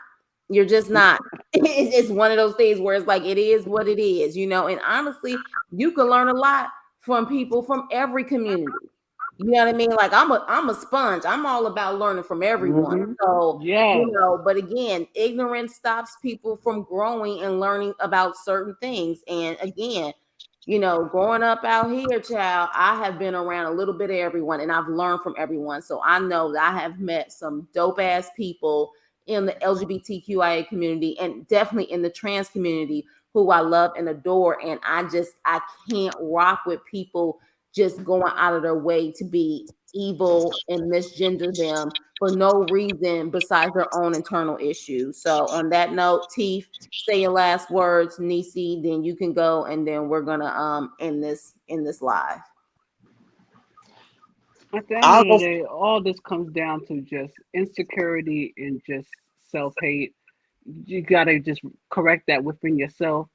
You're just not. It's one of those things where it's like it is what it is, you know. And honestly, you can learn a lot from people from every community. You know what I mean? Like I'm a sponge. I'm all about learning from everyone. Mhm. So, you Yes. know, but again, ignorance stops people from growing and learning about certain things. And again, you know, growing up out here, child, I have been around a little bit of everyone and I've learned from everyone. So I know that I have met some dope ass people in the LGBTQIA community and definitely in the trans community who I love and adore. And I can't rock with people just going out of their way to be evil and misgender them for no reason besides their own internal issues. So on that note, Teeth, say your last words, Nisi, then you can go, and then we're gonna end this live. At the end I'll of the go. day, all this comes down to just insecurity and just self hate. You gotta just correct that within yourself.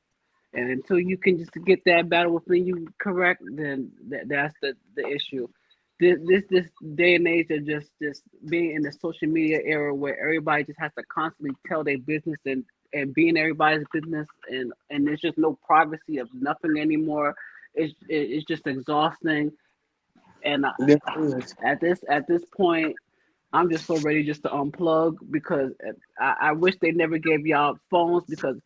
And until you can just get that battle within you correct, then that's the issue. This day and age of just being in the social media era where everybody just has to constantly tell their business and be in everybody's business, and there's just no privacy of nothing anymore. It's just exhausting. And Yes, it is. at this point, I'm just so ready just to unplug because I wish they never gave y'all phones because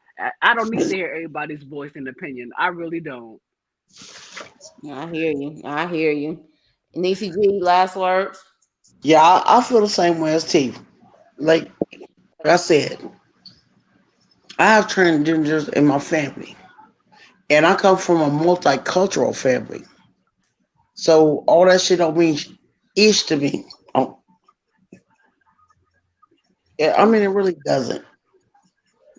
I don't need to hear everybody's voice and opinion. I really don't. I hear you. I hear you. Nisi G, last words. Yeah, I feel the same way as T. Like I said, I have transgenders in my family, and I come from a multicultural family. So all that shit don't mean ish to me. Oh, yeah, I mean, it really doesn't.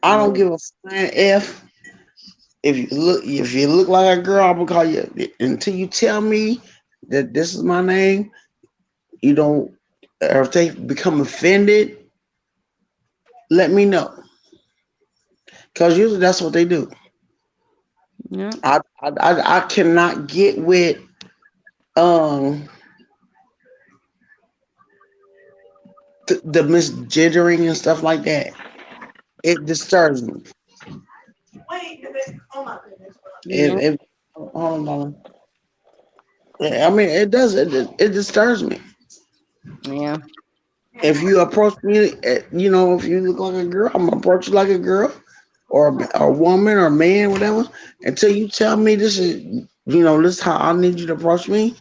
I don't Yeah. give a flying f if you look like a girl. I'm gonna call you until you tell me that this is my name. You don't, or if they become offended, let me know. Cause usually that's what they do. Yeah. I cannot get with um the misgendering and stuff like that. It disturbs me. Yeah. If hold on, yeah, I mean it does. It disturbs me. Yeah. If you approach me, if you look like a girl, I'm gonna approach you like a girl, or a woman or a man, whatever. Until you tell me this is how I need you to approach me.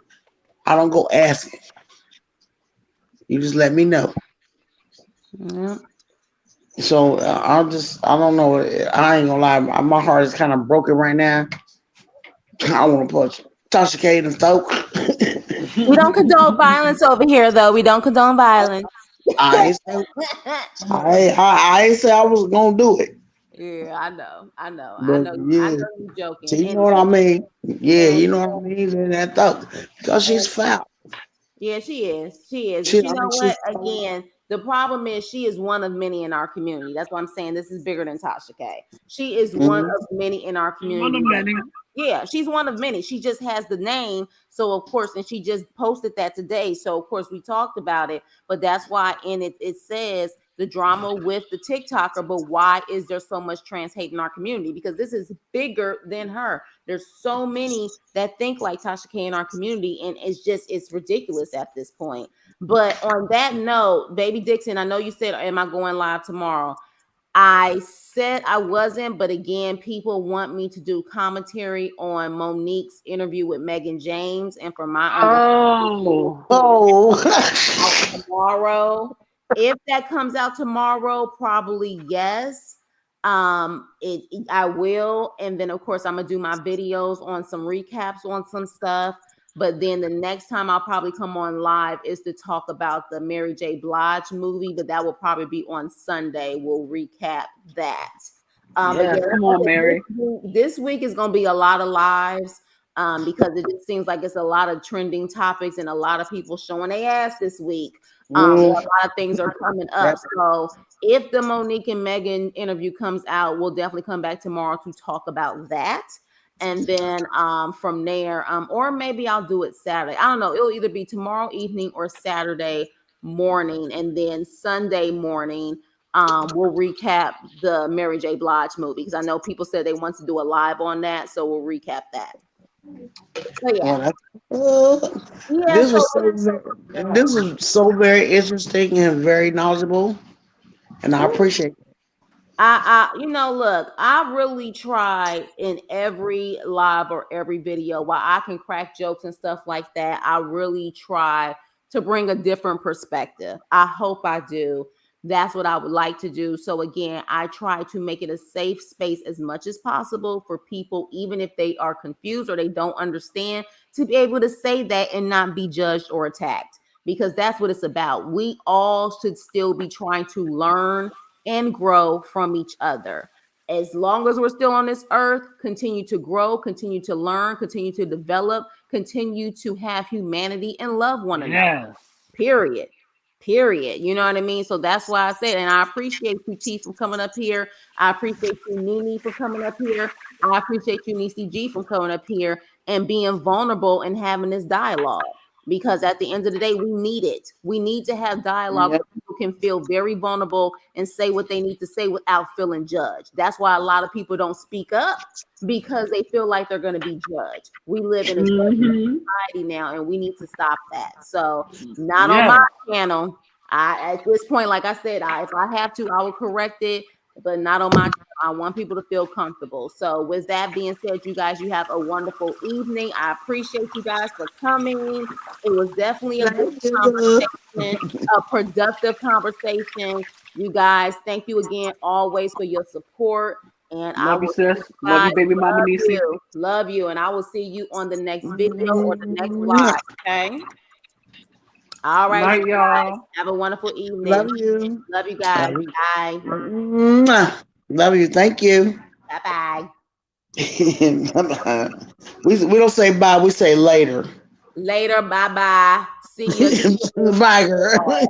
I don't go asking. You just let me know. Yeah. So I don't know. I ain't gonna lie. My heart is kind of broken right now. I want to punch Tasha K and Stoke. We don't condone violence over here, though. We don't condone violence. I ain't say I ain't say I was gonna do it, Yeah, I know. I know. I but know. I yeah, know you so joking. you know what I mean. Yeah, And you know what I mean. And that thought because she's foul. yeah, she is. She is. But She, you I mean, know she's what? foul. Again, the problem is she is one of many in our community. That's why I'm saying this is bigger than Tasha K. She is one Mhm. of many in our One community. of many. Yeah, she's one of many. She just has the name. So of course, and she just posted that today. So of course we talked about it. But that's why in it says the drama with the TikToker. But why is there so much trans hate in our community? Because this is bigger than her. There's so many that think like Tasha K in our community, and it's ridiculous at this point. But on that note, Baby Dixon, I know you said, "Am I going live tomorrow?" I said I wasn't, but again, people want me to do commentary on Monique's interview with Megan James, and from my understanding, Oh, Oh, out tomorrow. If that comes out tomorrow, probably yes. I will, and then of course I'm gonna do my videos on some recaps on some stuff. But then the next time I'll probably come on live is to talk about the Mary J. Blige movie, but that will probably be on Sunday. We'll recap that. But yeah, yes. Come on, Mary. this week is gonna be a lot of lives because it just seems like it's a lot of trending topics and a lot of people showing their ass this week. A mm, lot of things are coming up. that, So if the Monique and Megan interview comes out, we'll definitely come back tomorrow to talk about that. And then from there, or maybe I'll do it Saturday. I don't know. It'll either be tomorrow evening or Saturday morning. And then Sunday morning, we'll recap the Mary J. Blige movie because I know people said they want to do a live on that. So we'll recap that. So well, yeah. uh, Yeah, this so was so very interesting and very knowledgeable, and I appreciate it. look, I really try in every live or every video while I can crack jokes and stuff like that. I really try to bring a different perspective. I hope I do. That's what I would like to do. So again, I try to make it a safe space as much as possible for people, even if they are confused or they don't understand, to be able to say that and not be judged or attacked. because that's what it's about. We all should still be trying to learn and grow from each other. As long as we're still on this earth, continue to grow, continue to learn, continue to develop, continue to have humanity and love one another. Yes. Period. Period. You know what I mean? So that's why I said, and I appreciate you, T, from coming up here. I appreciate you, Nene, for coming up here. I appreciate you, Niecy G, from coming up here and being vulnerable and having this dialogue. Because at the end of the day, we need it. We need to have dialogue Yep. where people can feel very vulnerable and say what they need to say without feeling judged. That's why a lot of people don't speak up, because they feel like they're going to be judged. We live in a Mm-hmm. society now, and we need to stop that. So, not on my Yes. channel. At this point, like I said, if I have to, I will correct it, but not on my channel. I want people to feel comfortable. So, with that being said, you guys, you have a wonderful evening. I appreciate you guys for coming. It was definitely a good Thank you. conversation, a productive conversation. You guys, thank you again always for your support. And I Love you, will see sis. you Love guys. you, baby mama Love Nisi. you. Love you. And I will see you on the next video or the next live. Okay. All right, you Night, guys. y'all. Have a wonderful evening. Love you. Love you guys. Love you. Bye. Mwah. Love you. Thank you. Bye bye. Bye-bye. We don't say bye, we say later. Later. Bye bye. See you. Bye, girl.